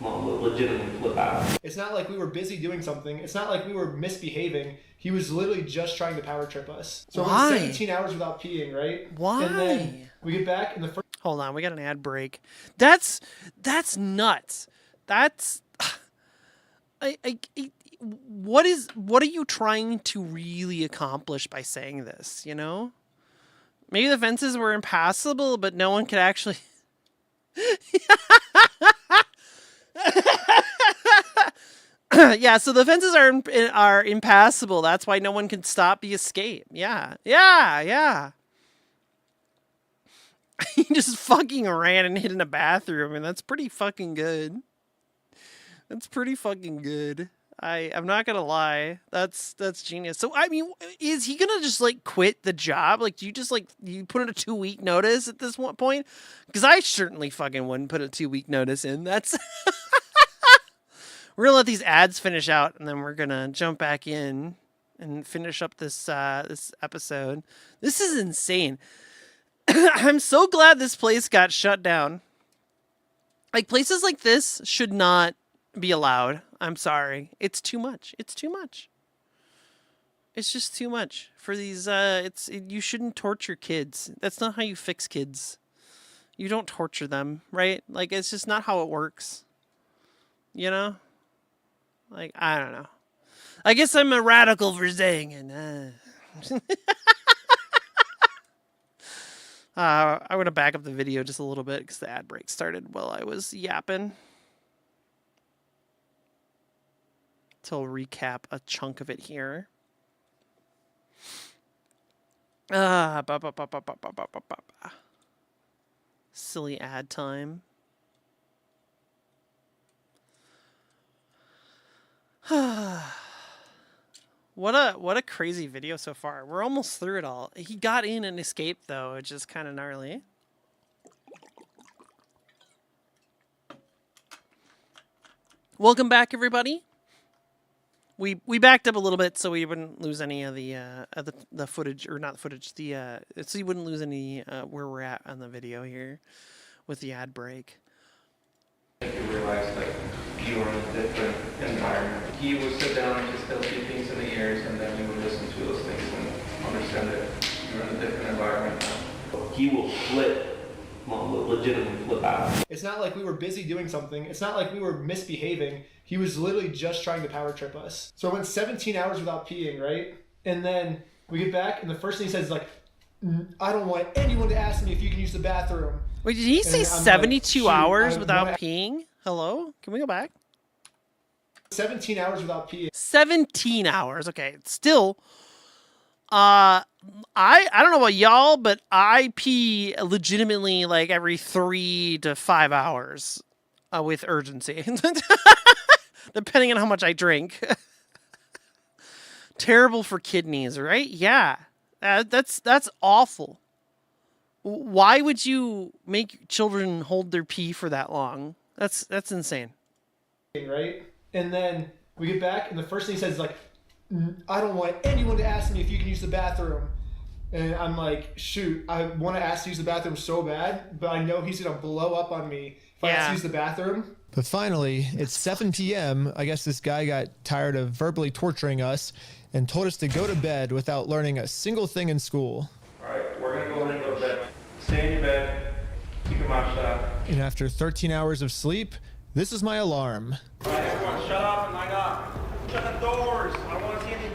S15: Will legitimately flip out.
S8: It's not like we were busy doing something. It's not like we were misbehaving. He was literally just trying to power trip us. So we went 17 hours without peeing, right?
S1: Why?
S8: And then we get back and the first...
S1: Hold on, we got an ad break. That's nuts. That's... what are you trying to really accomplish by saying this, you know? Maybe the fences were impassable, but no one could actually... Yeah, so the fences are impassable. That's why no one can stop the escape. Yeah. He just fucking ran and hid in a bathroom, and that's pretty fucking good. I'm not gonna lie. That's genius. So I mean, is he gonna just like quit the job? Like, do you just you put in a 2-week notice at this one point? Because I certainly fucking wouldn't put a 2-week notice in. That's we're gonna let these ads finish out, and then we're gonna jump back in and finish up this this episode. This is insane. I'm so glad this place got shut down. Like, places like this should not be allowed. I'm sorry. It's too much. It's just too much for these. You shouldn't torture kids. That's not how you fix kids. You don't torture them, right? Like, it's just not how it works. You know? Like, I don't know. I guess I'm a radical for saying it. I'm going to back up the video just a little bit because the ad break started while I was yapping. So I'll recap a chunk of it here. Silly ad time. What a crazy video so far. We're almost through it all. He got in and escaped though, which is kind of gnarly. Welcome back, everybody. We backed up a little bit so we wouldn't lose any of the footage, or not footage, so you wouldn't lose any where we're at on the video here with the ad break.
S4: I think you realize that you are in a different environment. He would sit down and just tell you things in the ears, and then you would listen to those things and understand that you're in a different environment now.
S15: He will flip, legitimately flip out.
S8: It's not like we were busy doing something. It's not like we were misbehaving. He was literally just trying to power trip us. So I went 17 hours without peeing, right? And then we get back, and the first thing he says is like, I don't want anyone to ask me if you can use the bathroom.
S1: Wait, did he say 72 hours without peeing? Hello? Can we go back?
S8: 17 hours without peeing.
S1: 17 hours. Okay, still. I don't know about y'all, but I pee legitimately like every 3 to 5 hours with urgency. Depending on how much I drink. Terrible for kidneys, right? Yeah. That's awful. Why would you make children hold their pee for that long? That's insane.
S8: Right? And then we get back, and the first thing he says is like, I don't want anyone to ask me if you can use the bathroom. And I'm like, shoot, I want to ask to use the bathroom so bad, but I know he's going to blow up on me if I ask to use the bathroom.
S3: But finally, it's 7 p.m. I guess this guy got tired of verbally torturing us and told us to go to bed without learning a single thing in school.
S4: All right, we're going to go ahead and go to bed. Stay in your bed. Keep your mouth shut.
S3: And after 13 hours of sleep, this is my alarm.
S22: All right, everyone, shut up and line up. Shut the doors. I don't want to see any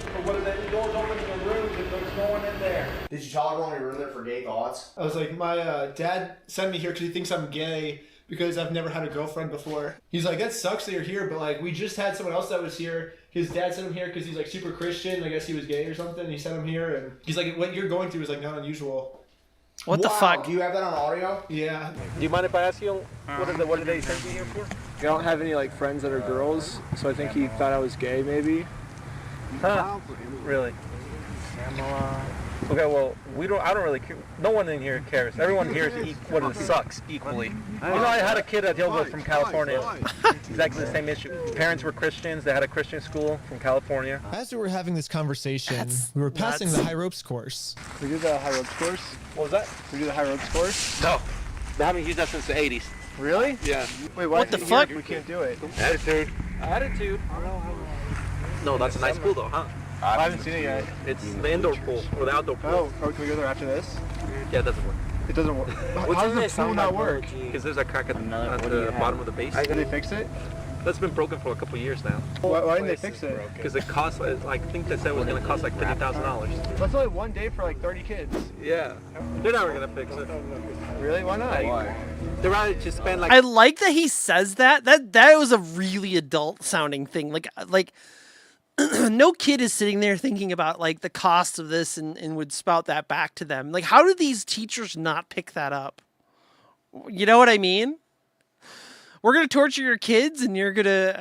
S22: doors open in the rooms if there's no one in there.
S11: Did you tell everyone you were in there for gay thoughts?
S8: I was like, my dad sent me here because he thinks I'm gay because I've never had a girlfriend before. He's like, that sucks that you're here, but like, we just had someone else that was here. His dad sent him here because he's like super Christian. I guess he was gay or something. And he sent him here, and he's like, what you're going through is like not unusual.
S1: What the fuck?
S11: Do you have that on audio?
S8: Yeah.
S22: Do you mind if I ask you what did they send you here for?
S12: I don't have any like friends that are girls, so I think he thought I was gay maybe.
S22: Huh? Really? Okay, well, I don't really care. No one in here cares. Everyone here sucks equally. I had a kid I dealt with from California. Exactly the same issue. Parents were Christians. They had a Christian school from California.
S3: As we were having this conversation, we were passing the high ropes course.
S12: We did the high ropes course.
S22: What was that?
S12: We did the high ropes course.
S22: No. They haven't used that since the 80s.
S12: Really?
S22: Yeah.
S12: Wait, what the fuck? We can't do it.
S22: Attitude. Attitude. No, that's a nice pool though, huh?
S12: I haven't seen it yet.
S22: It's the indoor pool or the outdoor pool.
S12: Oh, can we go there after this?
S22: Yeah, it doesn't work.
S12: It doesn't work. How does the pool not work?
S22: Because there's a crack at the bottom of the base.
S12: Did they fix it?
S22: That's been broken for a couple years now.
S12: Why didn't they fix it?
S22: Because it costs, I think they said it was going to cost like $50,000.
S12: That's only one day for like 30 kids.
S22: Yeah. They're never going to fix it.
S12: Really? Why not?
S22: Why? They'd rather just spend like...
S1: I like that he says that. That was a really adult sounding thing. Like no kid is sitting there thinking about like the cost of this and would spout that back to them. Like, how do these teachers not pick that up? You know what I mean? We're going to torture your kids and you're going to,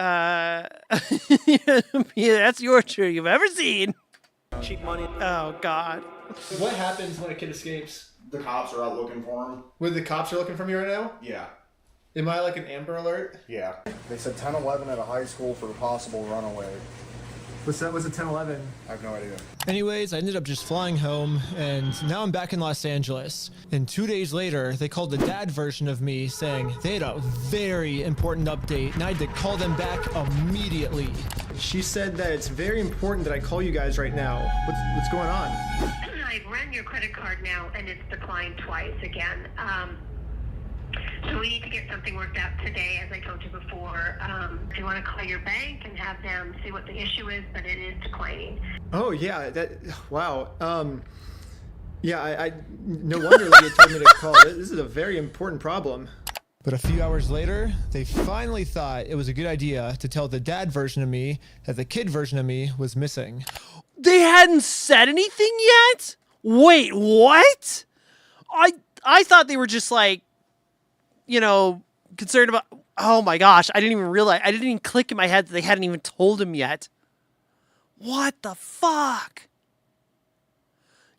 S1: yeah, that's your true you've ever seen.
S22: Cheap money.
S1: Oh, God.
S8: What happens when a kid escapes?
S11: The cops are out looking for him.
S8: Wait, the cops are looking for me right now?
S11: Yeah.
S8: Am I like an Amber Alert?
S11: Yeah. They said 10-11 at a high school for a possible runaway.
S8: What's that? Was it 10-11?
S11: I have no idea.
S3: Anyways, I ended up just flying home, and now I'm back in Los Angeles. And 2 days later, they called the dad version of me saying they had a very important update, and I had to call them back immediately.
S8: She said that it's very important that I call you guys right now. What's going on?
S5: I've ran your credit card now, and it's declined twice again. So we need to get something worked out today, as I told you before. Do you want to call your bank and have them see what the issue is, but it is declining.
S8: Oh, yeah. Wow. Yeah, I no wonder Leah told me to call. This is a very important problem.
S3: But a few hours later, they finally thought it was a good idea to tell the dad version of me that the kid version of me was missing.
S1: They hadn't said anything yet? Wait, what? I thought they were just like, you know, concerned about, oh my gosh, I didn't even click in my head that they hadn't even told him yet. What the fuck?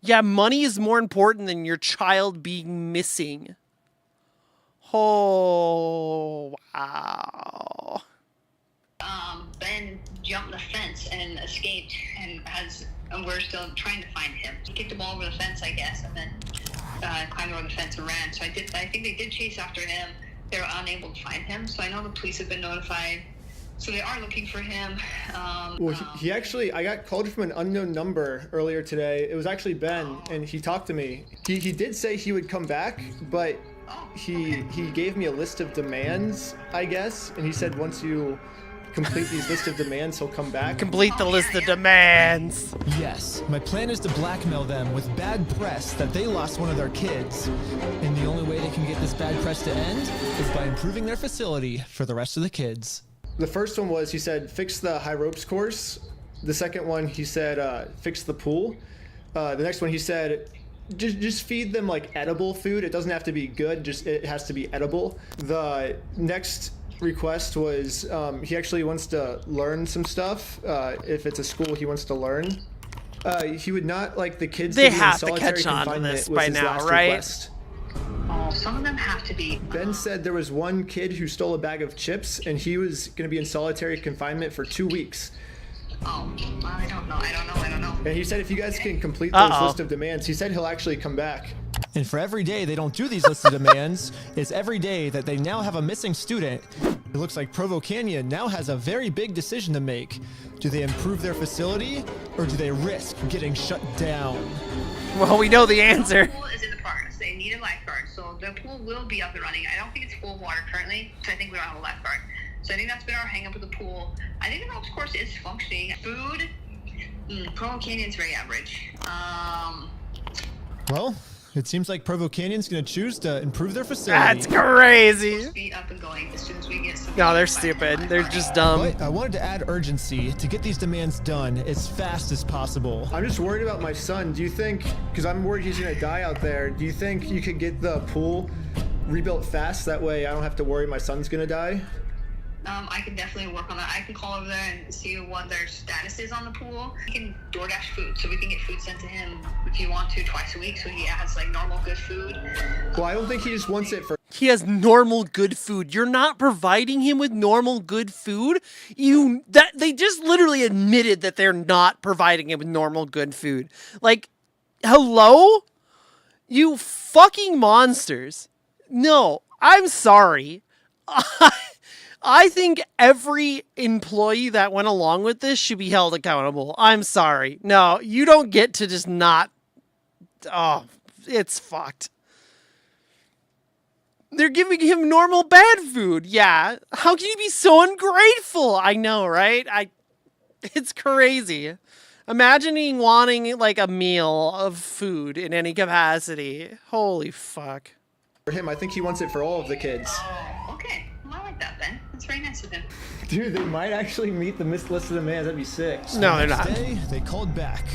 S1: Yeah, money is more important than your child being missing. Oh, wow.
S18: Ben jumped the fence and
S5: escaped and we're still trying to find him. He kicked the ball over the fence, I guess, and then climbed over the fence and ran. So I think they did chase after him. They were unable to find him. So I know the police have been notified. So they are looking for him.
S8: Well, he actually, I got called from an unknown number earlier today. It was actually Ben, and he talked to me. He did say he would come back, but he gave me a list of demands, I guess, and he said once you complete these list of demands, he'll come back.
S1: Complete the list of demands.
S3: Yes, my plan is to blackmail them with bad press that they lost one of their kids. And the only way they can get this bad press to end is by improving their facility for the rest of the kids.
S8: The first one was, he said, fix the high ropes course. The second one, he said, fix the pool. The next one, he said, just feed them like edible food. It doesn't have to be good, just it has to be edible. The next request was, he actually wants to learn some stuff. If it's a school, he wants to learn. He would not like the kids
S1: They
S8: to be
S1: have
S8: in
S1: to
S8: solitary
S1: catch on to
S8: confinement
S1: this
S8: was
S1: by
S8: his
S1: now,
S8: last
S1: right?
S8: request.
S5: Oh, some of them have to be.
S8: Ben said there was one kid who stole a bag of chips, and he was going to be in solitary confinement for 2 weeks.
S5: Oh, I don't know.
S8: And he said if you guys can complete those list of demands, he said he'll actually come back.
S3: And for every day they don't do these lists of demands, it's every day that they now have a missing student. It looks like Provo Canyon now has a very big decision to make. Do they improve their facility, or do they risk getting shut down?
S1: Well, we know the answer.
S5: The pool is in the park. They need a lifeguard, so the pool will be up and running. I don't think it's full of water currently, so I think we don't have a lifeguard. So I think that's been our hang up with the pool. I think the ropes course is functioning. Food, Provo Canyon's very average.
S3: Well, it seems like Provo Canyon's going to choose to improve their facility.
S1: That's crazy.
S5: Be up and going as soon as we get some.
S1: No, they're stupid. They're just dumb.
S3: But I wanted to add urgency to get these demands done as fast as possible.
S8: I'm just worried about my son. Do you think, because I'm worried he's going to die out there, do you think you could get the pool rebuilt fast? That way I don't have to worry my son's going to die?
S5: I can definitely work on that. I can call over there and see what their status is on the pool. We can DoorDash food, so we can get food sent to him if you want to twice a week, so he has like normal good food.
S8: Well, I don't think he just wants it for...
S1: He has normal good food. You're not providing him with normal good food. They just literally admitted that they're not providing him with normal good food. Like, hello? You fucking monsters. No, I'm sorry. I think every employee that went along with this should be held accountable. I'm sorry. No, you don't get to just not... Oh, it's fucked. They're giving him normal bad food. Yeah. How can you be so ungrateful? I know, right? It's crazy. Imagining wanting like a meal of food in any capacity. Holy fuck.
S8: For him, I think he wants it for all of the kids.
S5: Oh, okay. Well, I like that then. That's very nice of him.
S8: Dude, they might actually meet the list of demands. That'd be sick.
S1: No, they're not.
S3: Day, they called back.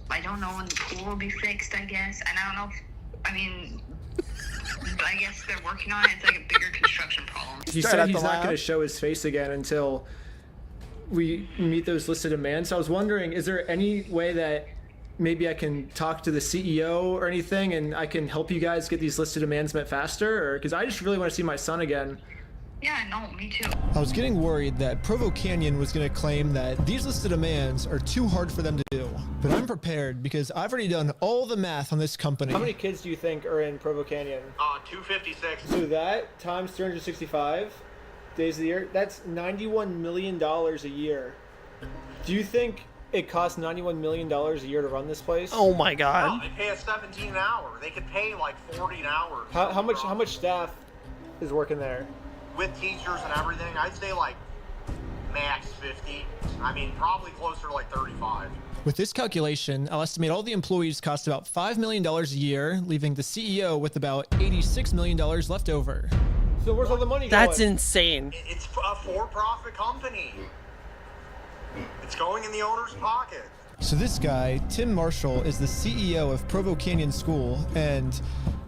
S5: I don't know when the pool will be fixed, I guess. And I don't know but I guess they're working on it. It's like a bigger construction problem.
S8: He said he's not going to show his face again until we meet those listed demands. So I was wondering, is there any way that maybe I can talk to the CEO or anything and I can help you guys get these listed demands met faster? Or because I just really want to see my son again.
S5: Yeah, no, me too.
S3: I was getting worried that Provo Canyon was going to claim that these listed demands are too hard for them to do. But I'm prepared because I've already done all the math on this company.
S8: How many kids do you think are in Provo Canyon?
S9: 256.
S8: So that times 365 days of the year, that's $91 million a year. Do you think it costs $91 million a year to run this place?
S1: Oh my god.
S9: No, they pay us $17 an hour. They could pay like $40 an hour.
S8: How much staff is working there?
S9: With teachers and everything, I'd say like max 50. I mean, probably closer to like 35.
S3: With this calculation, I'll estimate all the employees cost about $5 million a year, leaving the CEO with about $86 million left over.
S8: So where's all the money going?
S1: That's insane.
S9: It's a for-profit company. It's going in the owner's pocket.
S3: So this guy, Tim Marshall, is the CEO of Provo Canyon School, and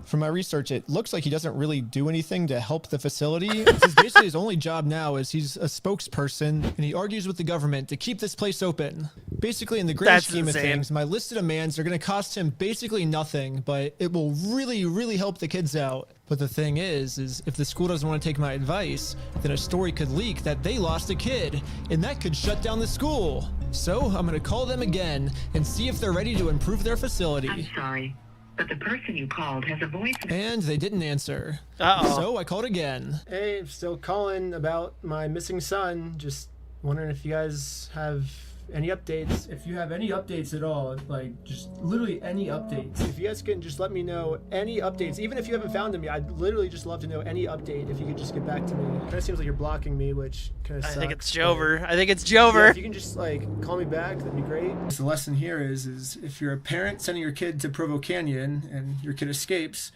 S3: from my research, it looks like he doesn't really do anything to help the facility. Basically his only job now is he's a spokesperson, and he argues with the government to keep this place open. Basically, in the grand scheme of things, my listed demands are going to cost him basically nothing, but it will really, really help the kids out. But the thing is if the school doesn't want to take my advice, then a story could leak that they lost a kid, and that could shut down the school. So I'm gonna call them again and see if they're ready to improve their facility.
S5: I'm sorry, but the person you called has a voice.
S3: And they didn't answer.
S1: Uh-oh.
S3: So I called again.
S8: Hey, still calling about my missing son. Just wondering if you guys have any updates. If you have any updates at all, like just literally any updates. If you guys can just let me know any updates, even if you haven't found them yet, I'd literally just love to know any update. If you could just get back to me. Kind of seems like you're blocking me, which kind of sucks.
S1: I think it's Jover. I think it's Jover.
S8: Yeah, if you can just like call me back, that'd be great. So the lesson here is if you're a parent sending your kid to Provo Canyon and your kid escapes,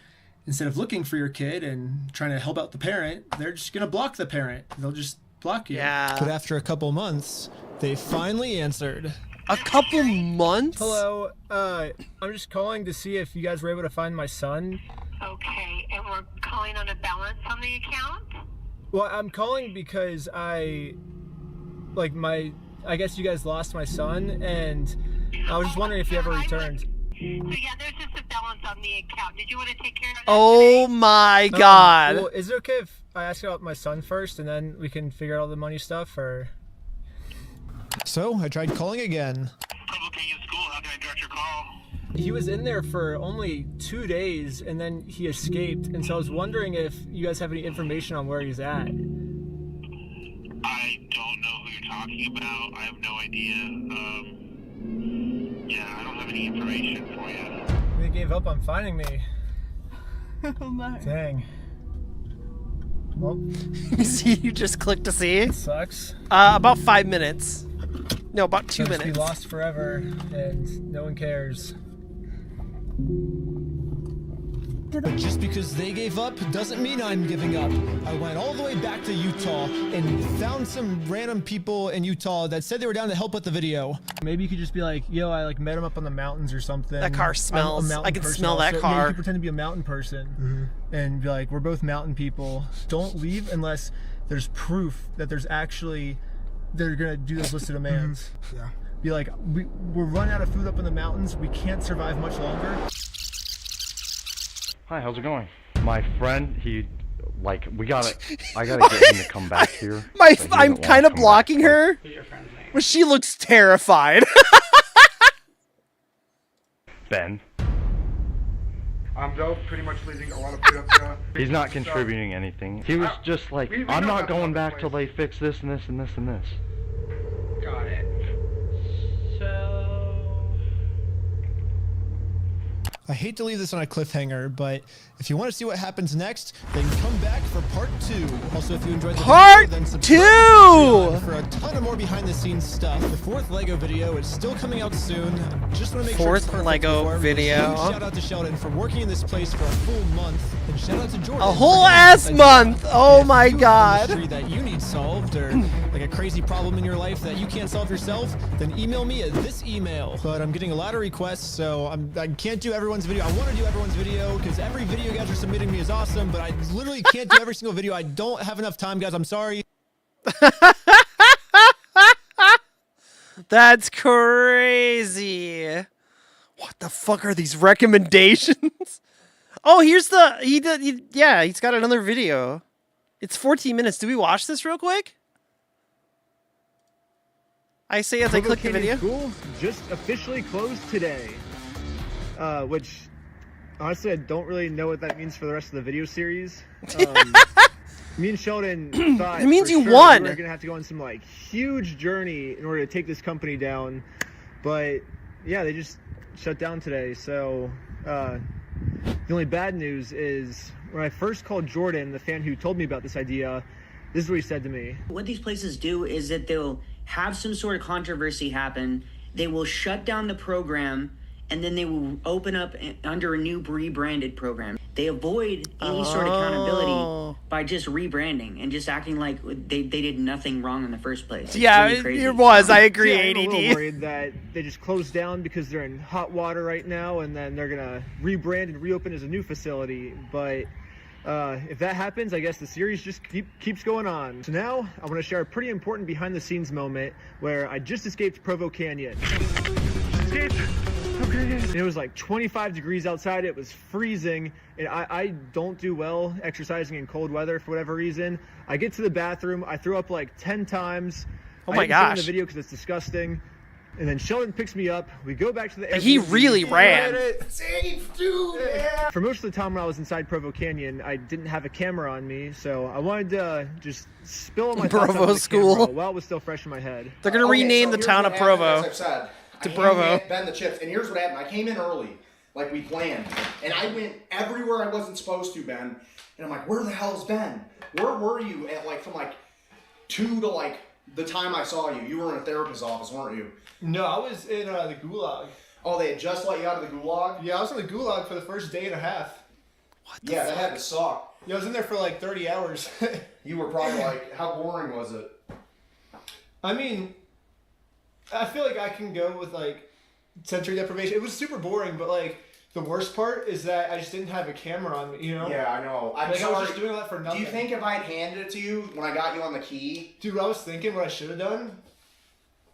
S8: instead of looking for your kid and trying to help out the parent, they're just gonna block the parent. They'll just block you.
S1: Yeah.
S3: But after a couple months, they finally answered.
S1: A couple months?
S8: Hello, I'm just calling to see if you guys were able to find my son.
S5: Okay, and we're calling on a balance on the account?
S8: Well, I'm calling because I guess you guys lost my son, and I was just wondering if you ever returned.
S5: So yeah, there's just a balance on the account. Did you want to take care of that?
S1: Oh my God.
S8: Well, is it okay if I ask about my son first, and then we can figure out all the money stuff, or?
S3: So I tried calling again.
S8: He was in there for only 2 days, and then he escaped, and so I was wondering if you guys have any information on where he's at.
S13: I don't know who you're talking about. I have no idea. Yeah, I don't have any information for you.
S8: They gave up on finding me.
S1: Oh my.
S8: Dang. Well,
S1: You see, you just clicked to see.
S8: it sucks.
S1: About 5 minutes. No, about 2
S8: They'll just
S1: minutes.
S8: be lost forever, and no one cares.
S3: But just because they gave up doesn't mean I'm giving up. I went all the way back to Utah and found some random people in Utah that said they were down to help with the video.
S8: Maybe you could just be like, yo, I met him up on the mountains or something.
S1: That car
S8: I'm a
S1: smells.
S8: mountain
S1: I can
S8: person
S1: smell that
S8: also.
S1: car.
S8: Maybe you could pretend to be a mountain person and be like, we're both mountain people. Don't leave unless there's proof that they're gonna do those list of demands. Yeah. Be like, we're running out of food up in the mountains. We can't survive much longer.
S18: Hi, how's it going? My friend, I gotta get him to come back here.
S1: I'm kind of blocking her, but she looks terrified.
S18: Ben.
S11: I'm pretty much leaving a lot of food up there.
S18: He's not contributing anything. He was just like, I'm not going back till they fix this and this and this and this.
S11: Got it.
S3: I hate to leave this on a cliffhanger, but if you want to see what happens next, then come back for part 2. Also, if you enjoyed the
S1: Part
S3: video, then
S1: 2
S3: for a ton of more behind-the-scenes stuff. The 4th Lego video is still coming out soon. Just want to make sure it's
S1: 4th
S3: perfect
S1: Lego
S3: before.
S1: video.
S3: Huge shout out to Sheldon for working in this place for a full month, and shout out to Jordan.
S1: A whole ass month. Oh my God.
S3: Mystery that you need solved, or like a crazy problem in your life that you can't solve yourself, then email me at this email. But I'm getting a lot of requests, so I can't do everyone's video. I want to do everyone's video because every video you guys are submitting me is awesome, but I literally can't do every single video. I don't have enough time, guys. I'm sorry.
S1: That's crazy. What the fuck are these recommendations? Oh, he's got another video. It's 14 minutes. Do we watch this real quick? I say as I click the video.
S8: School just officially closed today, which honestly I don't really know what that means for the rest of the video series. Me and Sheldon thought
S1: it means you
S8: sure
S1: won.
S8: we were gonna have to go on some like huge journey in order to take this company down, but yeah, they just shut down today. So the only bad news is when I first called Jordan, the fan who told me about this idea, this is what he said to me.
S7: What these places do is that they'll have some sort of controversy happen. They will shut down the program, and then they will open up under a new rebranded program. They avoid any sort of accountability by just rebranding and just acting like they did nothing wrong in the first place. It's
S1: Yeah,
S7: really crazy.
S1: it was. I agree,
S8: I'm a little
S1: ADD.
S8: worried that they just closed down because they're in hot water right now, and then they're gonna rebrand and reopen as a new facility. But if that happens, I guess the series just keeps going on. So now I want to share a pretty important behind-the-scenes moment where I just escaped Provo Canyon. It was like 25 degrees outside. It was freezing, and I don't do well exercising in cold weather for whatever reason. I get to the bathroom. I throw up like 10 times.
S1: Oh my
S8: I didn't show
S1: gosh.
S8: in the video because it's disgusting.
S3: And then Sheldon picks me up. We go back to the
S1: He
S3: Airbnb.
S1: really ran.
S8: Safe, dude. Yeah.
S3: For most of the time when I was inside Provo Canyon, I didn't have a camera on me, so I wanted to just spill my thoughts
S1: Provo
S3: on the
S1: School.
S3: camera while it was still fresh in my head.
S1: They're gonna rename the town of Provo
S17: As I've said,
S1: to
S17: I
S1: Provo.
S17: handed Ben the chips, and here's what happened. I came in early, like we planned, and I went everywhere I wasn't supposed to, Ben. And I'm like, where the hell's Ben? Where were you at from 2 to the time I saw you? You were in a therapist's office, weren't you?
S3: No, I was in the gulag.
S17: Oh, they had just let you out of the gulag?
S3: Yeah, I was in the gulag for the first day and a half.
S17: Yeah, that had to suck.
S3: Yeah, I was in there for 30 hours.
S17: You were probably how boring was it?
S3: I mean, I feel like I can go with sensory deprivation. It was super boring, but the worst part is that I just didn't have a camera on me, you know?
S17: Yeah, I know. I'm
S3: I
S17: sorry.
S3: was just doing that for nothing.
S17: Do you think if I'd handed it to you when I got you on the key?
S3: Dude, I was thinking what I should have done.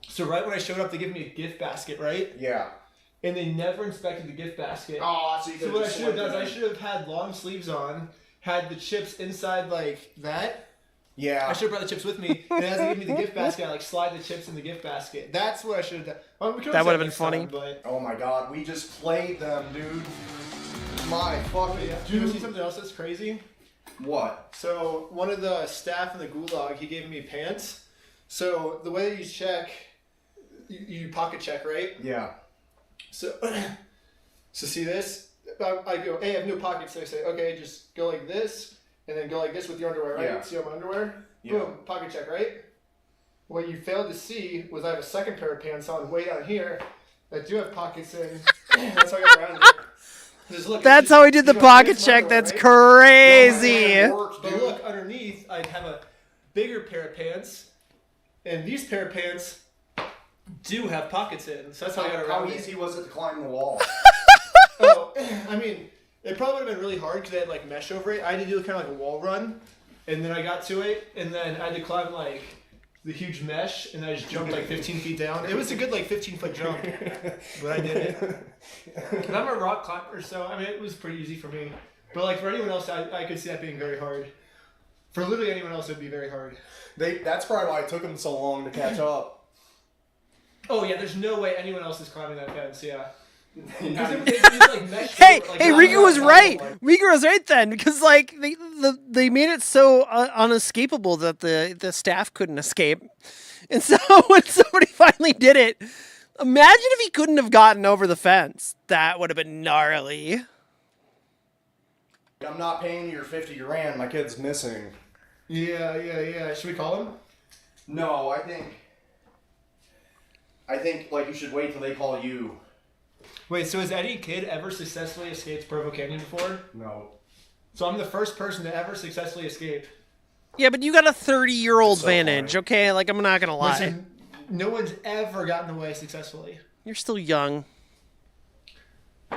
S3: So right when I showed up, they gave me a gift basket, right?
S17: Yeah.
S3: And they never inspected the gift basket.
S17: Oh, so you could
S3: what I should have done is I should have had long sleeves on, had the chips inside that.
S17: Yeah.
S3: I should have brought the chips with me, and as they give me the gift basket, I slide the chips in the gift basket. That's what I should have done. Well, we could
S1: That would have
S3: done
S1: been
S3: next
S1: funny.
S3: time, but
S17: Oh my god, we just played them, dude. My fucking
S3: do you see something else that's crazy?
S17: What?
S3: So one of the staff in the gulag, he gave me pants. So the way that you check, you pocket check, right?
S17: Yeah.
S3: So see this? I go, hey, I have no pockets. So I say, okay, just go like this, and then go like this with your underwear, right?
S17: Yeah.
S3: See my underwear?
S17: Yeah.
S3: Boom, pocket check, right? What you failed to see was I have a second pair of pants on way down here that do have pockets in. That's how I got around it. Just look,
S1: That's how he did the pocket check. That's crazy.
S3: But look, underneath, I'd have a bigger pair of pants, and these pair of pants do have pockets in. So that's how I got around it.
S17: How easy was it to climb the wall?
S3: Oh, I mean, it probably would have been really hard because they had mesh over it. I had to do kind of a wall run, and then I got to it, and then I had to climb the huge mesh, and I just jumped 15 feet down. It was a good 15-foot jump, but I did it. And I'm a rock climber, so I mean it was pretty easy for me. But for anyone else, I could see that being very hard. For literally anyone else, it'd be very hard.
S17: That's probably why it took them so long to catch up.
S3: Oh yeah, there's no way anyone else is climbing that fence. Yeah.
S1: Hey, Riku was right. Riku was right then because they made it so unescapable that the staff couldn't escape, and so when somebody finally did it, imagine if he couldn't have gotten over the fence. That would have been gnarly.
S17: I'm not paying your 50 grand. My kid's missing.
S3: Yeah. Should we call him?
S17: No, I think you should wait till they call you.
S3: Wait, so has any kid ever successfully escaped Provo Canyon before?
S17: No.
S3: So I'm the first person to ever successfully escape.
S1: Yeah, but you got a 30-year-old vantage, okay? I'm not gonna lie.
S3: Listen, no one's ever gotten away successfully.
S1: You're still young.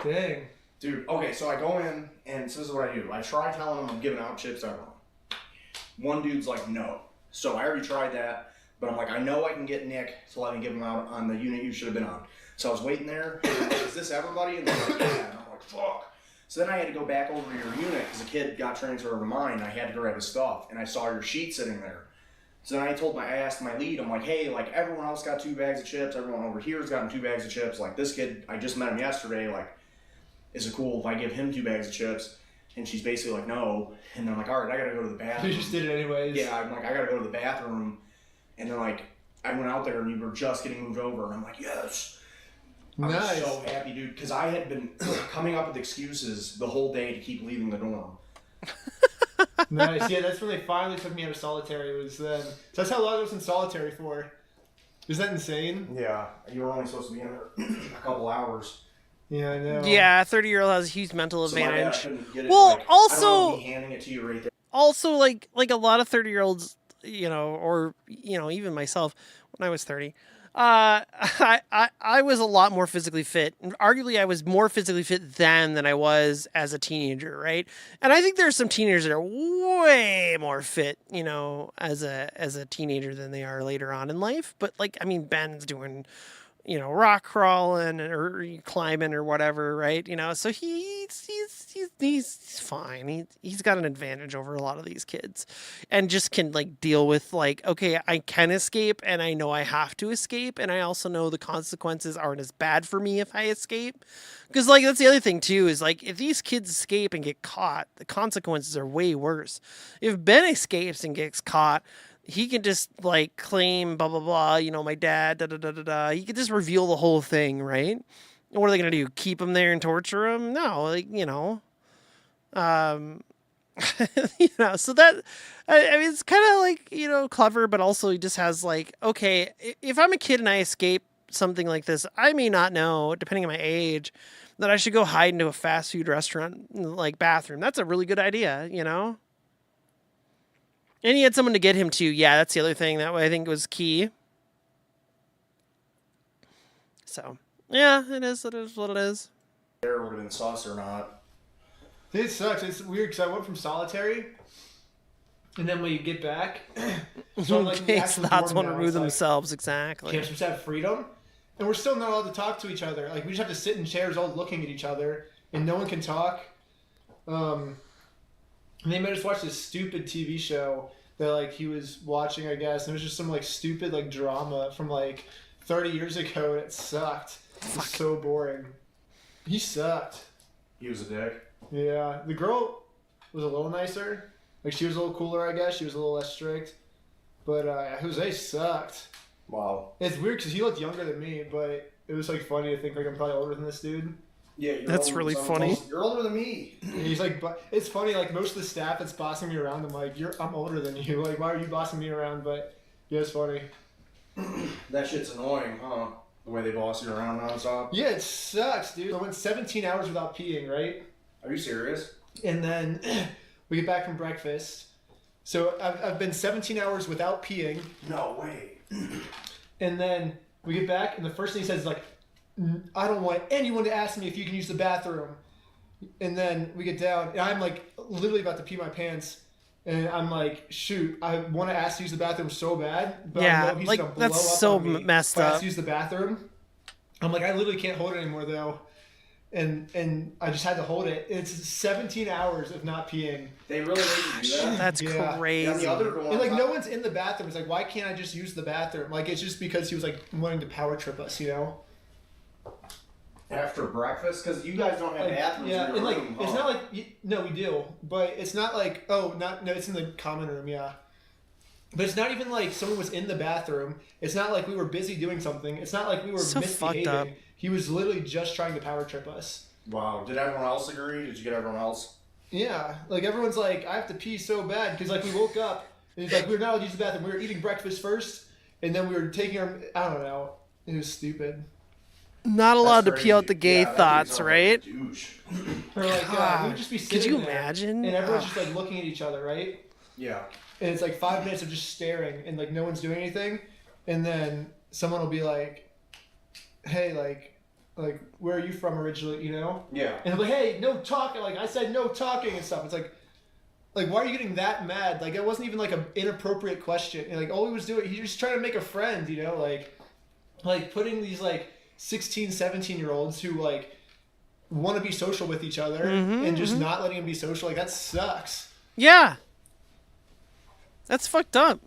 S3: Dang.
S17: Dude, okay, so I go in, and so this is what I do. I try telling them I'm giving out chips everyone. One dude's like, no. So I already tried that, but I'm like, I know I can get Nick to let me give them out on the unit you should have been on. So I was waiting there. Is this everybody? And they're like, yeah. And I'm like, fuck. So then I had to go back over to your unit because a kid got transferred over to mine. And I had to grab his stuff, and I saw your sheet sitting there. So then I asked my lead, I'm like, hey, everyone else got 2 bags of chips. Everyone over here's gotten 2 bags of chips. This kid, I just met him yesterday. Is it cool if I give him 2 bags of chips? And she's basically like, no. And I'm like, all right, I gotta go to the bathroom.
S3: You just did it anyways.
S17: Yeah, I'm like, I gotta go to the bathroom. And then I went out there and you were just getting moved over, and I'm like, yes.
S3: Nice.
S17: I was so happy, dude, because I had been coming up with excuses the whole day to keep leaving the dorm.
S3: Nice. Yeah, that's when they finally took me out of solitary. Was then. So that's how long I was in solitary for. Is that insane?
S17: Yeah, you were only supposed to be in there a couple hours.
S3: Yeah, I know.
S1: Yeah, a 30-year-old has a huge mental
S17: So my bad, I
S1: advantage.
S17: couldn't get it,
S1: Well,
S17: I don't
S1: also,
S17: want to be handing it to you right there.
S1: also like a lot of 30-year-olds, or even myself when I was 30, I was a lot more physically fit. And arguably, I was more physically fit then than I was as a teenager, right? And I think there's some teenagers that are way more fit, as a teenager than they are later on in life. But Ben's doing, rock crawling or climbing or whatever, right? So he's he's fine. He's got an advantage over a lot of these kids, and just can like deal with like, okay, I can escape, and I know I have to escape, and I also know the consequences aren't as bad for me if I escape. Because like that's the other thing too is like if these kids escape and get caught, the consequences are way worse. If Ben escapes and gets caught, he can just like claim blah blah blah. You know, my dad. Da da da da da. He could just reveal the whole thing, right? What are they gonna do? Keep him there and torture him? No, like you know, you know. So that I mean, it's kind of like you know clever, but also he just has like, okay, if I'm a kid and I escape something like this, I may not know, depending on my age, that I should go hide into a fast food restaurant like bathroom. That's a really good idea, you know. And he had someone to get him to. Yeah, that's the other thing that I think was key. So. Yeah, it is. It is what it is.
S17: There would have been sauce or not.
S2: It sucks. It's weird because I went from solitary, and then when you get back, so like
S1: Case thoughts want to remove themselves, exactly.
S2: Can't just have freedom, and we're still not allowed to talk to each other. Like we just have to sit in chairs, all looking at each other, and no one can talk. And they made us watch this stupid TV show that like he was watching, I guess, and it was just some like stupid like drama from like 30 years ago, and it sucked. It was so boring. He sucked.
S17: He was a dick.
S2: Yeah. The girl was a little nicer. Like, she was a little cooler, I guess. She was a little less strict. But Jose sucked.
S17: Wow.
S2: It's weird because he looked younger than me, but it was, like, funny to think, like, I'm probably older than this dude.
S17: Yeah,
S1: that's really funny.
S17: You're older than me.
S2: And he's like, but it's funny, like, most of the staff that's bossing me around, I'm like, I'm older than you. Like, why are you bossing me around? But, yeah, it's funny.
S17: That shit's annoying, huh? The way they boss you around nonstop.
S2: Yeah, it sucks, dude. I went 17 hours without peeing, right?
S17: Are you serious?
S2: And then we get back from breakfast. So I've been 17 hours without peeing.
S17: No way.
S2: And then we get back, and the first thing he says is like, I don't want anyone to ask me if you can use the bathroom. And then we get down, and I'm like literally about to pee my pants. And I'm like, shoot, I want to ask to use the bathroom so bad, but
S1: yeah,
S2: I know he's
S1: like
S2: gonna blow
S1: that's
S2: up
S1: so
S2: on me
S1: messed
S2: if I ask
S1: up.
S2: to use the bathroom. I'm like, I literally can't hold it anymore though, and I just had to hold it. It's 17 hours of not peeing.
S17: They really made you do that.
S1: That's crazy.
S17: Yeah, the other one,
S2: And like no one's in the bathroom. It's like, why can't I just use the bathroom? Like it's just because he was like wanting to power trip us, you know.
S17: After breakfast, because you guys don't have bathrooms
S2: yeah,
S17: in your
S2: and like
S17: room,
S2: it's
S17: huh?
S2: not like no, we do, but it's not like no, it's in the common room, yeah. But it's not even like someone was in the bathroom. It's not like we were busy doing something. It's not like we were
S1: So fucked up.
S2: misbehaving. He was literally just trying to power trip us.
S17: Wow. Did everyone else agree? Did you get everyone else?
S2: Yeah, like everyone's like, I have to pee so bad because like we woke up and he's like, we were not allowed to use the bathroom. We were eating breakfast first, and then we were taking our I don't know. It was stupid.
S1: Not allowed to
S17: That's
S1: pee out the
S17: crazy.
S1: gay
S17: Yeah,
S1: thoughts, right?
S2: Or like
S1: God.
S2: we would just be sitting
S1: Could you
S2: there,
S1: imagine?
S2: and everyone's just like looking at each other, right?
S17: Yeah.
S2: And it's like 5 minutes of just staring, and like no one's doing anything, and then someone will be like, "Hey, like where are you from originally?" You know?
S17: Yeah.
S2: And I'm like, "Hey, no talking." Like I said, no talking and stuff. It's like why are you getting that mad? Like it wasn't even like an inappropriate question. And like all he was doing, he was trying to make a friend, you know, like putting these like 16, 17-year-olds who like want to be social with each other and just not letting them be social. Like that sucks.
S1: Yeah. That's fucked up.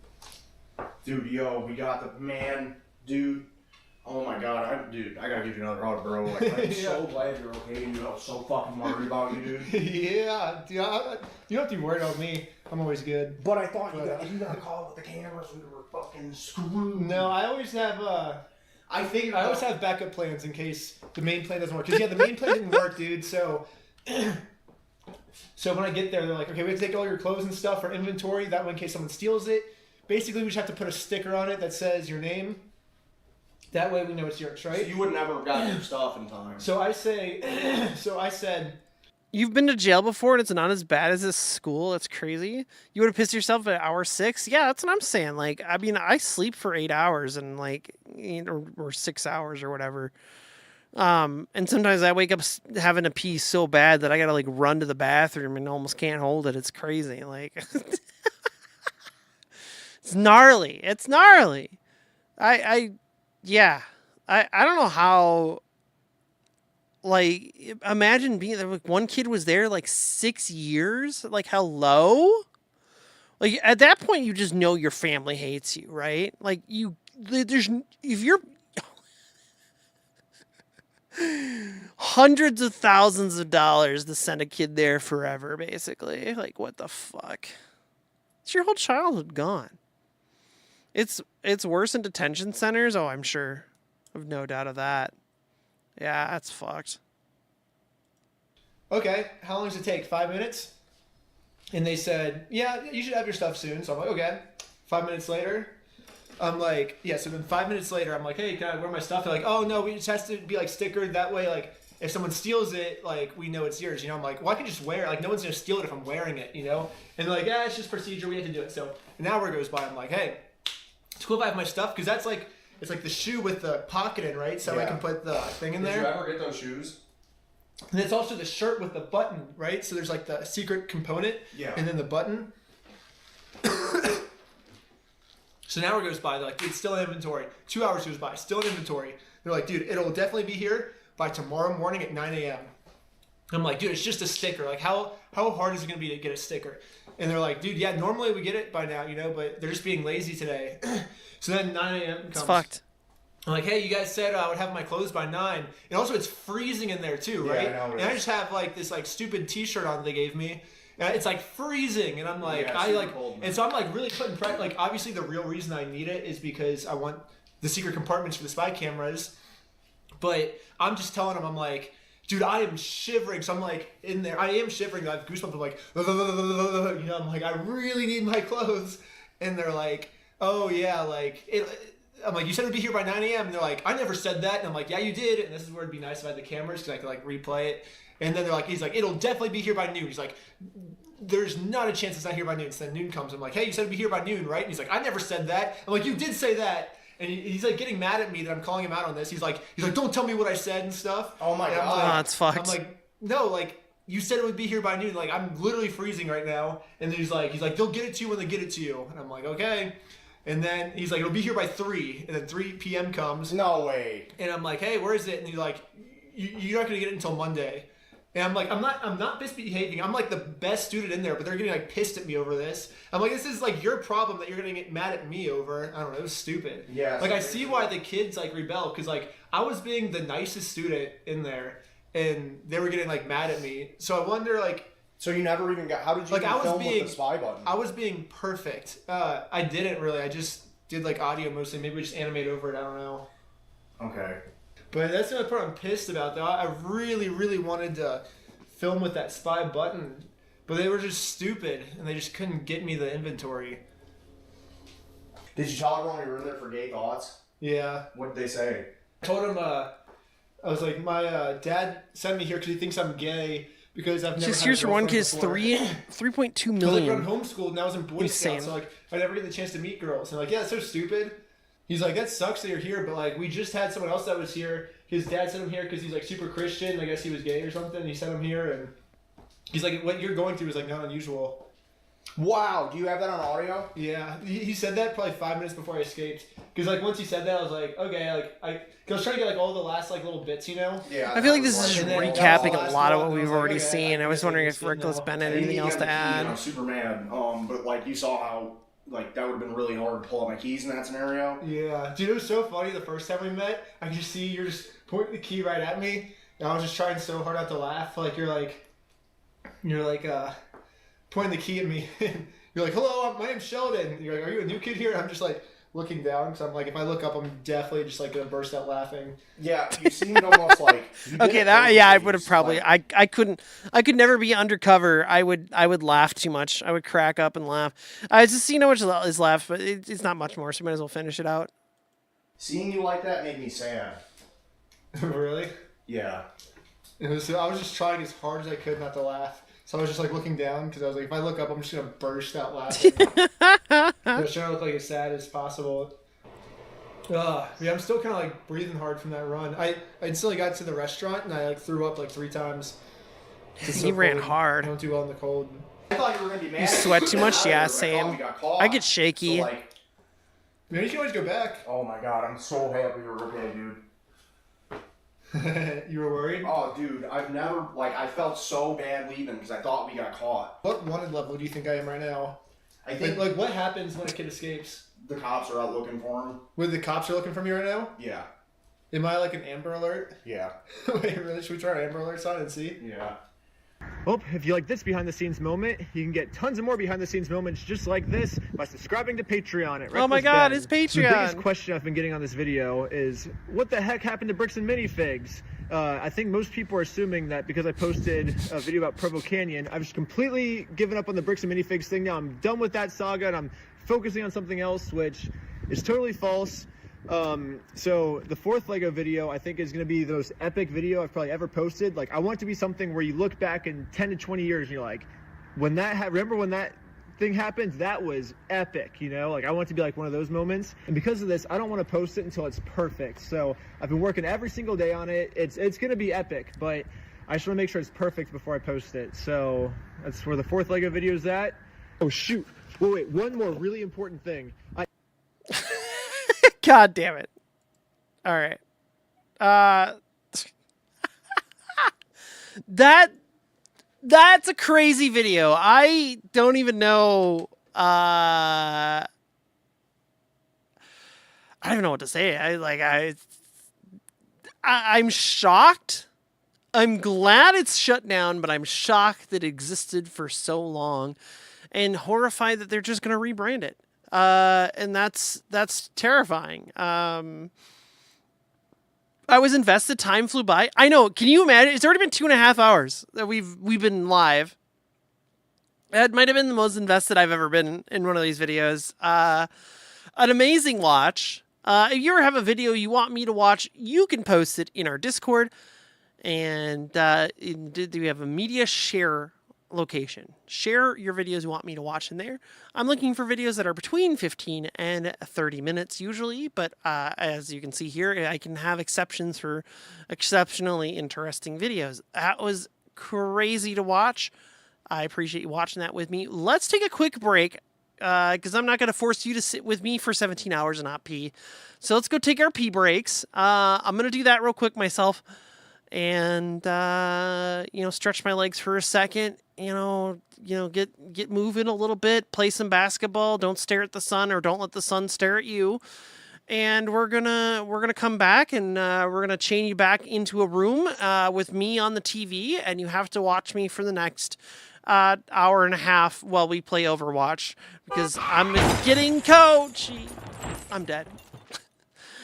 S17: Dude, yo, we got the man, dude. Oh my god, I gotta give you another hug, bro. Like, I'm so glad you're okay. You know, so fucking worried about you, dude.
S2: Yeah, dude, you don't have to be worried about me. I'm always good.
S17: But I thought if you got a call with the cameras, we were fucking screwed.
S2: No, I always have.
S17: I
S2: always have backup plans in case the main plan doesn't work. Because yeah, the main plan didn't work, dude. So when I get there, they're like, okay, we have to take all your clothes and stuff for inventory. That way, in case someone steals it. Basically, we just have to put a sticker on it that says your name. That way, we know it's yours, right?
S17: So you would never have gotten your stuff in time.
S2: So I said,
S1: you've been to jail before and it's not as bad as this school. That's crazy. You would have pissed yourself at hour 6. Yeah, that's what I'm saying. Like, I mean, I sleep for 8 hours and like, or 6 hours or whatever. And sometimes I wake up having to pee so bad that I gotta like run to the bathroom and almost can't hold it. It's crazy. Like, it's gnarly. It's gnarly. I don't know how Like, imagine being there. Like, one kid was there like 6 years. Like, hello? Like, at that point, you just know your family hates you, right? Like, if you're hundreds of thousands of dollars to send a kid there forever, basically. Like, what the fuck? It's your whole childhood gone. It's worse in detention centers. Oh, I'm sure. I've no doubt of that. Yeah, that's fucked.
S2: Okay, how long does it take? 5 minutes? And they said, yeah, you should have your stuff soon. So I'm like, okay. 5 minutes later, I'm like, yeah, so then 5 minutes later, I'm like, hey, can I wear my stuff? They're like, oh, no, we just has to be, like, stickered. That way, like, if someone steals it, like, we know it's yours, you know? I'm like, well, I can just wear it. Like, no one's going to steal it if I'm wearing it, you know? And they're like, yeah, it's just procedure. We have to do it. So an hour goes by. I'm like, hey, it's cool if I have my stuff. Because that's, like, it's like the shoe with the pocket in, right? So I can put the thing in there.
S17: Did you ever get those shoes?
S2: And it's also the shirt with the button, right? So there's like the secret component, and then the button. So an hour goes by, they're like, dude, still in inventory. 2 hours goes by, still in inventory. They're like, dude, it'll definitely be here by tomorrow morning at 9 a.m. I'm like, dude, it's just a sticker. Like, how hard is it going to be to get a sticker? And they're like, dude, yeah, normally we get it by now, you know, but they're just being lazy today. So then 9 a.m. comes.
S1: It's fucked.
S2: I'm like, hey, you guys said I would have my clothes by 9. And also, it's freezing in there, too, right?
S17: Yeah, I know.
S2: And I just have, like, this, like, stupid T-shirt on that they gave me. And it's, like, freezing. And I'm like,
S17: cold,
S2: and so I'm, like, really putting pressure. Like, obviously, the real reason I need it is because I want the secret compartments for the spy cameras. But I'm just telling them, I'm like, dude, I am shivering. So I'm, like, in there. I am shivering. I have goosebumps. I'm like, you know, I'm like, I really need my clothes. And they're like, oh, yeah, like, I'm like, you said it would be here by 9 a.m. And they're like, I never said that. And I'm like, yeah, you did. And this is where it'd be nice if I had the cameras because I could like replay it. And then they're like, he's like, it'll definitely be here by noon. He's like, there's not a chance it's not here by noon. So then noon comes. I'm like, hey, you said it'd be here by noon, right? And he's like, I never said that. I'm like, you did say that. And he's like getting mad at me that I'm calling him out on this. He's like, don't tell me what I said and stuff.
S17: Oh my God.
S1: Like, it's fucked.
S2: I'm like, no, like, you said it would be here by noon. Like, I'm literally freezing right now. And then he's like, they'll get it to you when they get it to you. And I'm like, okay. And then he's like, it'll be here by 3. And then 3 p.m. comes.
S17: No way.
S2: And I'm like, hey, where is it? And he's like, you're not going to get it until Monday. And I'm like, I'm not misbehaving. I'm like the best student in there, but they're getting like pissed at me over this. I'm like, this is like your problem that you're going to get mad at me over. I don't know. It was stupid.
S17: Yeah.
S2: Like, I see why the kids like rebel. Because like, I was being the nicest student in there. And they were getting like mad at me. So I wonder like,
S17: so you never even got, how did you even film with the spy button?
S2: I was being perfect. I didn't really. I just did like audio mostly. Maybe we just animate over it. I don't know.
S17: Okay.
S2: But that's the only part I'm pissed about though. I really, really wanted to film with that spy button. But they were just stupid. And they just couldn't get me the inventory.
S17: Did you tell everyone you were in there for gay thoughts?
S2: Yeah.
S17: What did they say?
S2: I told him, I was like, my dad sent me here because he thinks I'm gay. Because I've never
S1: just
S2: had
S1: here's
S2: a
S1: for one kid,
S2: girlfriend before.
S1: 3.2 million.
S2: I was like, I'm homeschooled and I was in Boy Scouts, so like I never get the chance to meet girls. And like, yeah, that's so stupid. He's like, that sucks that you're here, but like we just had someone else that was here. His dad sent him here because he's like super Christian. I guess he was gay or something. And he sent him here, and he's like, what you're going through is like not unusual.
S17: Wow, do you have that on audio?
S2: Yeah, he said that probably 5 minutes before I escaped. Because like once he said that, I was like, okay, like I was trying to get like all the last like little bits, you know.
S17: Yeah.
S1: I feel like this is just recapping a lot of what we've already seen. I was wondering if Rickles Bennett anything else to add.
S17: I'm super mad. But like you saw how like that would have been really hard to pull out my keys in that scenario.
S2: Yeah, dude, it was so funny the first time we met. I could just see you're just pointing the key right at me, and I was just trying so hard not to laugh. Like you're like pointing the key at me. You're like, hello, my name's Sheldon. You're like, are you a new kid here? And I'm just like looking down because I'm like, if I look up, I'm definitely just like gonna burst out laughing.
S17: Yeah, you seemed almost like.
S1: Okay, that I would have probably. I could never be undercover. I would laugh too much. I would crack up and laugh. I just see how much is left, but it's not much more. So we might as well finish it out.
S17: Seeing you like that made me sad.
S2: Really?
S17: Yeah.
S2: I was just trying as hard as I could not to laugh. So I was just like looking down because I was like, if I look up, I'm just gonna burst out laughing. I was trying to look like as sad as possible. Yeah, I'm still kind of like breathing hard from that run. I until I got to the restaurant and I like threw up like 3 times.
S1: He ran hard.
S2: I don't do well in the cold.
S17: I thought you were gonna be mad.
S1: You sweat too much? Yeah, same. I get shaky.
S17: So, like,
S2: maybe you can always go back.
S17: Oh my god, I'm so happy you're okay, dude.
S2: You were worried?
S17: Oh, dude, I've never, like, I felt so bad leaving because I thought we got caught.
S2: What wanted level do you think I am right now?
S17: I think,
S2: like what happens when a kid escapes?
S17: The cops are out looking for him.
S2: Wait, the cops are looking for me right now?
S17: Yeah.
S2: Am I like an Amber Alert?
S17: Yeah.
S2: Wait, really? Should we try our Amber Alerts on and see?
S17: Yeah.
S3: Well, if you like this behind the scenes moment, you can get tons of more behind the scenes moments just like this by subscribing to Patreon at
S1: Oh my God, it's Patreon.
S3: So the biggest question I've been getting on this video is, what the heck happened to Bricks and Minifigs? I think most people are assuming that because I posted a video about Provo Canyon, I've just completely given up on the Bricks and Minifigs thing now. I'm done with that saga and I'm focusing on something else, which is totally false. So the fourth Lego video I think is going to be the most epic video I've probably ever posted. Like, I want it to be something where you look back in 10 to 20 years and you're like, when that remember when that thing happened? That was epic, you know? Like, I want it to be like one of those moments. And because of this, I don't want to post it until it's perfect. So I've been working every single day on it. It's going to be epic, but I just want to make sure it's perfect before I post it. So that's where the fourth Lego video is at. Oh shoot. Wait, one more really important thing.
S1: God damn it. All right. That's a crazy video. I don't even know. I don't even know what to say. I'm shocked. I'm glad it's shut down, but I'm shocked that it existed for so long and horrified that they're just going to rebrand it. And that's terrifying. I was invested. Time flew by. I know. Can you imagine? It's already been 2.5 hours that we've been live. That might have been the most invested I've ever been in one of these videos. An amazing watch. If you ever have a video you want me to watch, you can post it in our Discord. And we have a media share location. Share your videos you want me to watch in there. I'm looking for videos that are between 15 and 30 minutes usually, but as you can see here, I can have exceptions for exceptionally interesting videos. That was crazy to watch. I appreciate you watching that with me. Let's take a quick break because I'm not going to force you to sit with me for 17 hours and not pee. So let's go take our pee breaks. I'm going to do that real quick myself. And, stretch my legs for a second, get moving a little bit, play some basketball. Don't stare at the sun or don't let the sun stare at you. And we're going to come back and, we're going to chain you back into a room, with me on the TV. And you have to watch me for the next, hour and a half while we play Overwatch because I'm getting coachy. I'm dead.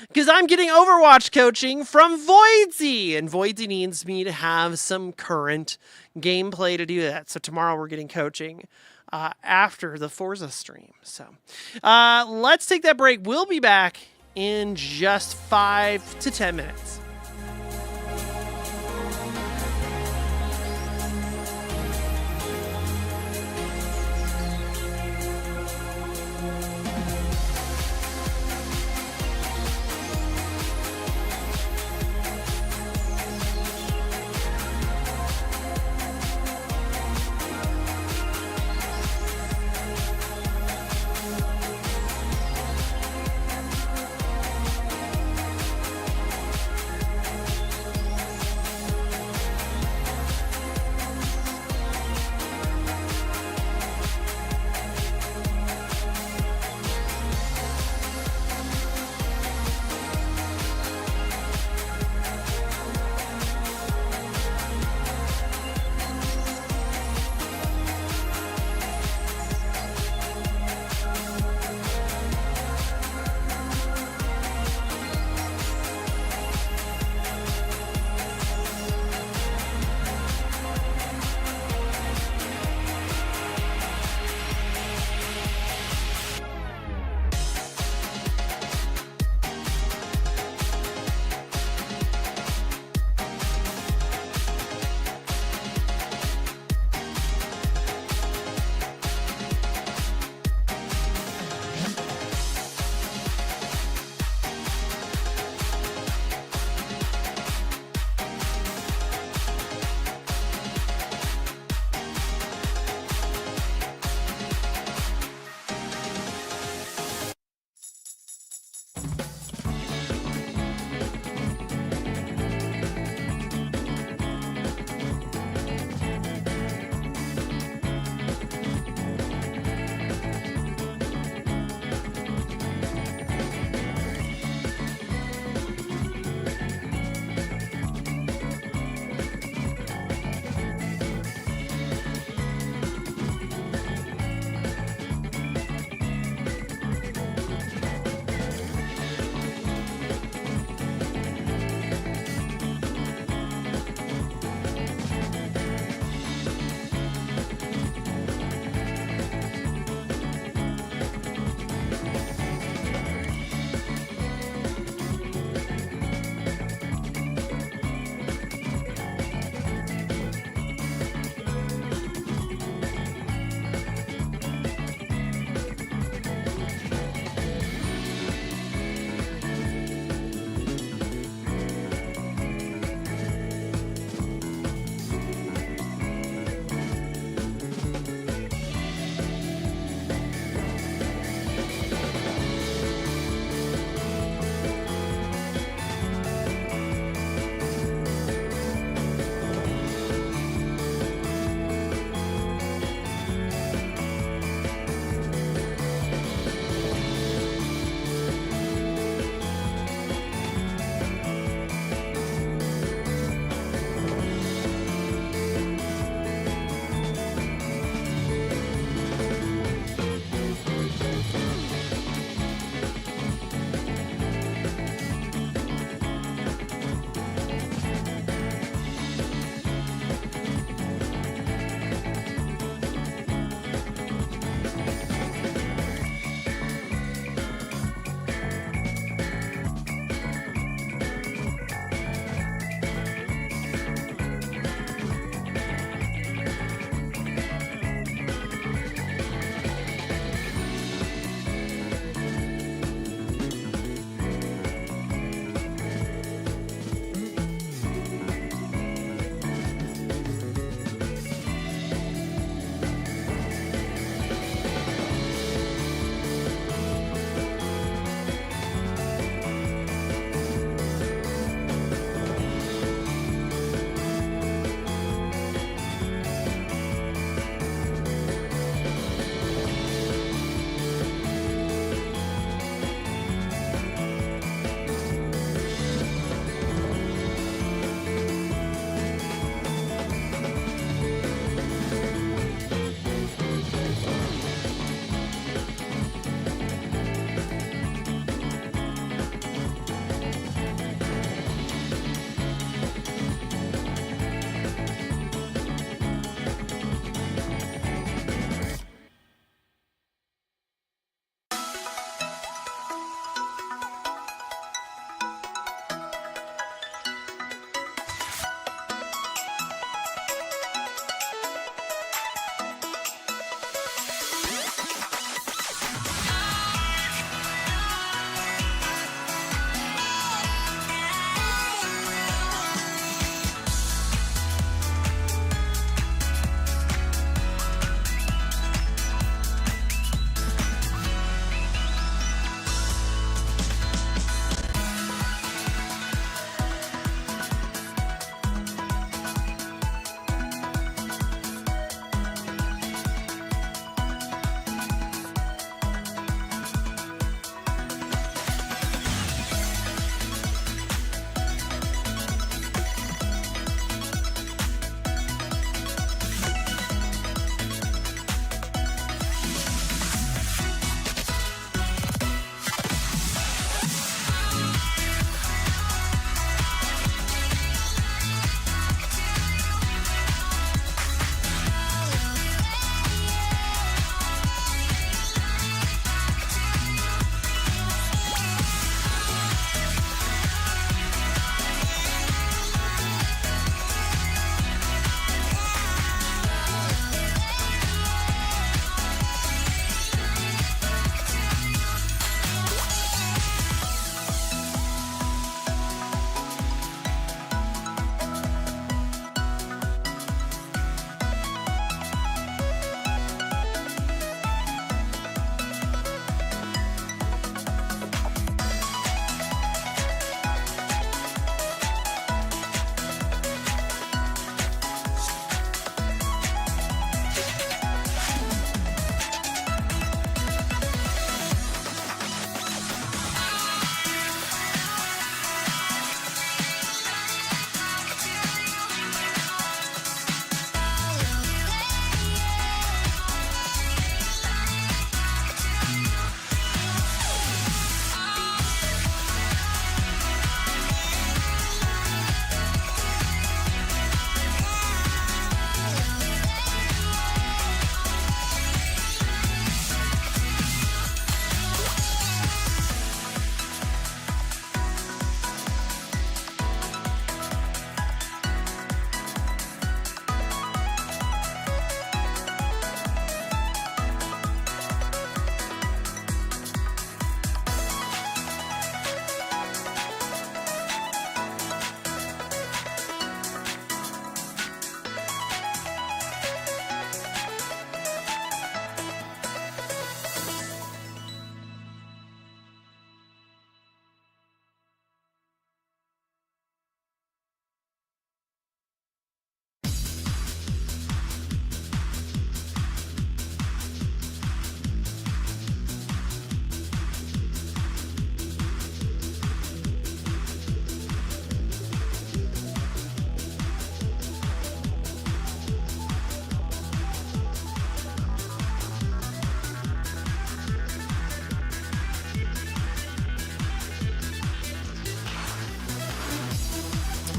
S1: Because I'm getting Overwatch coaching from Voidsy, and Voidsy needs me to have some current gameplay to do that. So tomorrow we're getting coaching after the Forza stream. So let's take that break. We'll be back in just 5 to 10 minutes.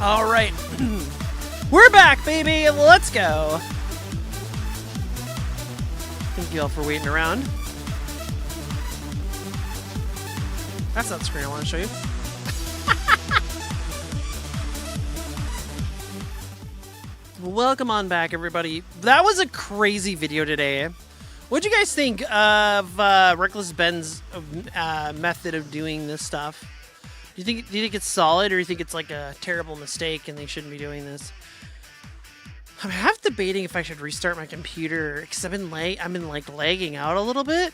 S1: All right. We're back, baby. Let's go. Thank you all for waiting around. That's not the screen I want to show you. Welcome on back, everybody. That was a crazy video today. What'd you guys think of Reckless Ben's method of doing this stuff? Do you think it's solid, or do you think it's like a terrible mistake and they shouldn't be doing this? I'm half debating if I should restart my computer because I've been like lagging out a little bit.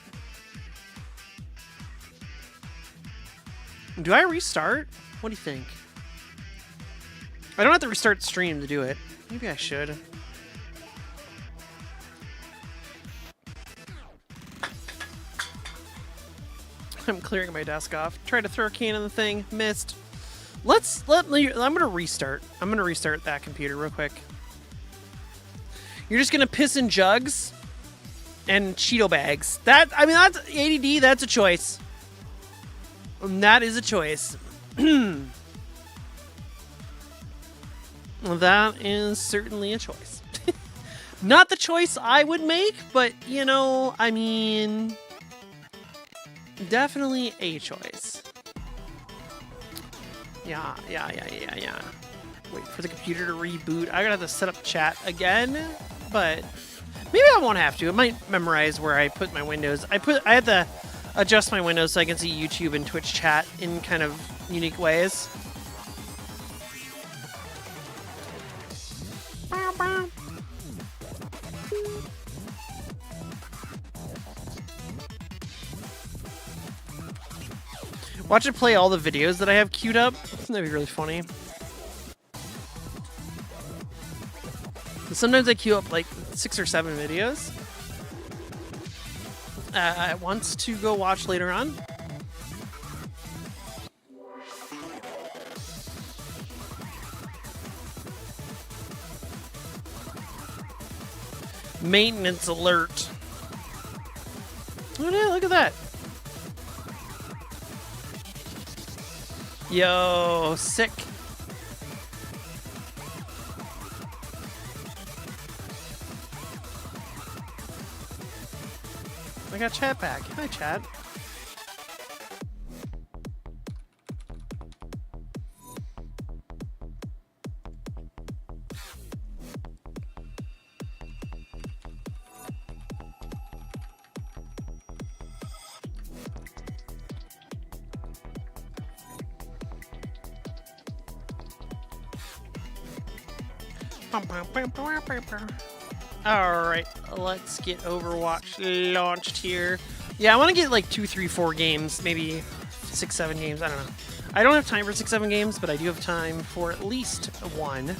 S1: Do I restart? What do you think? I don't have to restart stream to do it. Maybe I should. I'm clearing my desk off. Tried to throw a can in the thing. Missed. I'm gonna restart. I'm gonna restart that computer real quick. You're just gonna piss in jugs and Cheeto bags. That's ADD. That's a choice. And that is a choice. That is certainly a choice. Not the choice I would make, but you know, I mean, definitely a choice. Yeah. Wait for the computer to reboot. I'm gonna have to set up chat again, but maybe I won't have to. It might memorize where I put my windows. I had to adjust my windows so I can see YouTube and Twitch chat in kind of unique ways. Watch it play all the videos that I have queued up. That'd be really funny. Sometimes I queue up like 6 or 7 videos at once to go watch later on. Maintenance alert. Oh yeah, look at that. Yo, sick. I got chat back. Hi, chat. Alright, let's get Overwatch launched here. Yeah, I want to get like 2, 3, 4 games, maybe 6, 7 games, I don't know. I don't have time for 6, 7 games, but I do have time for at least 1.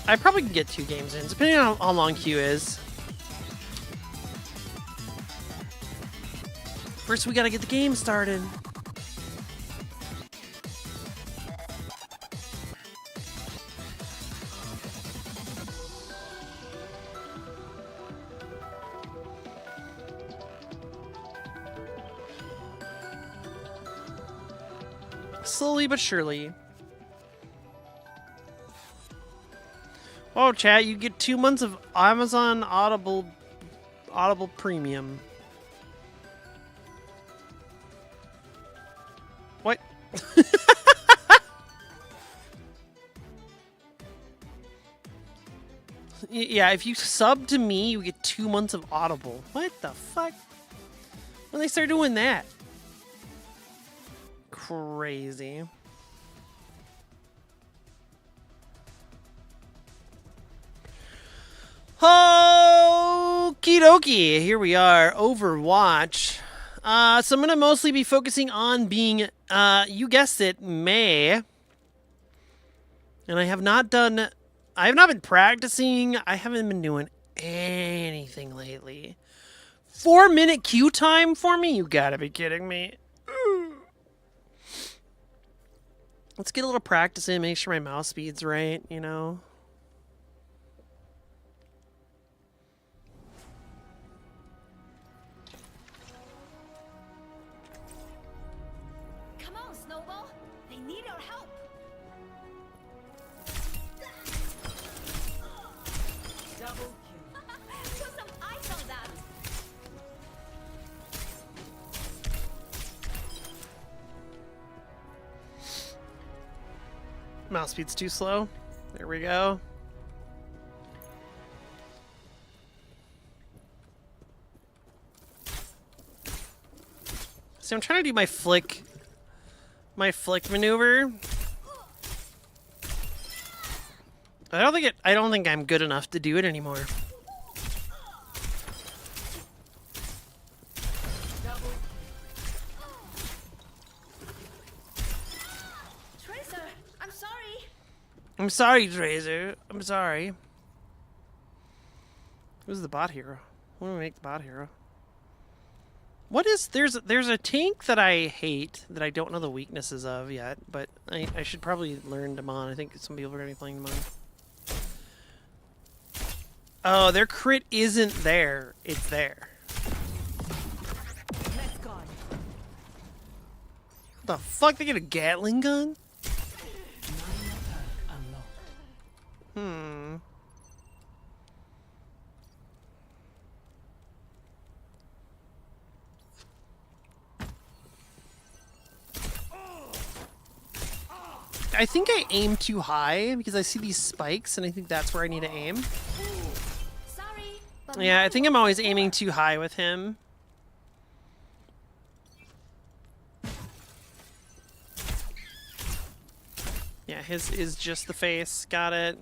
S1: I probably can get 2 games in, depending on how long queue is. First, we gotta get the game started. Slowly but surely. Oh, chat, you get 2 months of Amazon Audible Premium. What? Yeah, if you sub to me, you get 2 months of Audible. What the fuck? When they start doing that? Crazy. Okie dokie, here we are, Overwatch. So I'm gonna mostly be focusing on being, you guessed it, May. And I have not been practicing. I haven't been doing anything lately. 4-minute queue time for me? You gotta be kidding me. Let's get a little practice in, make sure my mouse speed's right, you know.
S16: Come on, Snowball. They need our help.
S1: Mouse speed's too slow. There we go. So I'm trying to do my flick maneuver. I don't think I'm good enough to do it anymore.
S16: Tracer, I'm sorry.
S1: I'm sorry, Tracer. I'm sorry. Who's the bot hero? What do we make the bot hero? What is there's a tank that I hate that I don't know the weaknesses of yet, but I should probably learn Demon. I think some people are gonna be playing Demon. Oh, their crit isn't there. It's there. What the fuck? They get a Gatling gun? Hmm. I think I aim too high because I see these spikes and I think that's where I need to aim. Yeah, I think I'm always aiming too high with him. Yeah, his is just the face. Got it.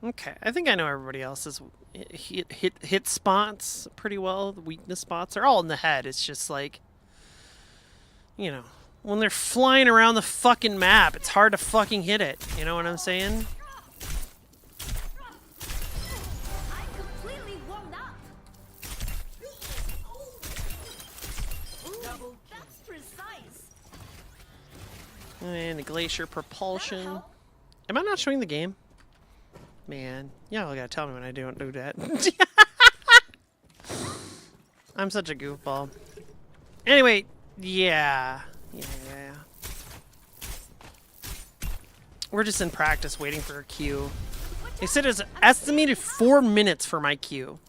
S1: Okay, I think I know everybody else's hit spots pretty well. The weakness spots are all in the head. It's just like, you know, when they're flying around the fucking map, it's hard to fucking hit it. You know what I'm saying? And the glacier propulsion. Am I not showing the game? Man, y'all gotta tell me when I don't do that. I'm such a goofball. Anyway, yeah. We're just in practice waiting for a queue. They said it's estimated 4 minutes for my queue.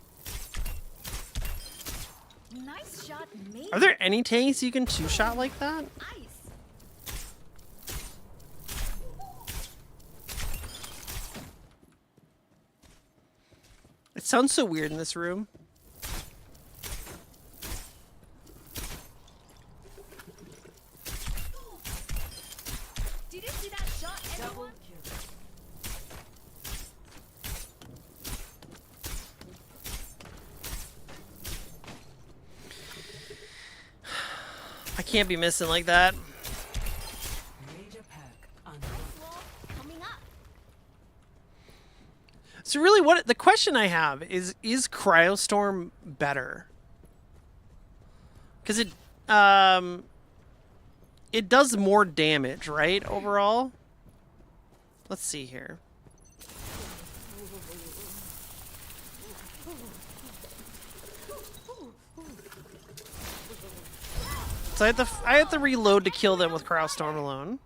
S16: Nice shot, mate.
S1: Are there any tanks you can two-shot like that? It sounds so weird in this room.
S16: Did you see that shot, everyone?
S1: I can't be missing like that. So really, what the question I have is Cryostorm better? Because it does more damage, right? Overall. Let's see here. So I have to reload to kill them with Cryostorm alone.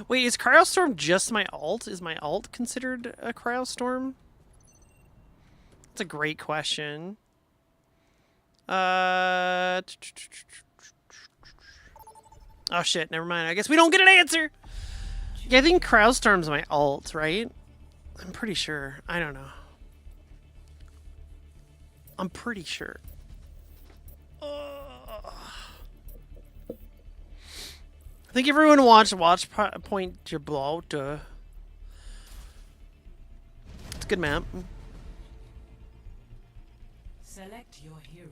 S1: Wait, is Cryostorm just my ult? Is my ult considered a Cryostorm? That's a great question. Oh shit, never mind. I guess we don't get an answer! Yeah, I think Cryostorm's my ult, right? I'm pretty sure. I don't know. I'm pretty sure. I think everyone watch Point Gibraltar. It's a good map.
S20: Select your hero.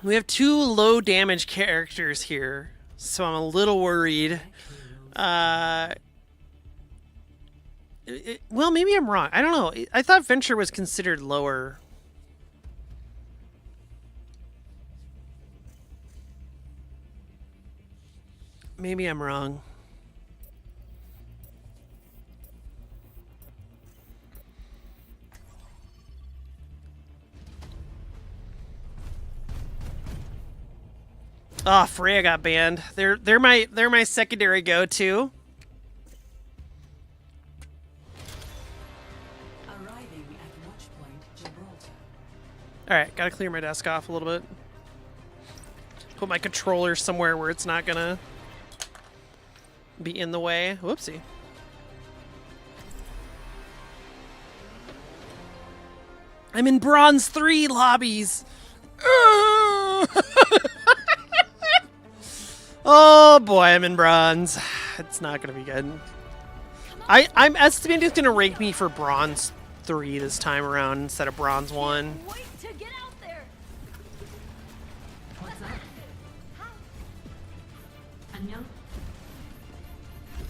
S1: We have 2 low damage characters here, so I'm a little worried. Well, maybe I'm wrong. I don't know. I thought Venture was considered lower. Maybe I'm wrong. Oh, Freya got banned. They're my secondary go-to. Alright, gotta clear my desk off a little bit. Put my controller somewhere where it's not gonna be in the way. Whoopsie. I'm in Bronze 3 lobbies. Oh boy, I'm in Bronze. It's not gonna be good. I'm estimating it's gonna rank me for Bronze 3 this time around instead of Bronze 1.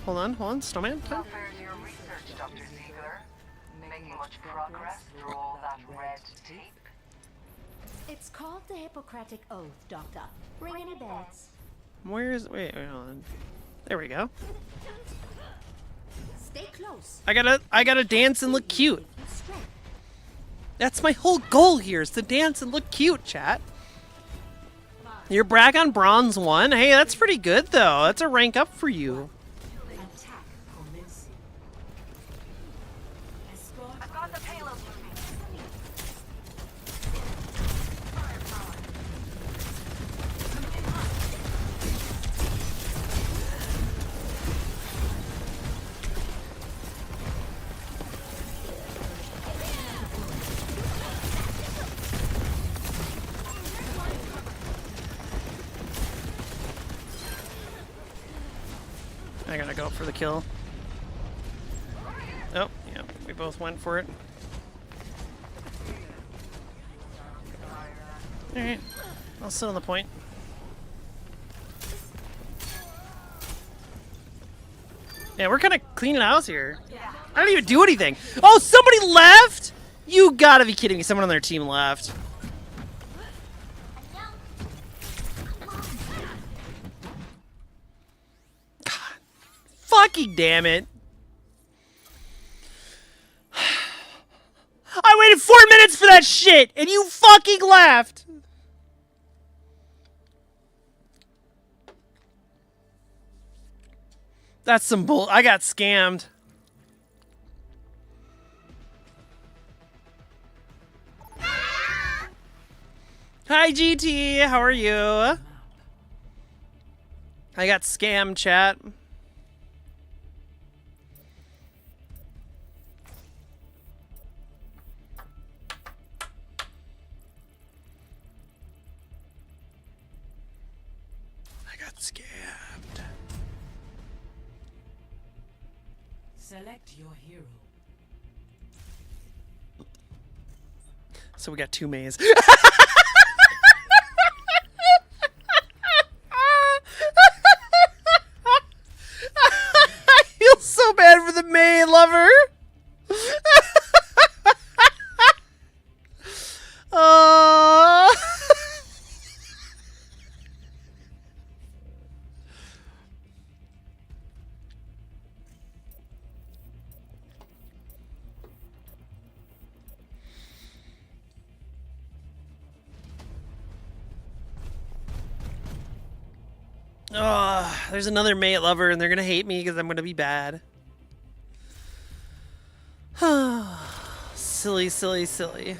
S1: Hold on, Snowman.
S19: How fares your research, Dr. Ziegler? Making much progress through all that red tape?
S16: It's called the Hippocratic Oath, Doctor. Ring any bells?
S1: Wait, hold on. There we go.
S16: Stay close.
S1: I gotta dance and look cute. That's my whole goal here, is to dance and look cute, chat. You're brag on Bronze 1? Hey, that's pretty good, though. That's a rank up for you.
S19: I've got the payload moving.
S1: I gotta go for the kill. Oh, yeah, we both went for it. Alright, I'll sit on the point. Yeah, we're kind of cleaning house here. I don't even do anything. Oh, somebody left? You gotta be kidding me. Someone on their team left. Fucking damn it. I waited 4 minutes for that shit, and you fucking left. That's some bull. I got scammed. Hi, GT. How are you? I got scammed, chat. Scammed.
S20: Select your hero.
S1: So we got 2 Mays. I feel so bad for the May lover. There's another mate lover, and they're gonna hate me because I'm gonna be bad. Silly, silly, silly.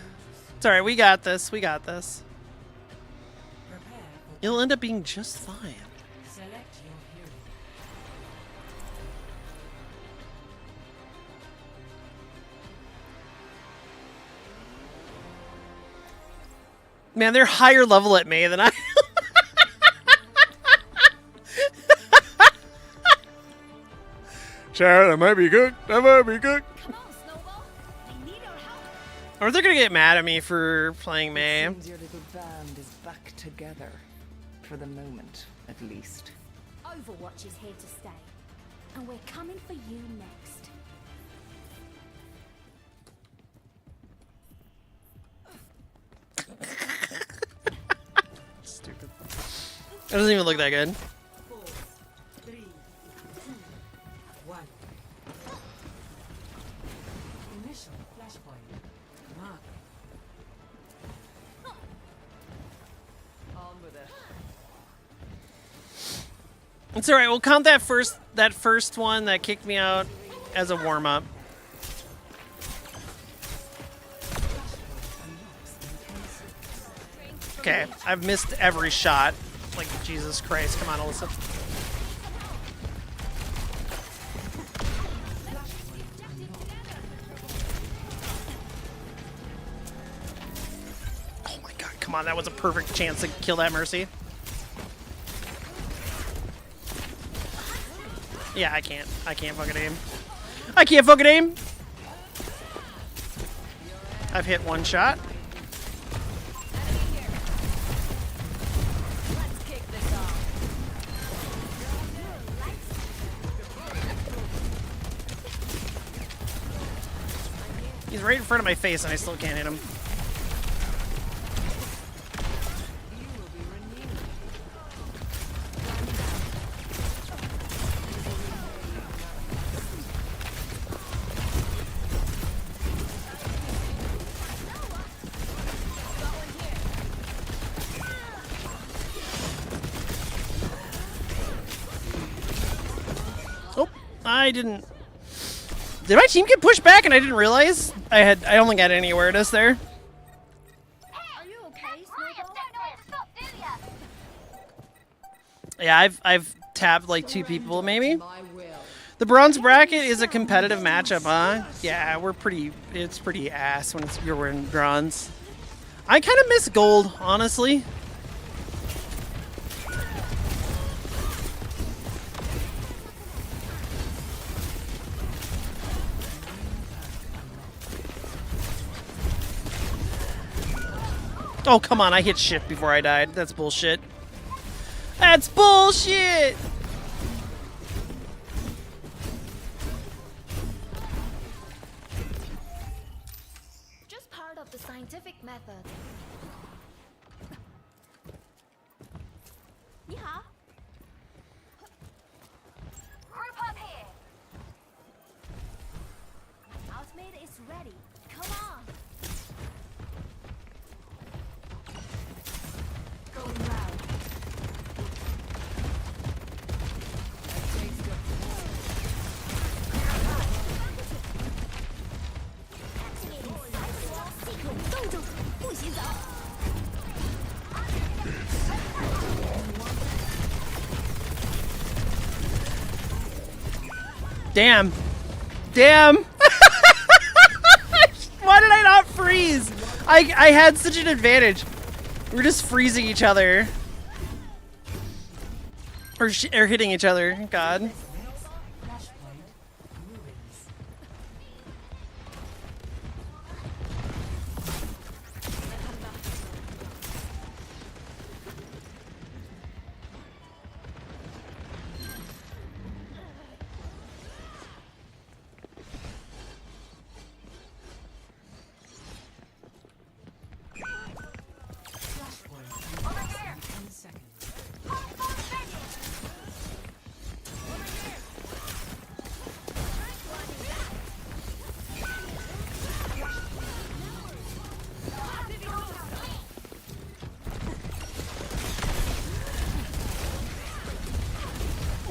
S1: It's alright, we got this. We got this. It'll end up being just fine.
S20: Select your hero.
S1: Man, they're higher level at May than I am. Sharon, that might be good. That might be good. Or they're gonna get mad at me for playing May.
S21: Seems your little band is back together. For the moment, at least.
S16: Overwatch is here to stay. And we're coming for you next.
S1: Stupid. It doesn't even look that good.
S20: 4, 3, 2, 1. Initial flashpoint. Mark.
S21: On with it.
S1: It's alright, we'll count that first one that kicked me out as a warm-up. Okay, I've missed every shot. Like, Jesus Christ. Come on, Alyssa. Oh my god, come on. That was a perfect chance to kill that Mercy. Yeah, I can't. I can't fucking aim. I can't fucking aim! I've hit one shot. He's right in front of my face and I still can't hit him. Oh, I didn't. Did my team get pushed back and I didn't realize? I don't think I had any awareness there. Yeah, I've tapped like 2 people maybe. The bronze bracket is a competitive matchup, huh? Yeah, it's pretty ass when you're wearing bronze. I kind of miss gold, honestly. Oh, come on, I hit shift before I died. That's bullshit. That's bullshit!
S16: Just part of the scientific method. 你好. Group up here. Ultimate is ready. Come on. Going loud.
S1: Damn. Damn. Why did I not freeze? I had such an advantage. We're just freezing each other. Or hitting each other. God.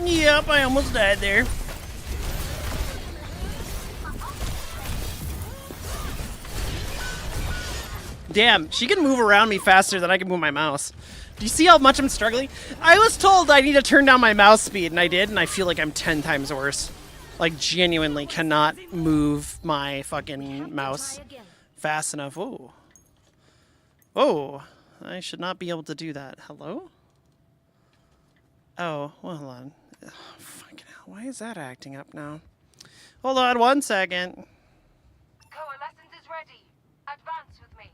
S1: Yep, I almost died there. Damn, she can move around me faster than I can move my mouse. Do you see how much I'm struggling? I was told I need to turn down my mouse speed, and I did, and I feel like I'm 10 times worse. Like, genuinely cannot move my fucking mouse fast enough. Whoa. Whoa. I should not be able to do that. Hello? Oh, well, hold on. Ugh, fucking hell, why is that acting up now? Hold on 1 second.
S19: Coalescence is ready. Advance with me.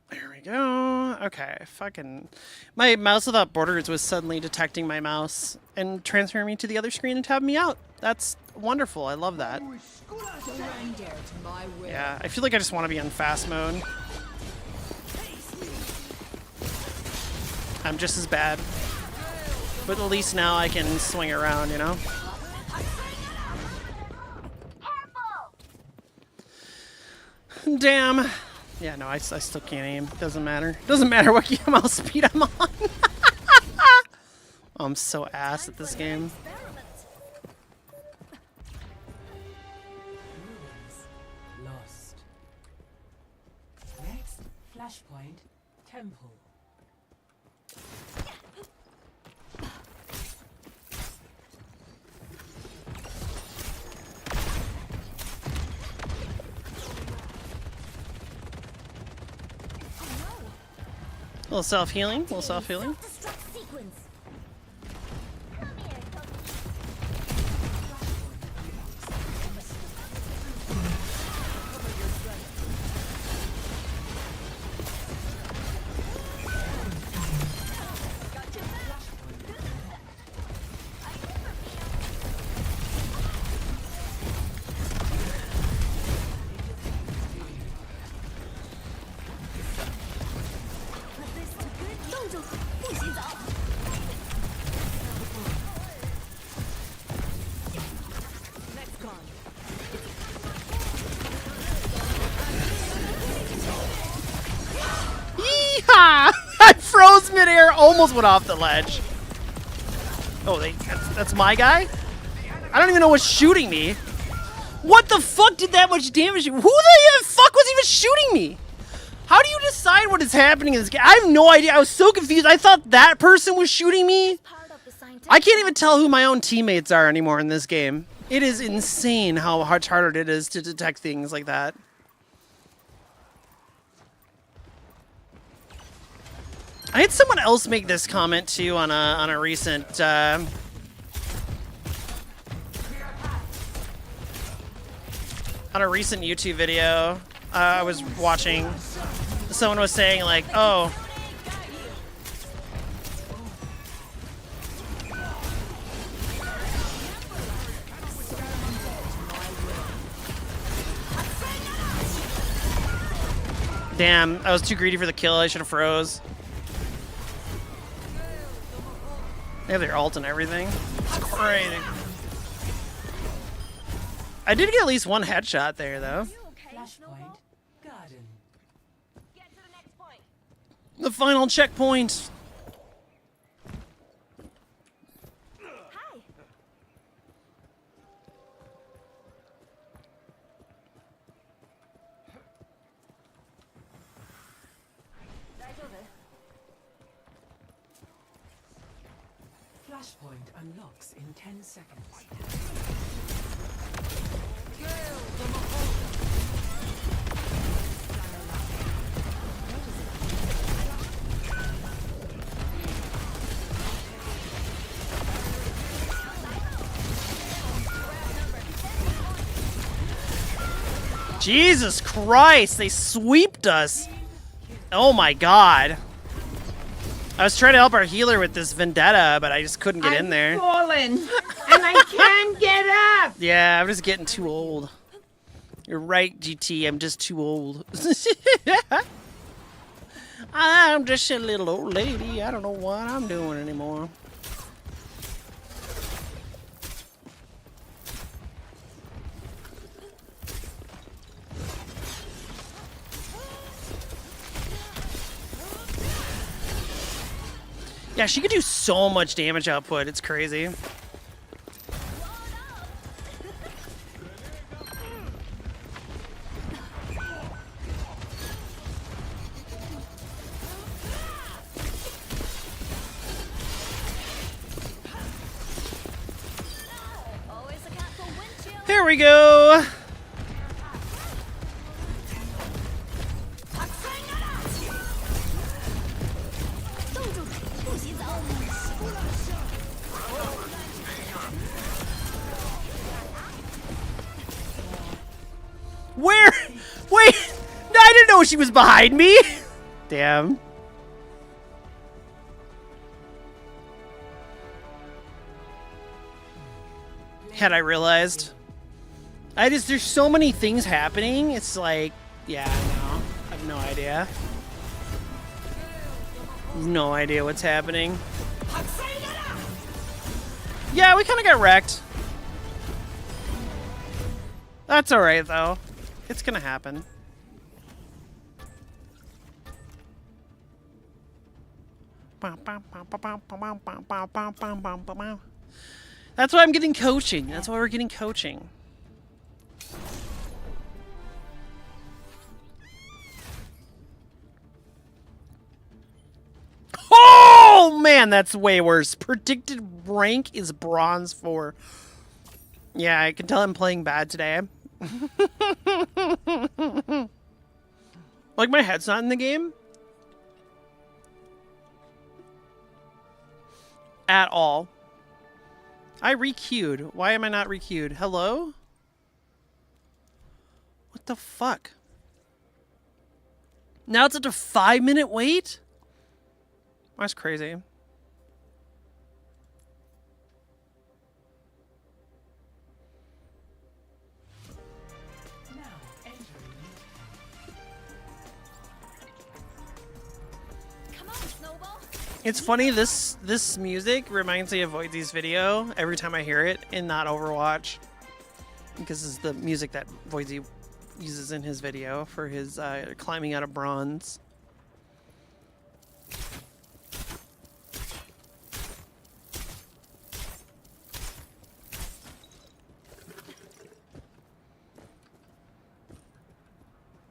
S1: There we go. Okay, fucking... My mouse without borders was suddenly detecting my mouse and transferring me to the other screen and tabbing me out. That's wonderful. I love that. Yeah, I feel like I just want to be on fast mode. I'm just as bad. But at least now I can swing around, you know? Damn. Yeah, no, I still can't aim. Doesn't matter. Doesn't matter what mouse speed I'm on. I'm so ass at this game.
S20: Lost. Flashpoint Temple.
S1: A little self-healing, a little self-healing. I froze midair, almost went off the ledge. Oh, that's my guy? I don't even know what's shooting me. What the fuck did that much damage? Who the fuck was even shooting me? How do you decide what is happening in this game? I have no idea. I was so confused. I thought that person was shooting me. I can't even tell who my own teammates are anymore in this game. It is insane how much harder it is to detect things like that. I had someone else make this comment too on a recent on a recent YouTube video I was watching. Someone was saying like, "Oh, damn, I was too greedy for the kill. I should have froze." They have their ult and everything. It's crazy. I did get at least one headshot there, though.
S20: Flashpoint Garden.
S1: The final checkpoint.
S20: Flashpoint unlocks in 10 seconds.
S1: Jesus Christ, they sweeped us. Oh my god. I was trying to help our healer with this vendetta, but I just couldn't get in there.
S6: I'm fallen, and I can't get up.
S1: Yeah, I'm just getting too old. You're right, GT, I'm just too old. I'm just a little old lady. I don't know what I'm doing anymore. Yeah, she could do so much damage output. It's crazy. There we go. Where? Wait! I didn't know she was behind me! Damn. Had I realized. There's so many things happening, it's like, yeah, I know. I have no idea. No idea what's happening. Yeah, we kind of got wrecked. That's alright, though. It's gonna happen. That's why I'm getting coaching. That's why we're getting coaching. man, that's way worse. Predicted rank is bronze 4. Yeah, I can tell I'm playing bad today. Like, my head's not in the game. At all. I re-queued. Why am I not re-queued? Hello? What the fuck? Now it's at a 5-minute wait? That's crazy. It's funny, this music reminds me of Voidy's video every time I hear it in not Overwatch. Because it's the music that Voidy uses in his video for his climbing out of bronze.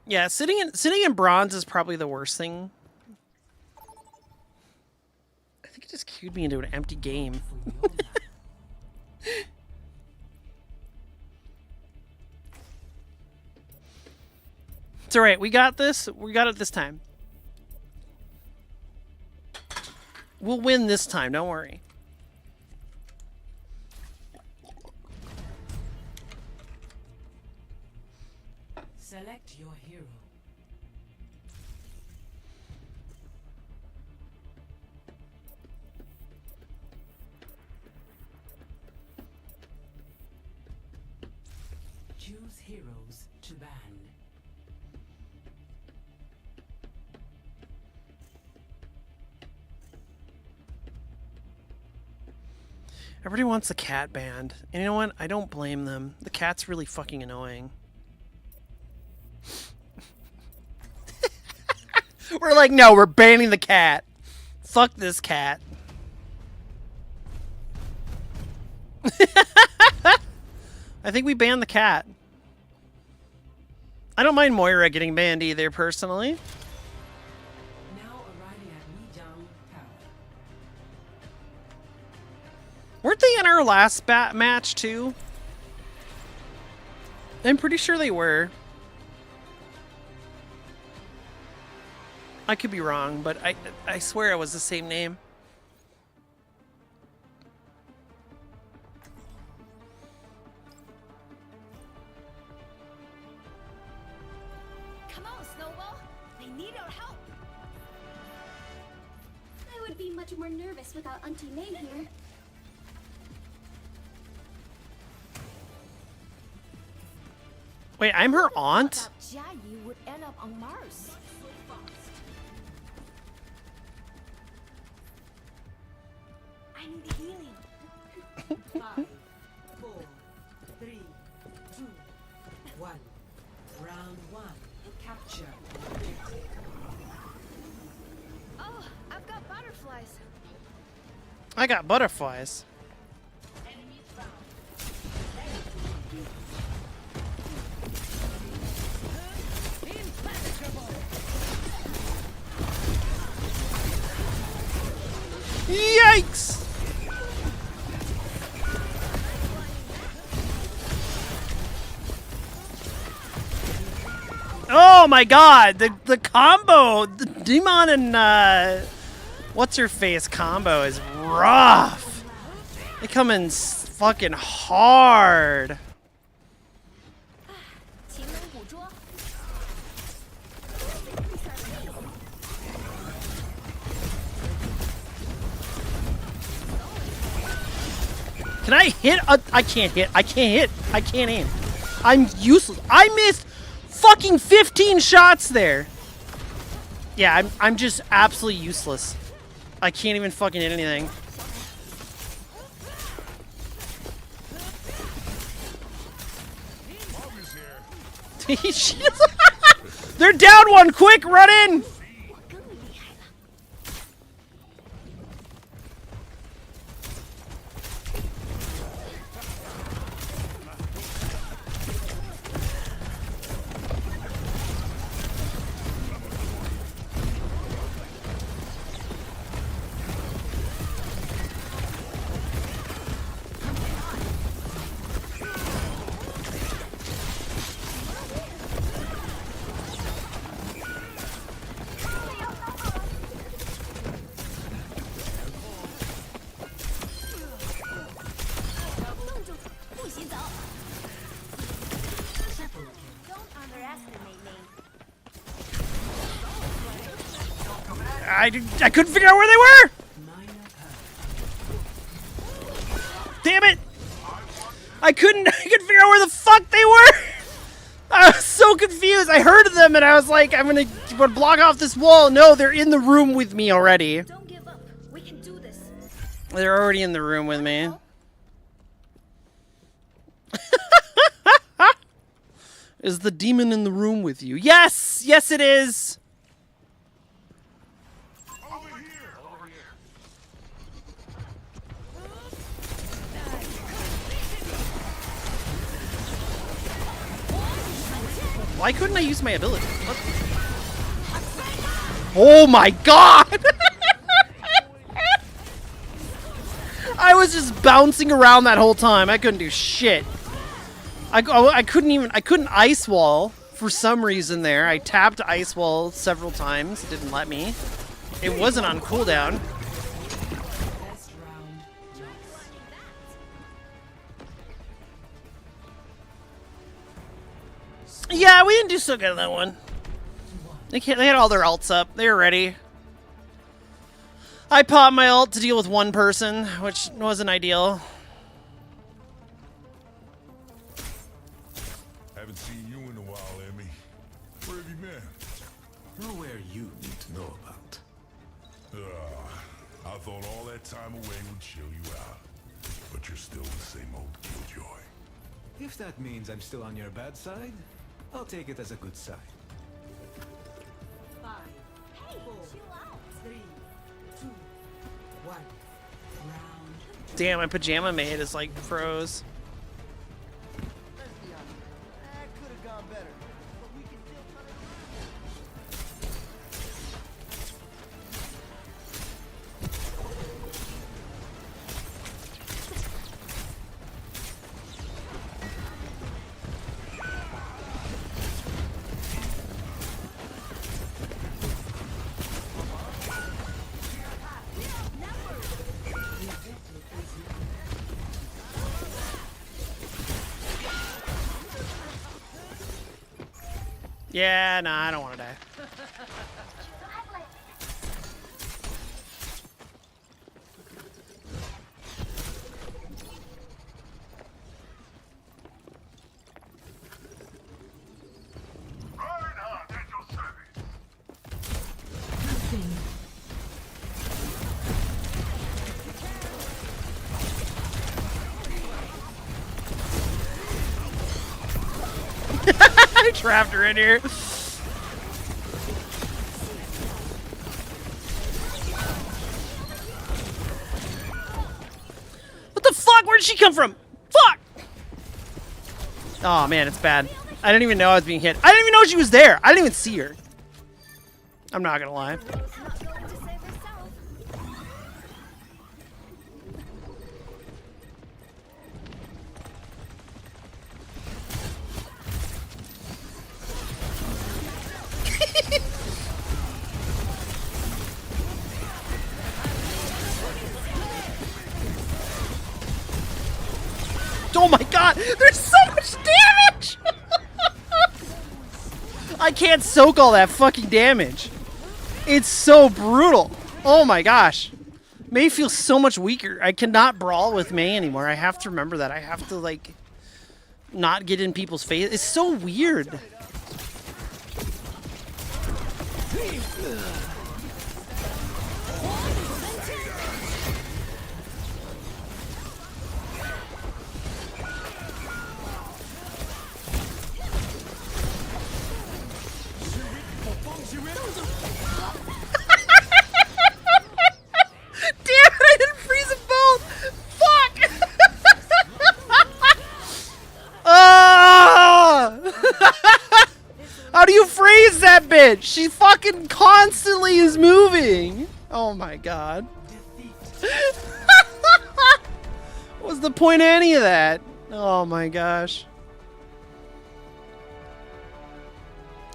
S1: Yeah, sitting in bronze is probably the worst thing. I think it just queued me into an empty game. It's alright, we got this. We got it this time. We'll win this time, don't worry.
S20: Select your hero. Choose heroes to ban.
S1: Everybody wants the cat banned. And you know what? I don't blame them. The cat's really fucking annoying. We're like, no, we're banning the cat. Fuck this cat. I think we banned the cat. I don't mind Moira getting banned either, personally.
S20: Now arriving at Lijiang Tower.
S1: Weren't they in our last match, too? I'm pretty sure they were. I could be wrong, but I swear it was the same name.
S16: Come on, Snowball. They need our help. I would be much more nervous without Auntie May here.
S1: Wait, I'm her aunt?
S16: Jiayu would end up on Mars. I need helium.
S20: 5, 4, 3, 2, 1. Round 1. Capture.
S16: Oh, I've got butterflies.
S1: I got butterflies. Yikes! Oh my god, the combo, the Demon and what's her face combo is rough. They come in fucking hard. Can I hit? I can't hit. I can't hit. I can't aim. I'm useless. I missed fucking 15 shots there. Yeah, I'm just absolutely useless. I can't even fucking hit anything. They're down one. Quick, run in. I couldn't figure out where they were! Damn it! I couldn't figure out where the fuck they were! I was so confused. I heard them and I was like, I'm gonna block off this wall. No, they're in the room with me already.
S16: Don't give up. We can do this.
S1: They're already in the room with me. Is the demon in the room with you? Yes! Yes, it is! Why couldn't I use my ability? What? Oh my god! I was just bouncing around that whole time. I couldn't do shit. I couldn't ice wall for some reason there. I tapped ice wall several times. It didn't let me. It wasn't on cooldown. Yeah, we didn't do so good on that one. They had all their ults up. They were ready. I popped my ult to deal with one person, which wasn't ideal.
S10: Haven't seen you in a while, Emmy. Where have you been?
S14: Nowhere you need to know about.
S10: I thought all that time away would chill you out. But you're still the same old killjoy.
S14: If that means I'm still on your bad side, I'll take it as a good sign.
S20: 5, 4, 3, 2, 1. Round.
S1: Damn, my pajama maid is like froze. Yeah, nah, I don't want to die. I trapped her in here. What the fuck? Where did she come from? Fuck! Oh man, it's bad. I didn't even know I was being hit. I didn't even know she was there. I didn't even see her. I'm not gonna lie. Oh my god, there's so much damage! I can't soak all that fucking damage. It's so brutal. Oh my gosh. Mei feels so much weaker. I cannot brawl with Mei anymore. I have to remember that. I have to, like, not get in people's face. It's so weird. How do you freeze that bitch? She fucking constantly is moving. Oh my god. What's the point of any of that? Oh my gosh.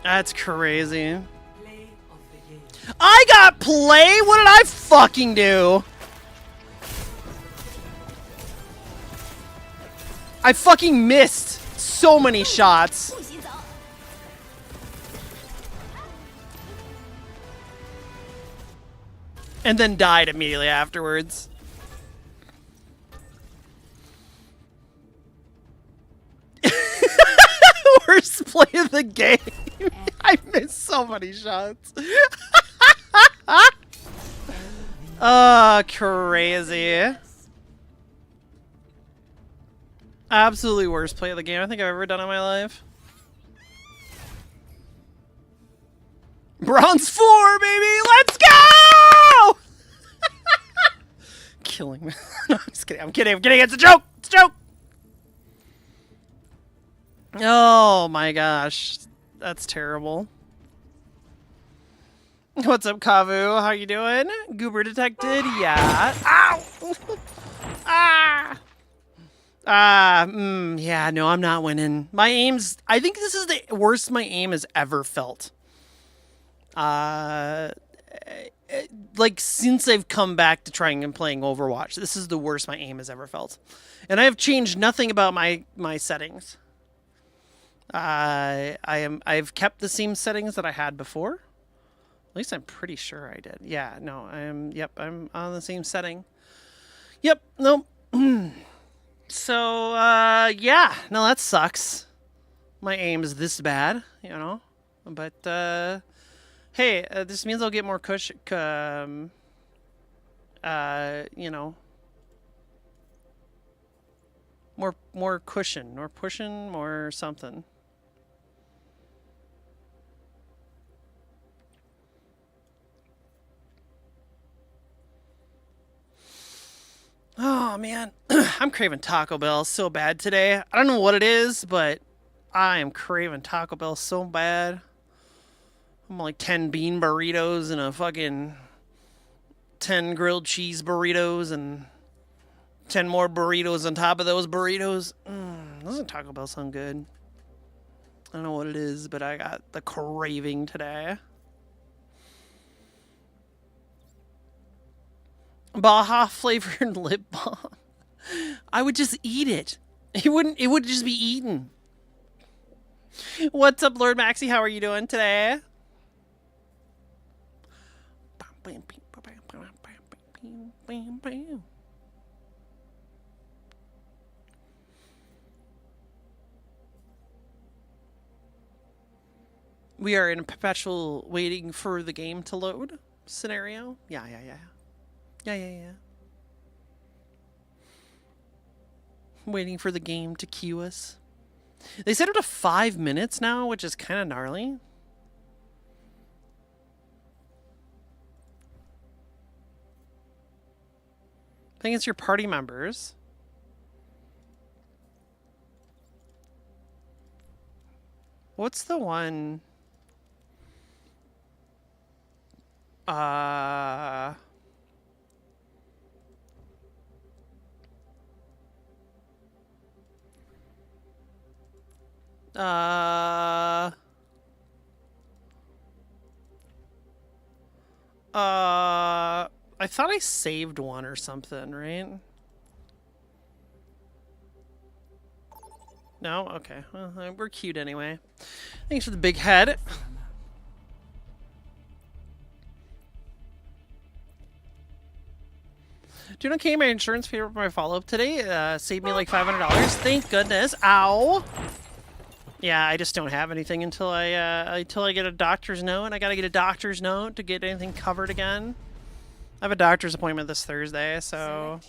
S1: That's crazy. I got play? What did I fucking do? I fucking missed so many shots. And then died immediately afterwards. Worst play of the game. I missed so many shots. Oh, crazy. Absolutely worst play of the game I think I've ever done in my life. Bronze 4, baby! Let's go! Killing me. No, I'm just kidding. I'm kidding. It's a joke. It's a joke. Oh my gosh. That's terrible. What's up, Kavu? How you doing? Goober detected? Yeah. Ow! Yeah, no, I'm not winning. My aim's... I think this is the worst my aim has ever felt. Like, since I've come back to trying and playing Overwatch, this is the worst my aim has ever felt. And I have changed nothing about my settings. I've kept the same settings that I had before. At least I'm pretty sure I did. Yeah, no, I'm on the same setting. Yep, nope. So, yeah, no, that sucks. My aim is this bad, you know, but, hey, this means I'll get more cushion, you know, more cushion, more pushing, more something. Oh, man. I'm craving Taco Bell so bad today. I don't know what it is, but I am craving Taco Bell so bad. I'm like 10 bean burritos and a fucking 10 grilled cheese burritos and 10 more burritos on top of those burritos. Doesn't Taco Bell sound good? I don't know what it is, but I got the craving today. Baja flavored lip balm. I would just eat it. It would just be eaten. What's up, Lord Maxie? How are you doing today? We are in a perpetual waiting for the game to load scenario. Yeah. Waiting for the game to queue us. They set it to 5 minutes now, which is kind of gnarly. I think it's your party members. What's the one? I thought I saved one or something, right? No? Okay. Well, we're cute anyway. Thanks for the big head. Do you know, my insurance paid for my follow-up today? Saved me like $500. Thank goodness. Ow! Yeah, I just don't have anything until I get a doctor's note. And I gotta get a doctor's note to get anything covered again. I have a doctor's appointment this Thursday, so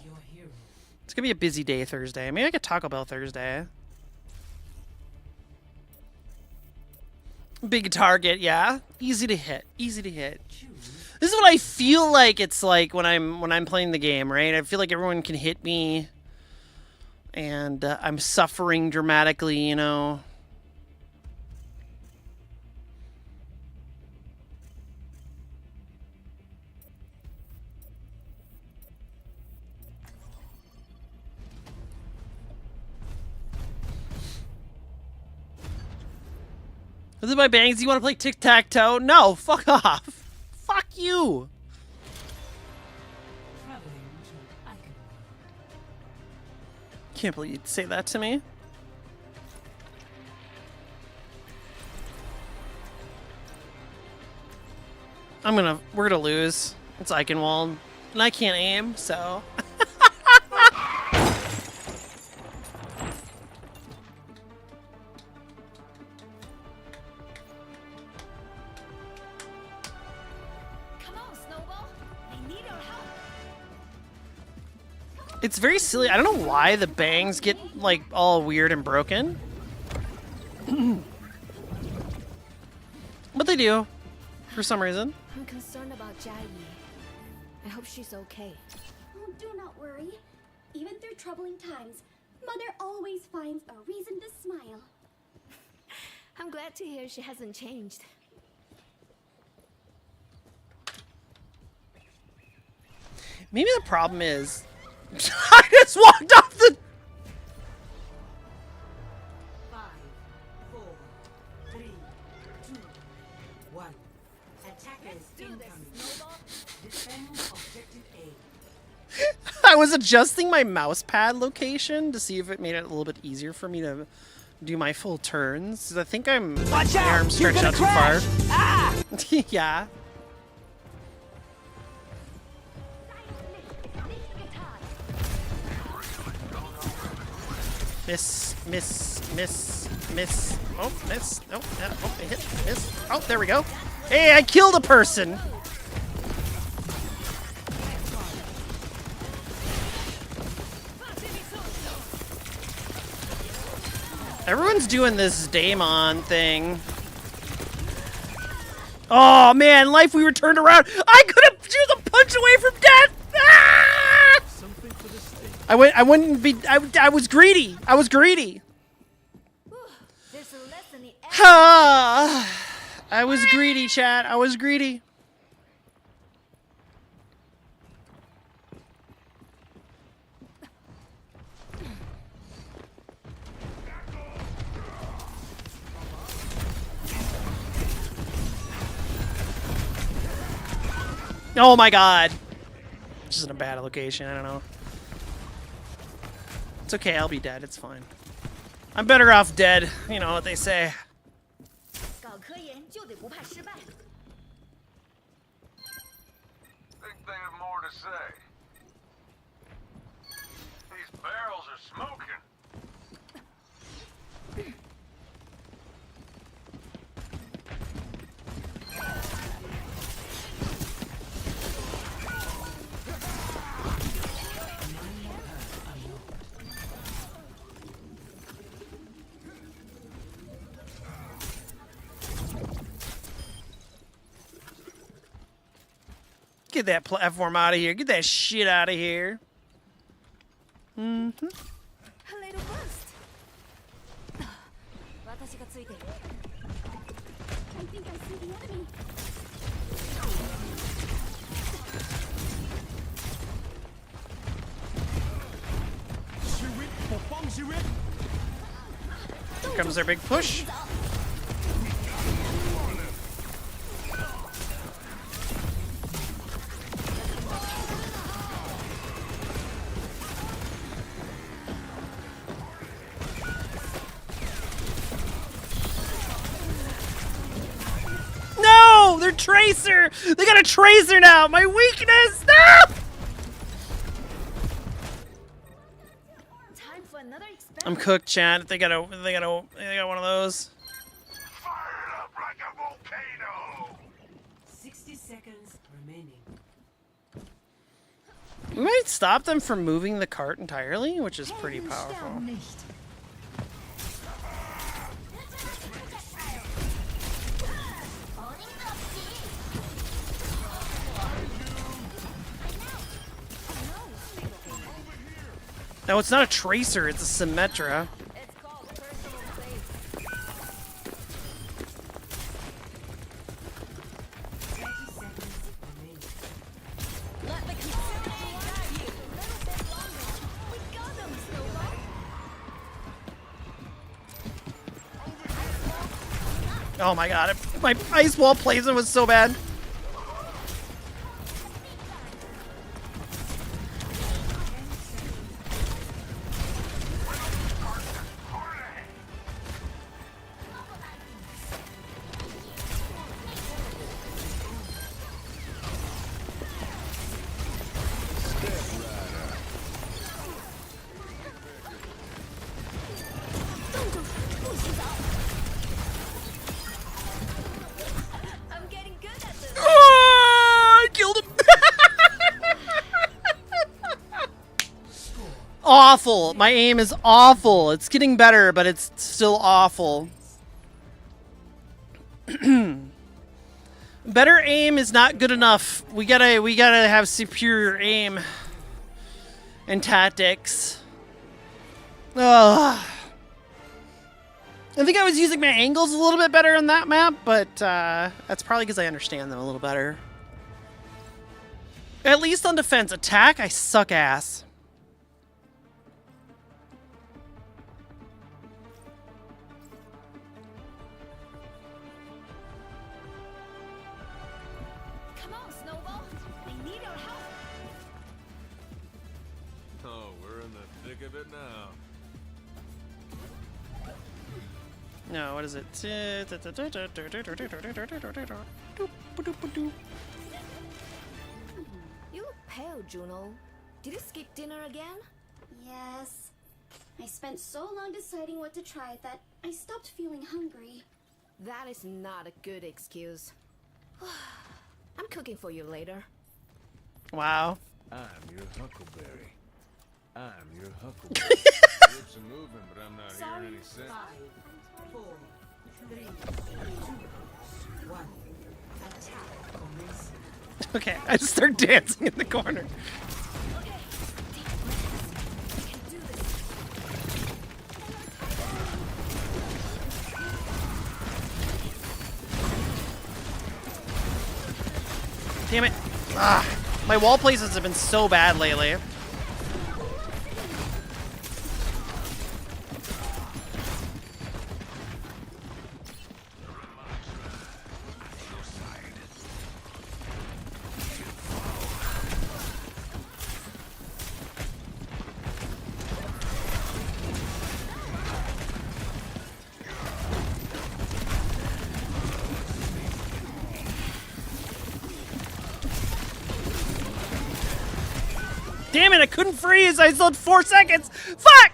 S1: it's gonna be a busy day Thursday. Maybe I could Taco Bell Thursday. Big target, yeah. Easy to hit. Easy to hit. This is what I feel like it's like when I'm playing the game, right? I feel like everyone can hit me, and I'm suffering dramatically, you know. Is it my bangs? You want to play tic-tac-toe? No, fuck off. Fuck you. Can't believe you'd say that to me. We're gonna lose. It's Eichenwald, and I can't aim, so. It's very silly. I don't know why the bangs get like all weird and broken. But they do, for some reason.
S16: I'm concerned about Jai. I hope she's okay.
S4: Oh, do not worry. Even through troubling times, Mother always finds a reason to smile.
S16: I'm glad to hear she hasn't changed.
S1: Maybe the problem is I just walked off the.
S20: 5, 4, 3, 2, 1. Attackers incoming. Defend objective A.
S1: I was adjusting my mouse pad location to see if it made it a little bit easier for me to do my full turns. 'Cause I think my arm stretched out too far.
S20: Ah!
S1: Yeah. Miss, miss, miss, miss. Oh, miss. Oh, yeah. Oh, I hit. Miss. Oh, there we go. Hey, I killed a person. Everyone's doing this Daemon thing. Oh man, life, we were turned around. I could have. She was a punch away from death. Ah! I was greedy. I was greedy. I was greedy, chat. I was greedy. Oh my god. Just in a bad location, I don't know. It's okay, I'll be dead, it's fine. I'm better off dead, you know what they say.
S10: Think they have more to say. These barrels are smoking.
S1: Get that platform out of here. Get that shit out of here. Mm-hmm.
S16: A little burst.
S4: I think I see the enemy.
S1: Here comes their big push. No! They're Tracer! They got a Tracer now! My weakness! No!
S16: Time for another experiment.
S1: I'm cooked, chat. They got one of those.
S20: 60 seconds remaining.
S1: We might stop them from moving the cart entirely, which is pretty powerful. No, it's not a Tracer, it's a Symmetra. Oh my god, my ice wall placement was so bad. awful. My aim is awful. It's getting better, but it's still awful. Better aim is not good enough. We gotta have superior aim and tactics. Ugh. I think I was using my angles a little bit better on that map, but that's probably because I understand them a little better. At least on defense. Attack, I suck ass.
S4: Come on, Snowball. I need your help.
S10: Oh, we're in the thick of it now.
S1: No, what is it?
S16: You look pale, Juno. Did you skip dinner again?
S4: Yes. I spent so long deciding what to try that I stopped feeling hungry.
S16: That is not a good excuse. I'm cooking for you later.
S1: Wow.
S10: I'm your huckleberry. I'm your huckleberry. Lips are moving, but I'm not hearing any sense.
S20: 5, 4, 3, 2, 1. Attack commence.
S1: Okay, I just start dancing in the corner. Damn it. Ah, my wall places have been so bad lately. Damn it, I couldn't freeze. I still had 4 seconds. Fuck!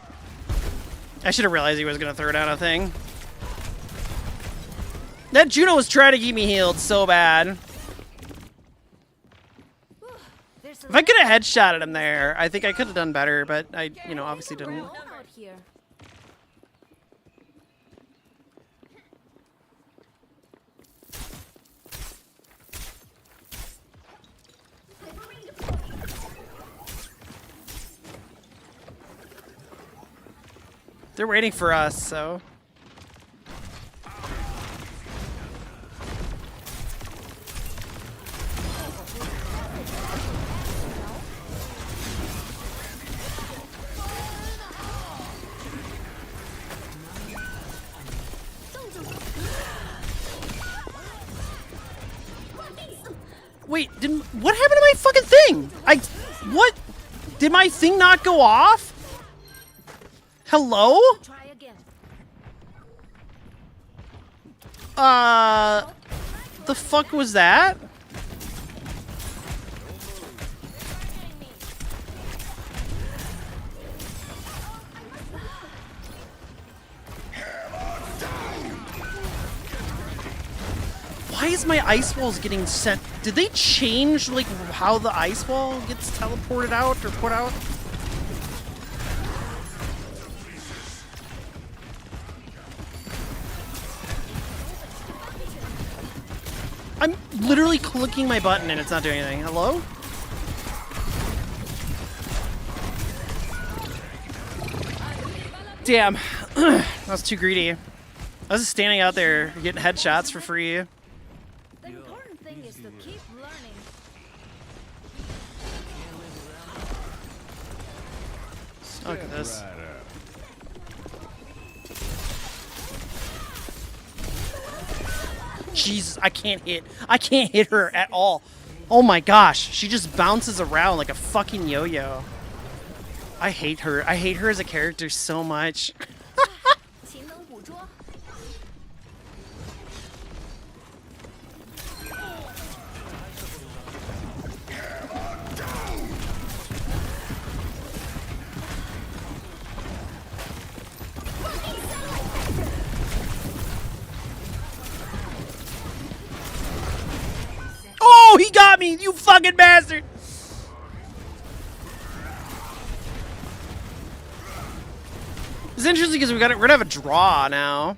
S1: I should have realized he was going to throw down a thing. That Juno was trying to keep me healed so bad. If I could have headshotted him there, I think I could have done better, but I, obviously didn't. They're waiting for us, so. Wait, what happened to my fucking thing? What? Did my thing not go off? Hello? The fuck was that? Why is my ice walls getting sent? Did they change, like, how the ice wall gets teleported out or put out? I'm literally clicking my button and it's not doing anything. Hello? Damn. That was too greedy. I was just standing out there getting headshots for free.
S16: The important thing is to keep learning.
S1: Look at this. Jesus, I can't hit. I can't hit her at all. Oh my gosh, she just bounces around like a fucking yo-yo. I hate her. I hate her as a character so much. Oh, he got me, you fucking bastard! It's interesting because we're gonna have a draw now.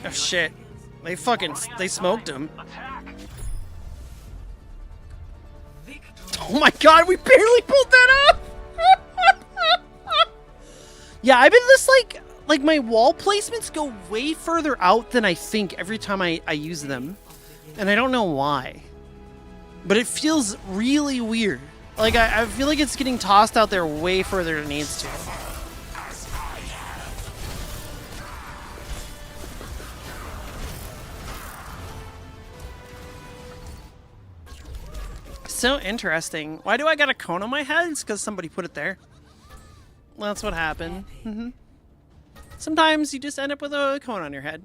S1: Oh shit. They smoked him. Oh my god, we barely pulled that off! Yeah, I've been this like my wall placements go way further out than I think every time I use them. And I don't know why. But it feels really weird. Like I feel like it's getting tossed out there way further than it needs to. So interesting. Why do I got a cone on my head? It's because somebody put it there. Well, that's what happened. Sometimes you just end up with a cone on your head.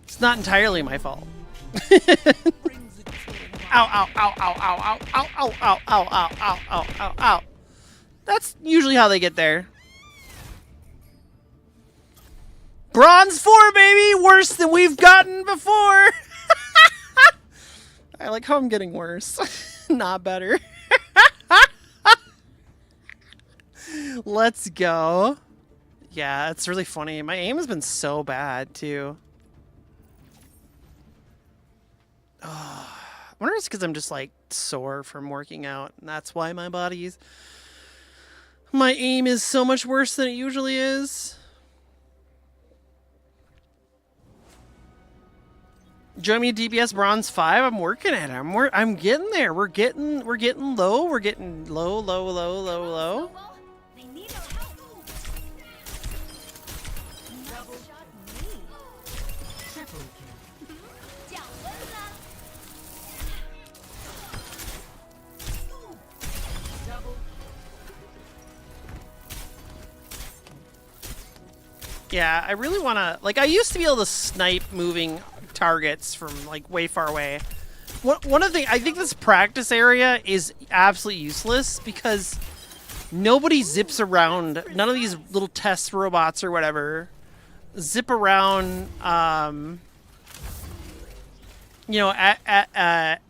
S1: It's not entirely my fault. Ow, ow, ow, ow, ow, ow, ow, ow, ow, ow, ow, ow, ow, ow, ow. That's usually how they get there. Bronze 4, baby! Worse than we've gotten before! I like how I'm getting worse. Not better. Let's go. Yeah, it's really funny. My aim has been so bad, too. Oh, I wonder if it's because I'm just, like, sore from working out. And that's why my aim is so much worse than it usually is. Join me at DPS Bronze 5. I'm working at it. I'm getting there. We're getting low. We're getting low, low, low, low, low. Yeah, I really want to... Like, I used to be able to snipe moving targets from, like, way far away. One of the... I think this practice area is absolutely useless because nobody zips around. None of these little test robots or whatever zip around, you know, at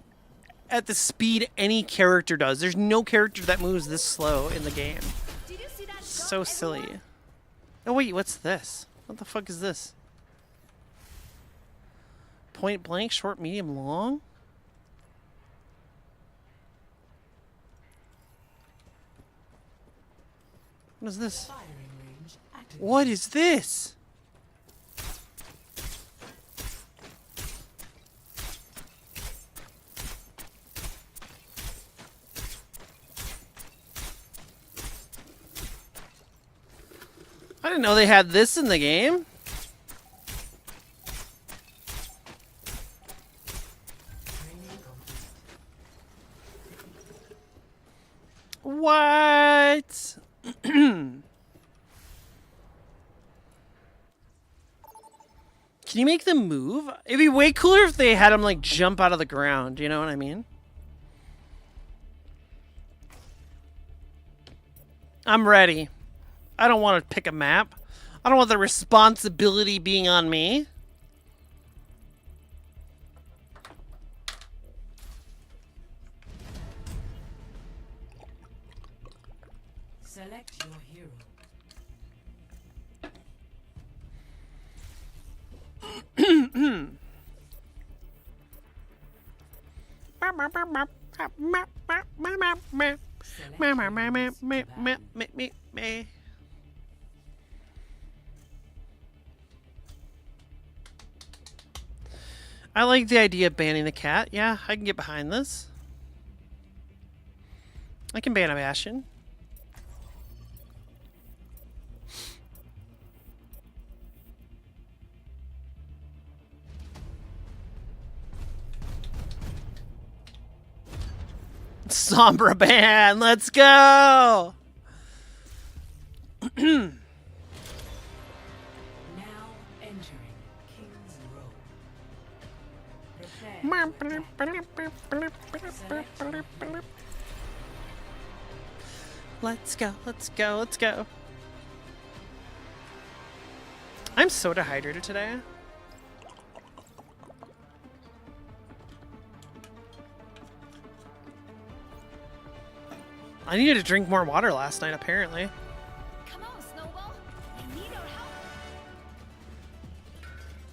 S1: the speed any character does. There's no character that moves this slow in the game. So silly. Oh wait, what's this? What the fuck is this? Point blank, short, medium, long? What is this? What is this? I didn't know they had this in the game. What? Can you make them move? It'd be way cooler if they had them like jump out of the ground, you know what I mean? I'm ready. I don't want to pick a map. I don't want the responsibility being on me.
S20: Select your hero.
S1: I like the idea of banning the cat. Yeah, I can get behind this. I can ban a Bastion. Sombra ban, let's go!
S20: Now entering King's Row.
S1: Let's go, let's go, let's go. I'm so dehydrated today. I needed to drink more water last night, apparently.
S4: Come on, Snowball. You need our help.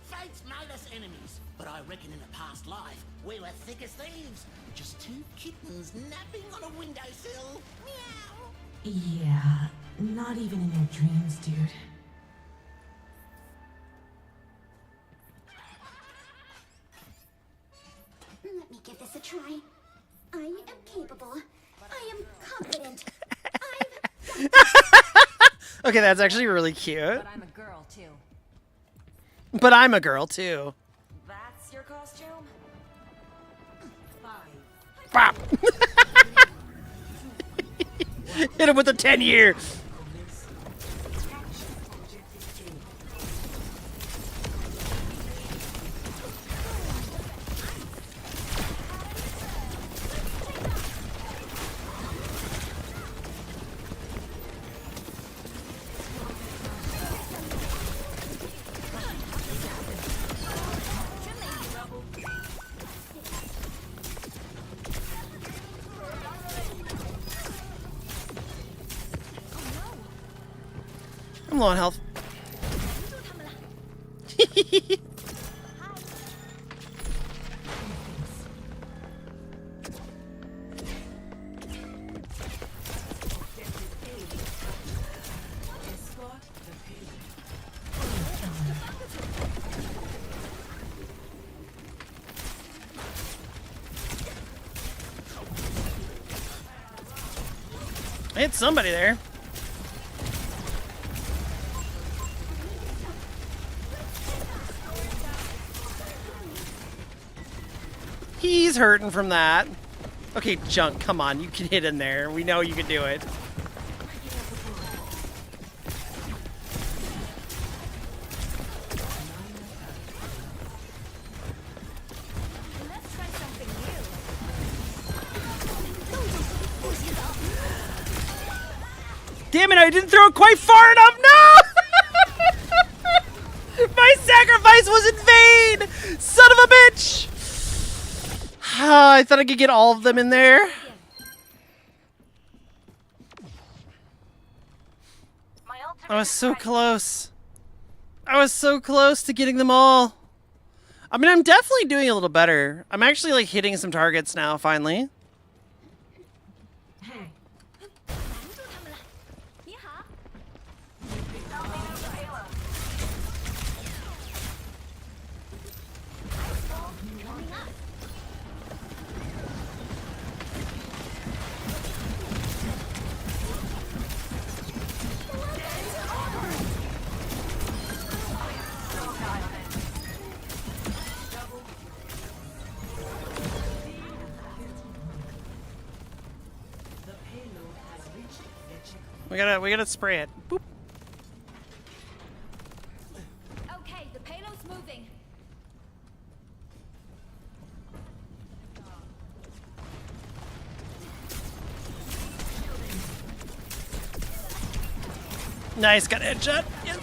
S12: Fights made us enemies, but I reckon in a past life we were thick as thieves. Just two kittens napping on a windowsill. Meow.
S20: Yeah, not even in your dreams, dude.
S4: Let me give this a try. I am capable. I am confident.
S1: Okay, that's actually really cute.
S16: But I'm a girl too.
S1: But I'm a girl too.
S16: That's your costume?
S1: Bop. Hit him with a 10-year. I'm low on health. I hit somebody there. He's hurting from that. Okay, Junk, come on. You can hit in there. We know you can do it. Damn it, I didn't throw it quite far enough. No! My sacrifice was in vain! Son of a bitch! I thought I could get all of them in there. I was so close. I was so close to getting them all. I mean, I'm definitely doing a little better. I'm actually like hitting some targets now, finally. We gotta spray it. Boop.
S4: Okay, the payload's moving.
S1: Nice, got a headshot. Yes.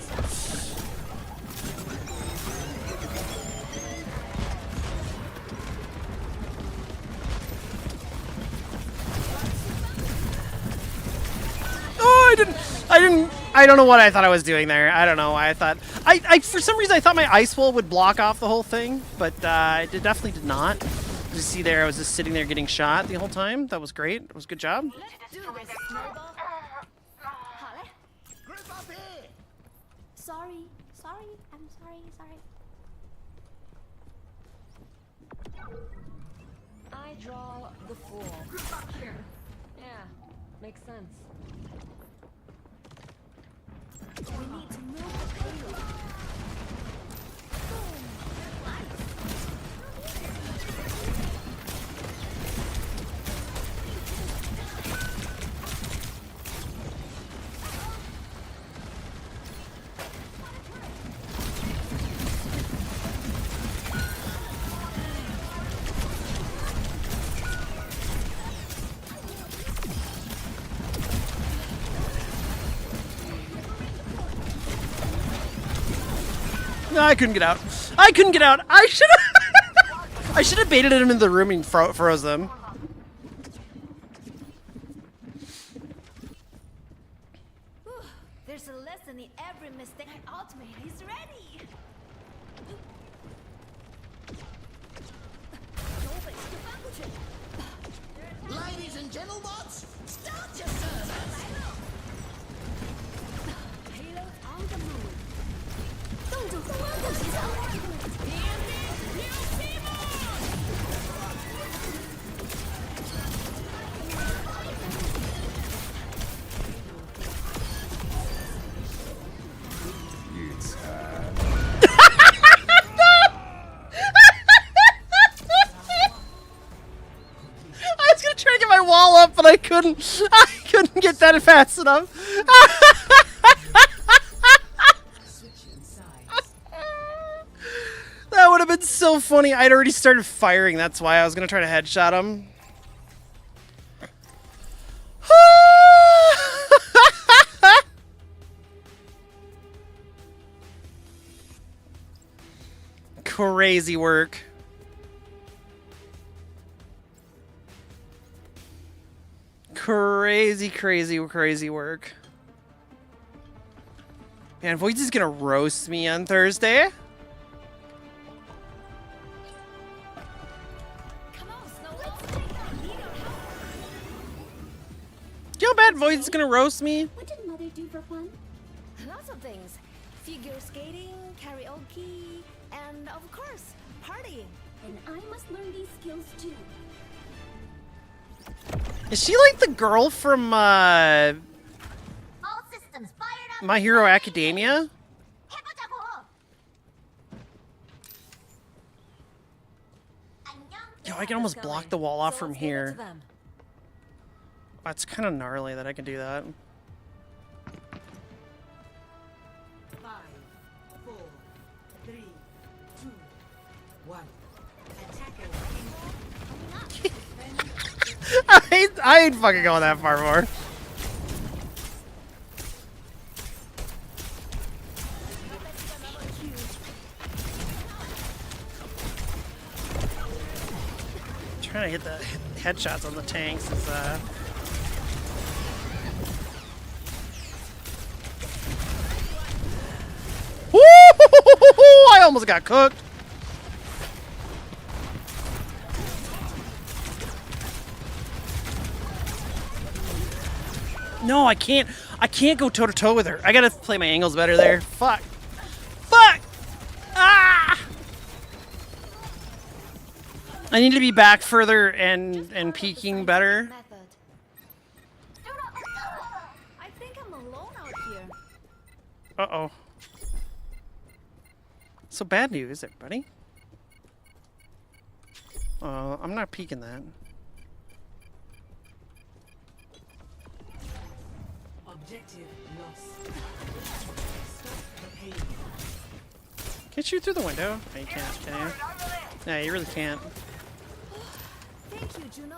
S1: I don't know what I thought I was doing there. I don't know why I thought. I for some reason I thought my ice wall would block off the whole thing, but it definitely did not. You see there, I was just sitting there getting shot the whole time. That was great. It was a good job.
S4: Sorry, I'm sorry.
S16: I draw the fool. Yeah, makes sense.
S4: We need to move the payload.
S1: No, I couldn't get out. I should have baited him into the room and froze them.
S16: There's a lesson in every mistake. My ultimate is ready.
S12: Ladies and gentlemots, start your servers.
S16: Payload on the move. 动作和完成节奏。
S1: I was gonna try to get my wall up, but I couldn't. I couldn't get that fast enough. That would have been so funny. I'd already started firing. That's why I was gonna try to headshot him. Crazy work. Crazy, crazy, crazy work. Man, Voids is gonna roast me on Thursday. Do you know how bad Voids is gonna roast me?
S4: What did Mother do for fun?
S16: Lots of things. Figure skating, karaoke, and of course, partying.
S4: And I must learn these skills too.
S1: Is she like the girl from
S4: All systems fired up.
S1: My Hero Academia? Yo, I can almost block the wall off from here. That's kind of gnarly that I can do that.
S20: 5, 4, 3, 2, 1. Attacker.
S1: I ain't fucking going that far more. Trying to hit the headshots on the tanks is Woo! I almost got cooked. No, I can't. I can't go toe to toe with her. I gotta play my angles better there. Fuck. Fuck. Ah! I need to be back further and peeking better.
S16: I think I'm alone out here.
S1: Uh-oh. So bad news, everybody. I'm not peeking that.
S20: Objective lost. Stop the pain.
S1: Can't you shoot through the window? No, you can't, can you? No, you really can't.
S16: Thank you, Juno.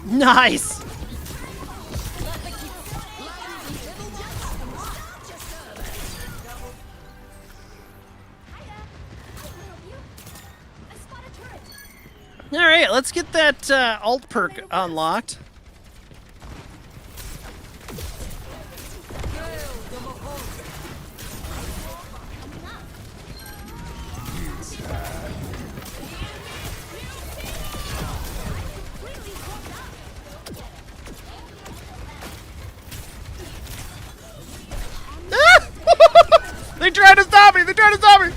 S1: Nice! Alright, let's get that alt perk unlocked. They tried to stop me! They tried to stop me!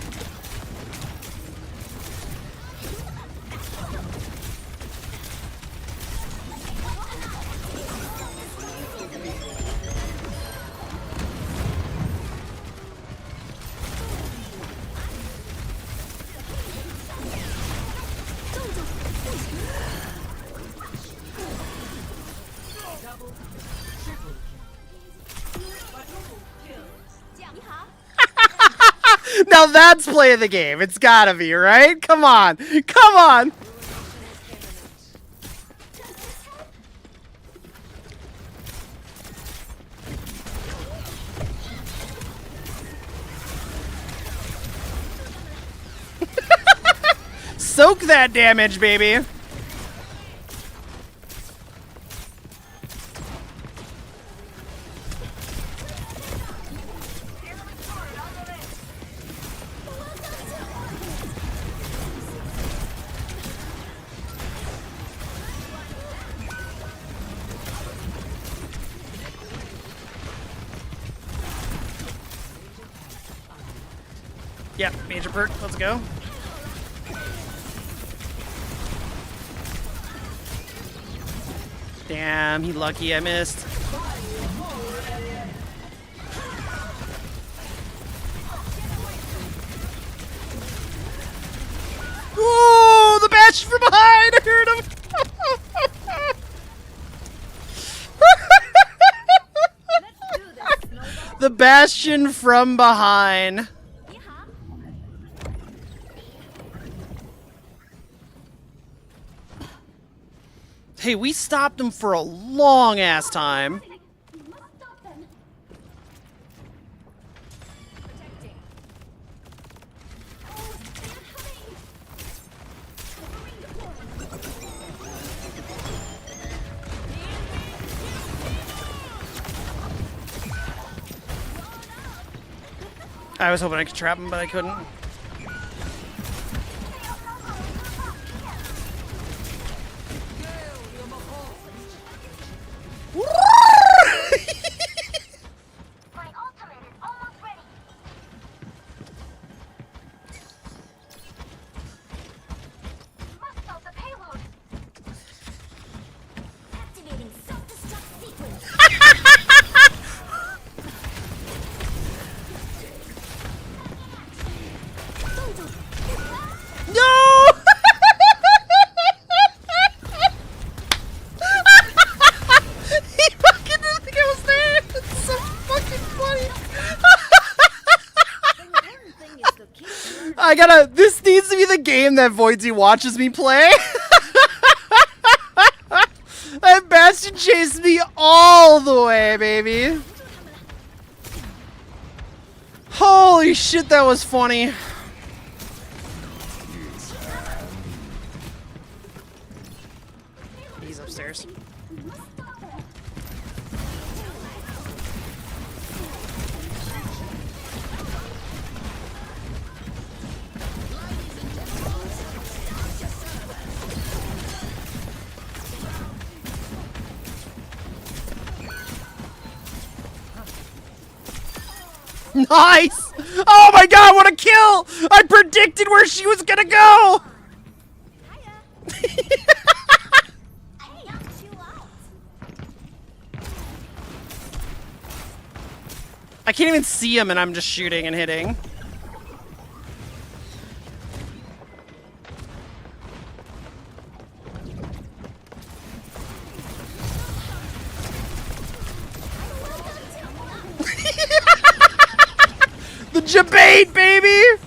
S1: Now that's play of the game. It's gotta be, right? Come on. Come on. Soak that damage, baby. Yep, major perk. Let's go. Damn, he lucky I missed. Ooh, the bash from behind! I heard him! The bastion from behind. Hey, we stopped him for a long ass time. I was hoping I could trap him, but I couldn't. This needs to be the game that Voidsy watches me play. That Bastion chased me all the way, baby. Holy shit, that was funny. He's upstairs. Nice! Oh my god, what a kill! I predicted where she was gonna go! I can't even see him and I'm just shooting and hitting. The Jabate, baby!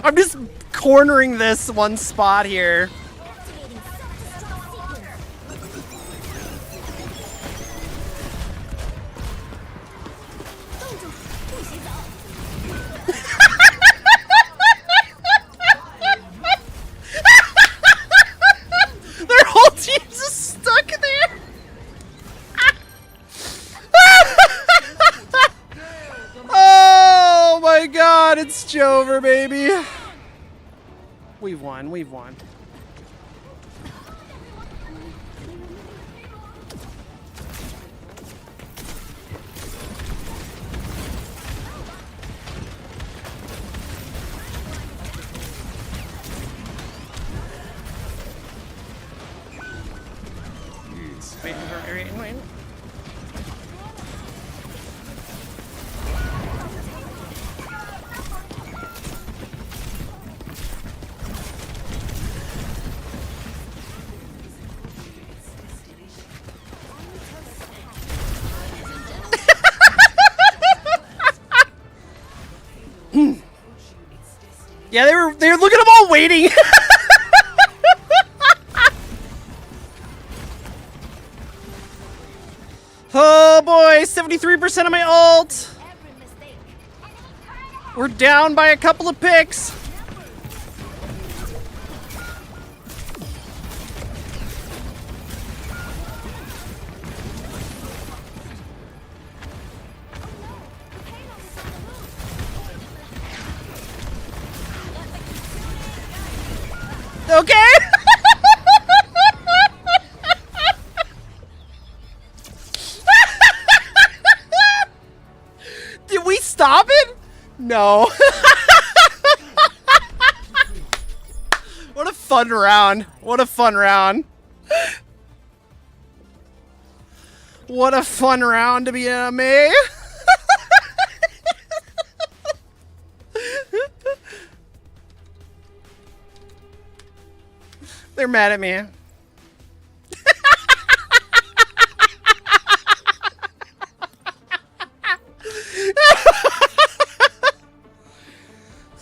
S1: I'm just cornering this one spot here. Their whole team's just stuck there. Oh my god, it's Jover, baby. We've won, we've won. Yeah, they were looking at them all waiting. Oh boy, 73% of my ult. We're down by a couple of picks. Okay. Did we stop it? No. What a fun round. What a fun round. What a fun round to be in MA. They're mad at me.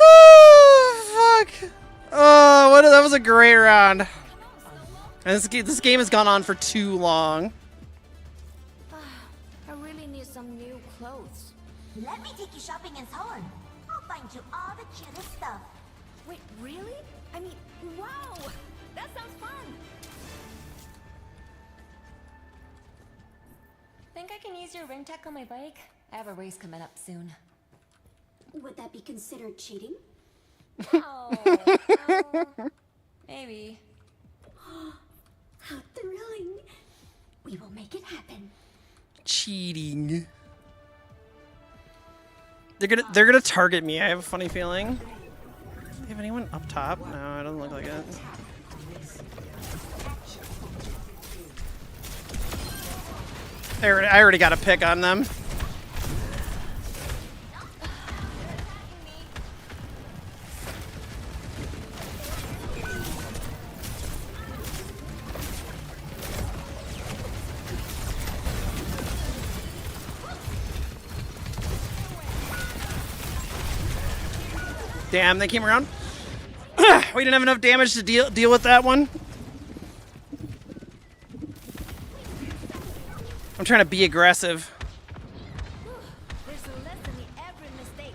S1: Oh, fuck. Oh, that was a great round. And this game has gone on for too long.
S16: I really need some new clothes.
S4: Let me take you shopping in Seoul. I'll find you all the cutest stuff.
S16: Wait, really? I mean, wow! That sounds fun!
S15: Think I can use your ring tech on my bike? I have a race coming up soon.
S4: Would that be considered cheating?
S15: Oh, maybe.
S4: How thrilling! We will make it happen.
S1: Cheating. They're gonna target me. I have a funny feeling. Do they have anyone up top? No, it doesn't look like it. I already got a pick on them. Damn, they came around. We didn't have enough damage to deal with that one. I'm trying to be aggressive.
S16: There's a lesson in every mistake.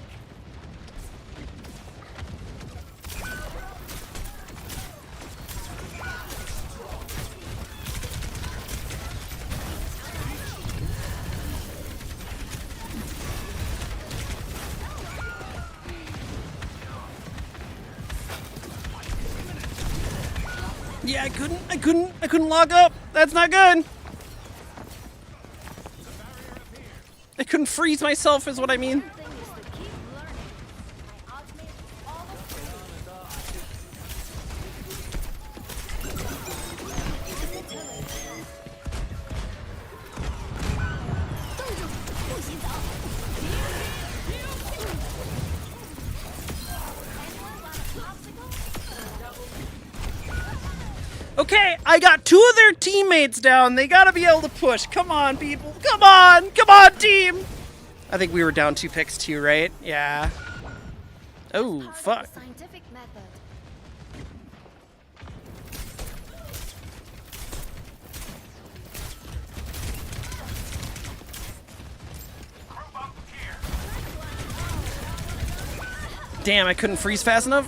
S1: Yeah, I couldn't log up. That's not good. I couldn't freeze myself is what I mean. Okay, I got two of their teammates down. They gotta be able to push. Come on, people. Come on, team. I think we were down 2 picks too, right? Yeah. Oh, fuck.
S16: Scientific method.
S1: Damn, I couldn't freeze fast enough.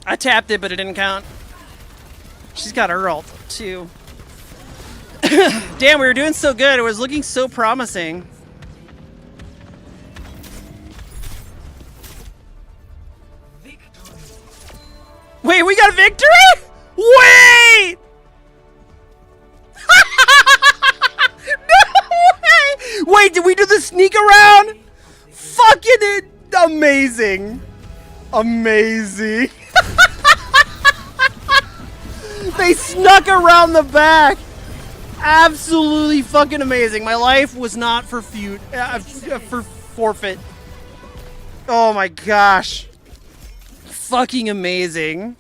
S1: I tapped it, but it didn't count. She's got her ult, too. Damn, we were doing so good. It was looking so promising. Wait, we got a victory? Wait! No way! Wait, did we do the sneak around? Fucking amazing. Amazing. They snuck around the back. Absolutely fucking amazing. My life was not for forfeit. Oh my gosh. Fucking amazing.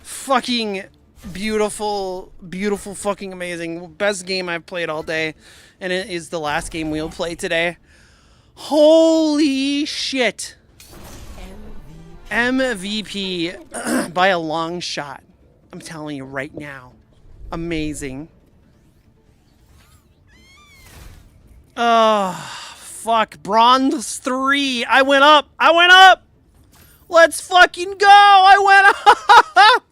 S1: Fucking beautiful, beautiful, fucking amazing. Best game I've played all day. And it is the last game we'll play today. Holy shit. MVP by a long shot. I'm telling you right now. Amazing. Oh, fuck. Bronze 3. I went up. I went up. Let's fucking go. I went up.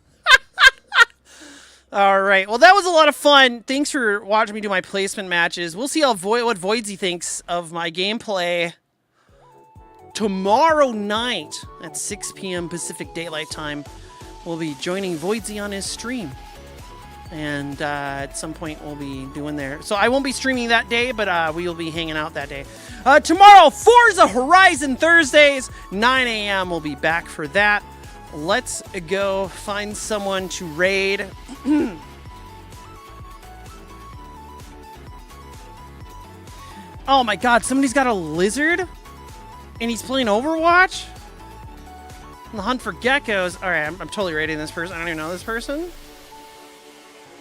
S1: All right. Well, that was a lot of fun. Thanks for watching me do my placement matches. We'll see how what Voidsy thinks of my gameplay tomorrow night at 6 p.m. Pacific Daylight Time. We'll be joining Voidsy on his stream. And at some point we'll be doing there. So I won't be streaming that day, but we will be hanging out that day. Tomorrow, Forza Horizon Thursdays, 9 a.m. We'll be back for that. Let's go find someone to raid. Oh my god, somebody's got a lizard? And he's playing Overwatch? The hunt for geckos. Alright, I'm totally raiding this person. I don't even know this person.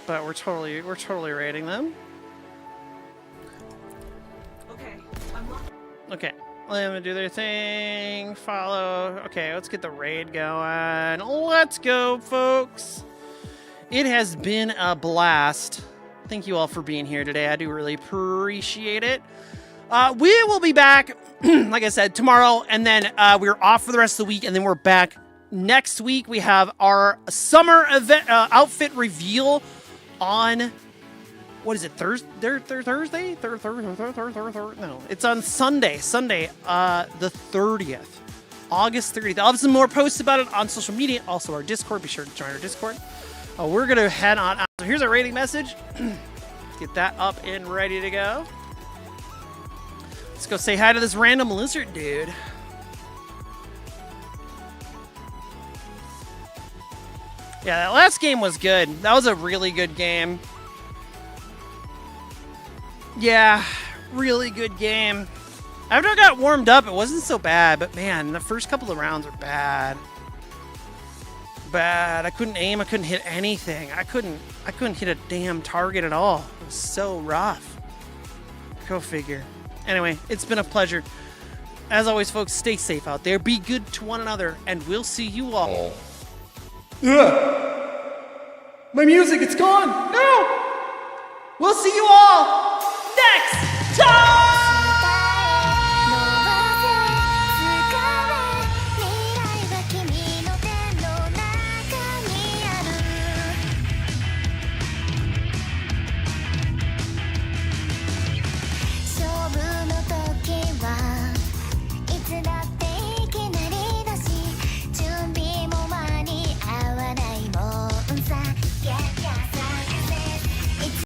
S1: But we're totally raiding them. Okay, let them do their thing. Follow. Okay, let's get the raid going. Let's go, folks. It has been a blast. Thank you all for being here today. I do really appreciate it. We will be back, like I said, tomorrow, and then we're off for the rest of the week, and then we're back next week. We have our summer event outfit reveal on, what is it, Thursday? No, it's on Sunday, the 30th, August 30th. I'll have some more posts about it on social media, also our Discord. Be sure to join our Discord. We're going to head on out. So here's our rating message. Get that up and ready to go. Let's go say hi to this random lizard dude. Yeah, that last game was good. That was a really good game. Yeah, really good game. After I got warmed up, it wasn't so bad, but man, the first couple of rounds are bad. Bad. I couldn't aim, I couldn't hit anything. I couldn't hit a damn target at all. It was so rough. Go figure. Anyway, it's been a pleasure. As always, folks, stay safe out there. Be good to one another, and we'll see you all. Ugh. My music, it's gone. No! We'll see you all